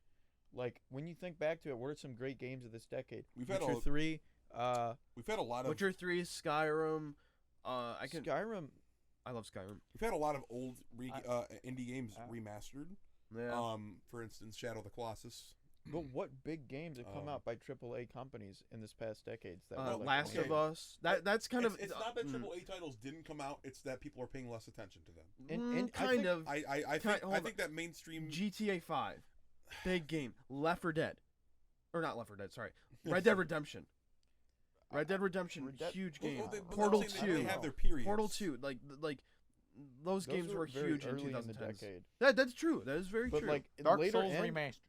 [SPEAKER 2] Like when you think back to it, what are some great games of this decade?
[SPEAKER 3] We've had
[SPEAKER 2] Witcher
[SPEAKER 3] a-
[SPEAKER 2] 3,
[SPEAKER 3] We've had a lot of
[SPEAKER 4] Witcher 3, Skyrim.
[SPEAKER 2] Skyrim.
[SPEAKER 4] I love Skyrim.
[SPEAKER 3] we've had a lot of old indie games
[SPEAKER 2] I-
[SPEAKER 3] remastered.
[SPEAKER 4] Yeah.
[SPEAKER 3] For instance, Shadow of the Colossus
[SPEAKER 2] But what big games have come out by AAA companies in this past decades? That were, like,
[SPEAKER 4] Last of
[SPEAKER 2] amazing?
[SPEAKER 4] Us. That's kind of.
[SPEAKER 3] It's not that AAA titles didn't come out. It's that people are paying less attention to them.
[SPEAKER 2] And I
[SPEAKER 4] kind
[SPEAKER 2] think-
[SPEAKER 4] of.
[SPEAKER 3] I think that mainstream.
[SPEAKER 4] GTA 5, big game. Left 4 Dead, or not Left 4 Dead. Sorry, Red Dead Redemption. Red Dead Redemption, huge game.
[SPEAKER 3] Well, but
[SPEAKER 4] Portal
[SPEAKER 3] I'm saying
[SPEAKER 4] 2.
[SPEAKER 3] They have their periods.
[SPEAKER 4] Portal 2, like those games were
[SPEAKER 2] very
[SPEAKER 4] huge in
[SPEAKER 2] early
[SPEAKER 4] 2010s.
[SPEAKER 2] in the decade.
[SPEAKER 4] That's true. That is very
[SPEAKER 2] But
[SPEAKER 4] true.
[SPEAKER 2] like
[SPEAKER 1] Dark
[SPEAKER 2] later
[SPEAKER 1] Souls
[SPEAKER 2] in,
[SPEAKER 1] remastered.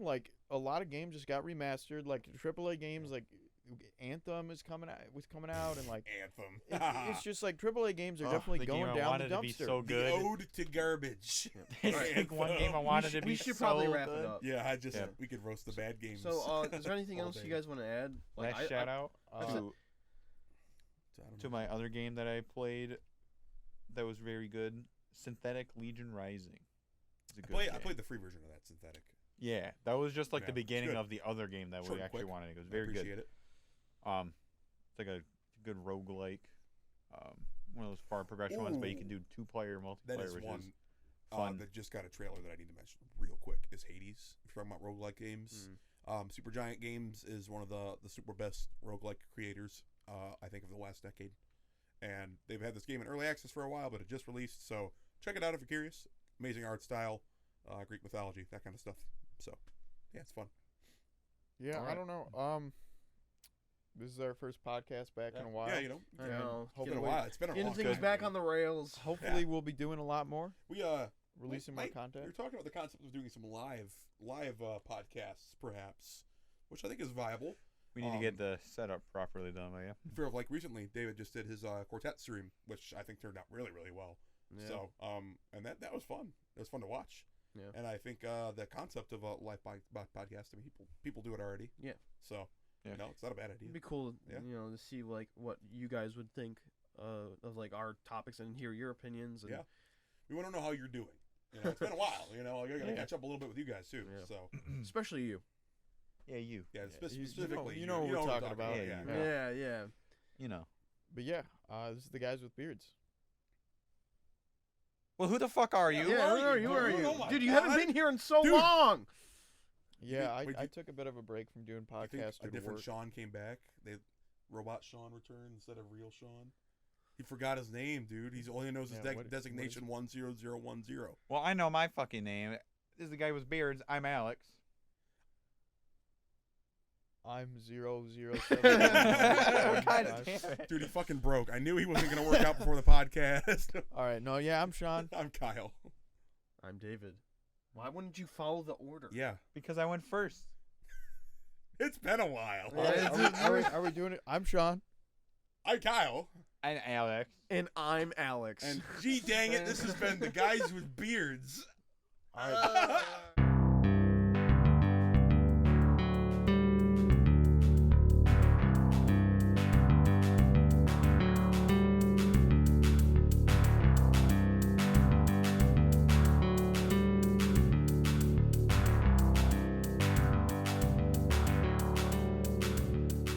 [SPEAKER 2] like a lot of games just got remastered. Like AAA games, like Anthem was coming out, and like
[SPEAKER 3] Anthem.
[SPEAKER 2] it's just like AAA games are
[SPEAKER 1] Oh,
[SPEAKER 2] definitely
[SPEAKER 1] the game
[SPEAKER 2] going
[SPEAKER 1] I
[SPEAKER 2] down the
[SPEAKER 1] wanted to be
[SPEAKER 2] dumpster.
[SPEAKER 1] so
[SPEAKER 3] The
[SPEAKER 1] good.
[SPEAKER 3] ode to garbage.
[SPEAKER 1] It's like one game I wanted to be
[SPEAKER 4] we should
[SPEAKER 1] so
[SPEAKER 4] probably wrap
[SPEAKER 1] good.
[SPEAKER 4] it up.
[SPEAKER 3] Yeah,
[SPEAKER 1] Yeah.
[SPEAKER 3] we could roast the bad games.
[SPEAKER 4] So, is there anything
[SPEAKER 3] all
[SPEAKER 4] else
[SPEAKER 3] day.
[SPEAKER 4] you guys want to add?
[SPEAKER 1] Last shout out
[SPEAKER 3] I don't
[SPEAKER 1] to
[SPEAKER 3] know.
[SPEAKER 1] my other game that I played that was very good, Synthetic Legion Rising. It's a good
[SPEAKER 3] I
[SPEAKER 1] game.
[SPEAKER 3] played the free version of that Synthetic.
[SPEAKER 1] Yeah, that was just like
[SPEAKER 3] Yeah,
[SPEAKER 1] the
[SPEAKER 3] it's
[SPEAKER 1] beginning
[SPEAKER 3] good.
[SPEAKER 1] of the other game that
[SPEAKER 3] Short
[SPEAKER 1] we
[SPEAKER 3] and
[SPEAKER 1] actually
[SPEAKER 3] quick.
[SPEAKER 1] wanted. It was
[SPEAKER 3] I
[SPEAKER 1] very
[SPEAKER 3] appreciate
[SPEAKER 1] good.
[SPEAKER 3] it.
[SPEAKER 1] It's like a good roguelike. One of those far progression ones, but you can do 2-player multiplayer,
[SPEAKER 3] That is
[SPEAKER 1] which
[SPEAKER 3] one
[SPEAKER 1] is fun.
[SPEAKER 3] that just got a trailer that I need to mention real quick. Is Hades? If you're talking about roguelike games, Supergiant Games is one of the super best roguelike creators, I think, of the last decade. And they've had this game in early access for a while, but it just released. So check it out if you're curious. Amazing art style, Greek mythology, that kind of stuff. So yeah, it's fun.
[SPEAKER 2] Yeah,
[SPEAKER 4] All
[SPEAKER 2] I
[SPEAKER 4] right.
[SPEAKER 2] don't know. This is our first podcast back in a while.
[SPEAKER 3] Yeah, you know,
[SPEAKER 4] I know.
[SPEAKER 3] it's been a while. It's been a
[SPEAKER 4] Getting
[SPEAKER 3] long
[SPEAKER 4] things
[SPEAKER 3] time.
[SPEAKER 4] back on the rails.
[SPEAKER 2] Hopefully, we'll be doing a lot more,
[SPEAKER 3] We
[SPEAKER 2] releasing more
[SPEAKER 3] we
[SPEAKER 2] content.
[SPEAKER 3] were talking about the concept of doing some live podcasts, perhaps, which I think is viable.
[SPEAKER 1] We need to get the setup properly done, yeah.
[SPEAKER 3] For like recently, David just did his quartet stream, which I think turned out really, really well.
[SPEAKER 4] Yeah.
[SPEAKER 3] So, and that was fun. It was fun to watch.
[SPEAKER 4] Yeah.
[SPEAKER 3] And I think the concept of a live podcast, I mean, people do it already.
[SPEAKER 4] Yeah.
[SPEAKER 3] So,
[SPEAKER 1] Yeah.
[SPEAKER 3] it's not a bad idea.
[SPEAKER 4] It'd be cool,
[SPEAKER 3] Yeah.
[SPEAKER 4] to see like what you guys would think of like our topics and hear your opinions. And,
[SPEAKER 3] Yeah. We want to know how you're doing. It's been a while. You're gonna catch up a little bit with you guys too.
[SPEAKER 4] Yeah.
[SPEAKER 3] So,
[SPEAKER 4] especially you.
[SPEAKER 1] Yeah, you.
[SPEAKER 3] yeah,
[SPEAKER 2] you
[SPEAKER 3] specifically,
[SPEAKER 2] know what we're talking about.
[SPEAKER 1] Yeah, you.
[SPEAKER 4] Yeah, yeah.
[SPEAKER 1] You know.
[SPEAKER 2] But yeah, this is the guys with beards.
[SPEAKER 1] Well, who the fuck are you?
[SPEAKER 4] Yeah, who are you?
[SPEAKER 3] Dude,
[SPEAKER 4] Who are you?
[SPEAKER 3] oh my
[SPEAKER 4] Dude, you haven't
[SPEAKER 3] God.
[SPEAKER 4] been here in so
[SPEAKER 3] Dude.
[SPEAKER 4] long.
[SPEAKER 2] Yeah,
[SPEAKER 3] Wait,
[SPEAKER 2] I took a bit of a break from doing
[SPEAKER 3] I think
[SPEAKER 2] podcasts
[SPEAKER 3] a
[SPEAKER 2] due to
[SPEAKER 3] different
[SPEAKER 2] work.
[SPEAKER 3] Sean came back. Robot Sean returned instead of real Sean. He forgot his name, dude. He only knows his
[SPEAKER 2] Yeah, what is
[SPEAKER 3] designation 10010.
[SPEAKER 1] Well, I know my fucking name. This is the guy with beards. I'm Alex.
[SPEAKER 2] I'm 007.
[SPEAKER 1] God damn it.
[SPEAKER 3] Dude, he fucking broke. I knew he wasn't gonna work out before the podcast.
[SPEAKER 2] All right, no, yeah, I'm Sean.
[SPEAKER 3] I'm Kyle.
[SPEAKER 4] I'm David. Why wouldn't you follow the order?
[SPEAKER 3] Yeah,
[SPEAKER 1] Because I went first.
[SPEAKER 3] it's been a while.
[SPEAKER 4] Yeah,
[SPEAKER 2] Are we doing it? I'm Sean.
[SPEAKER 3] I'm Kyle,
[SPEAKER 1] And Alex.
[SPEAKER 4] And I'm Alex.
[SPEAKER 3] and gee dang it, this has been the guys with beards.
[SPEAKER 2] All right.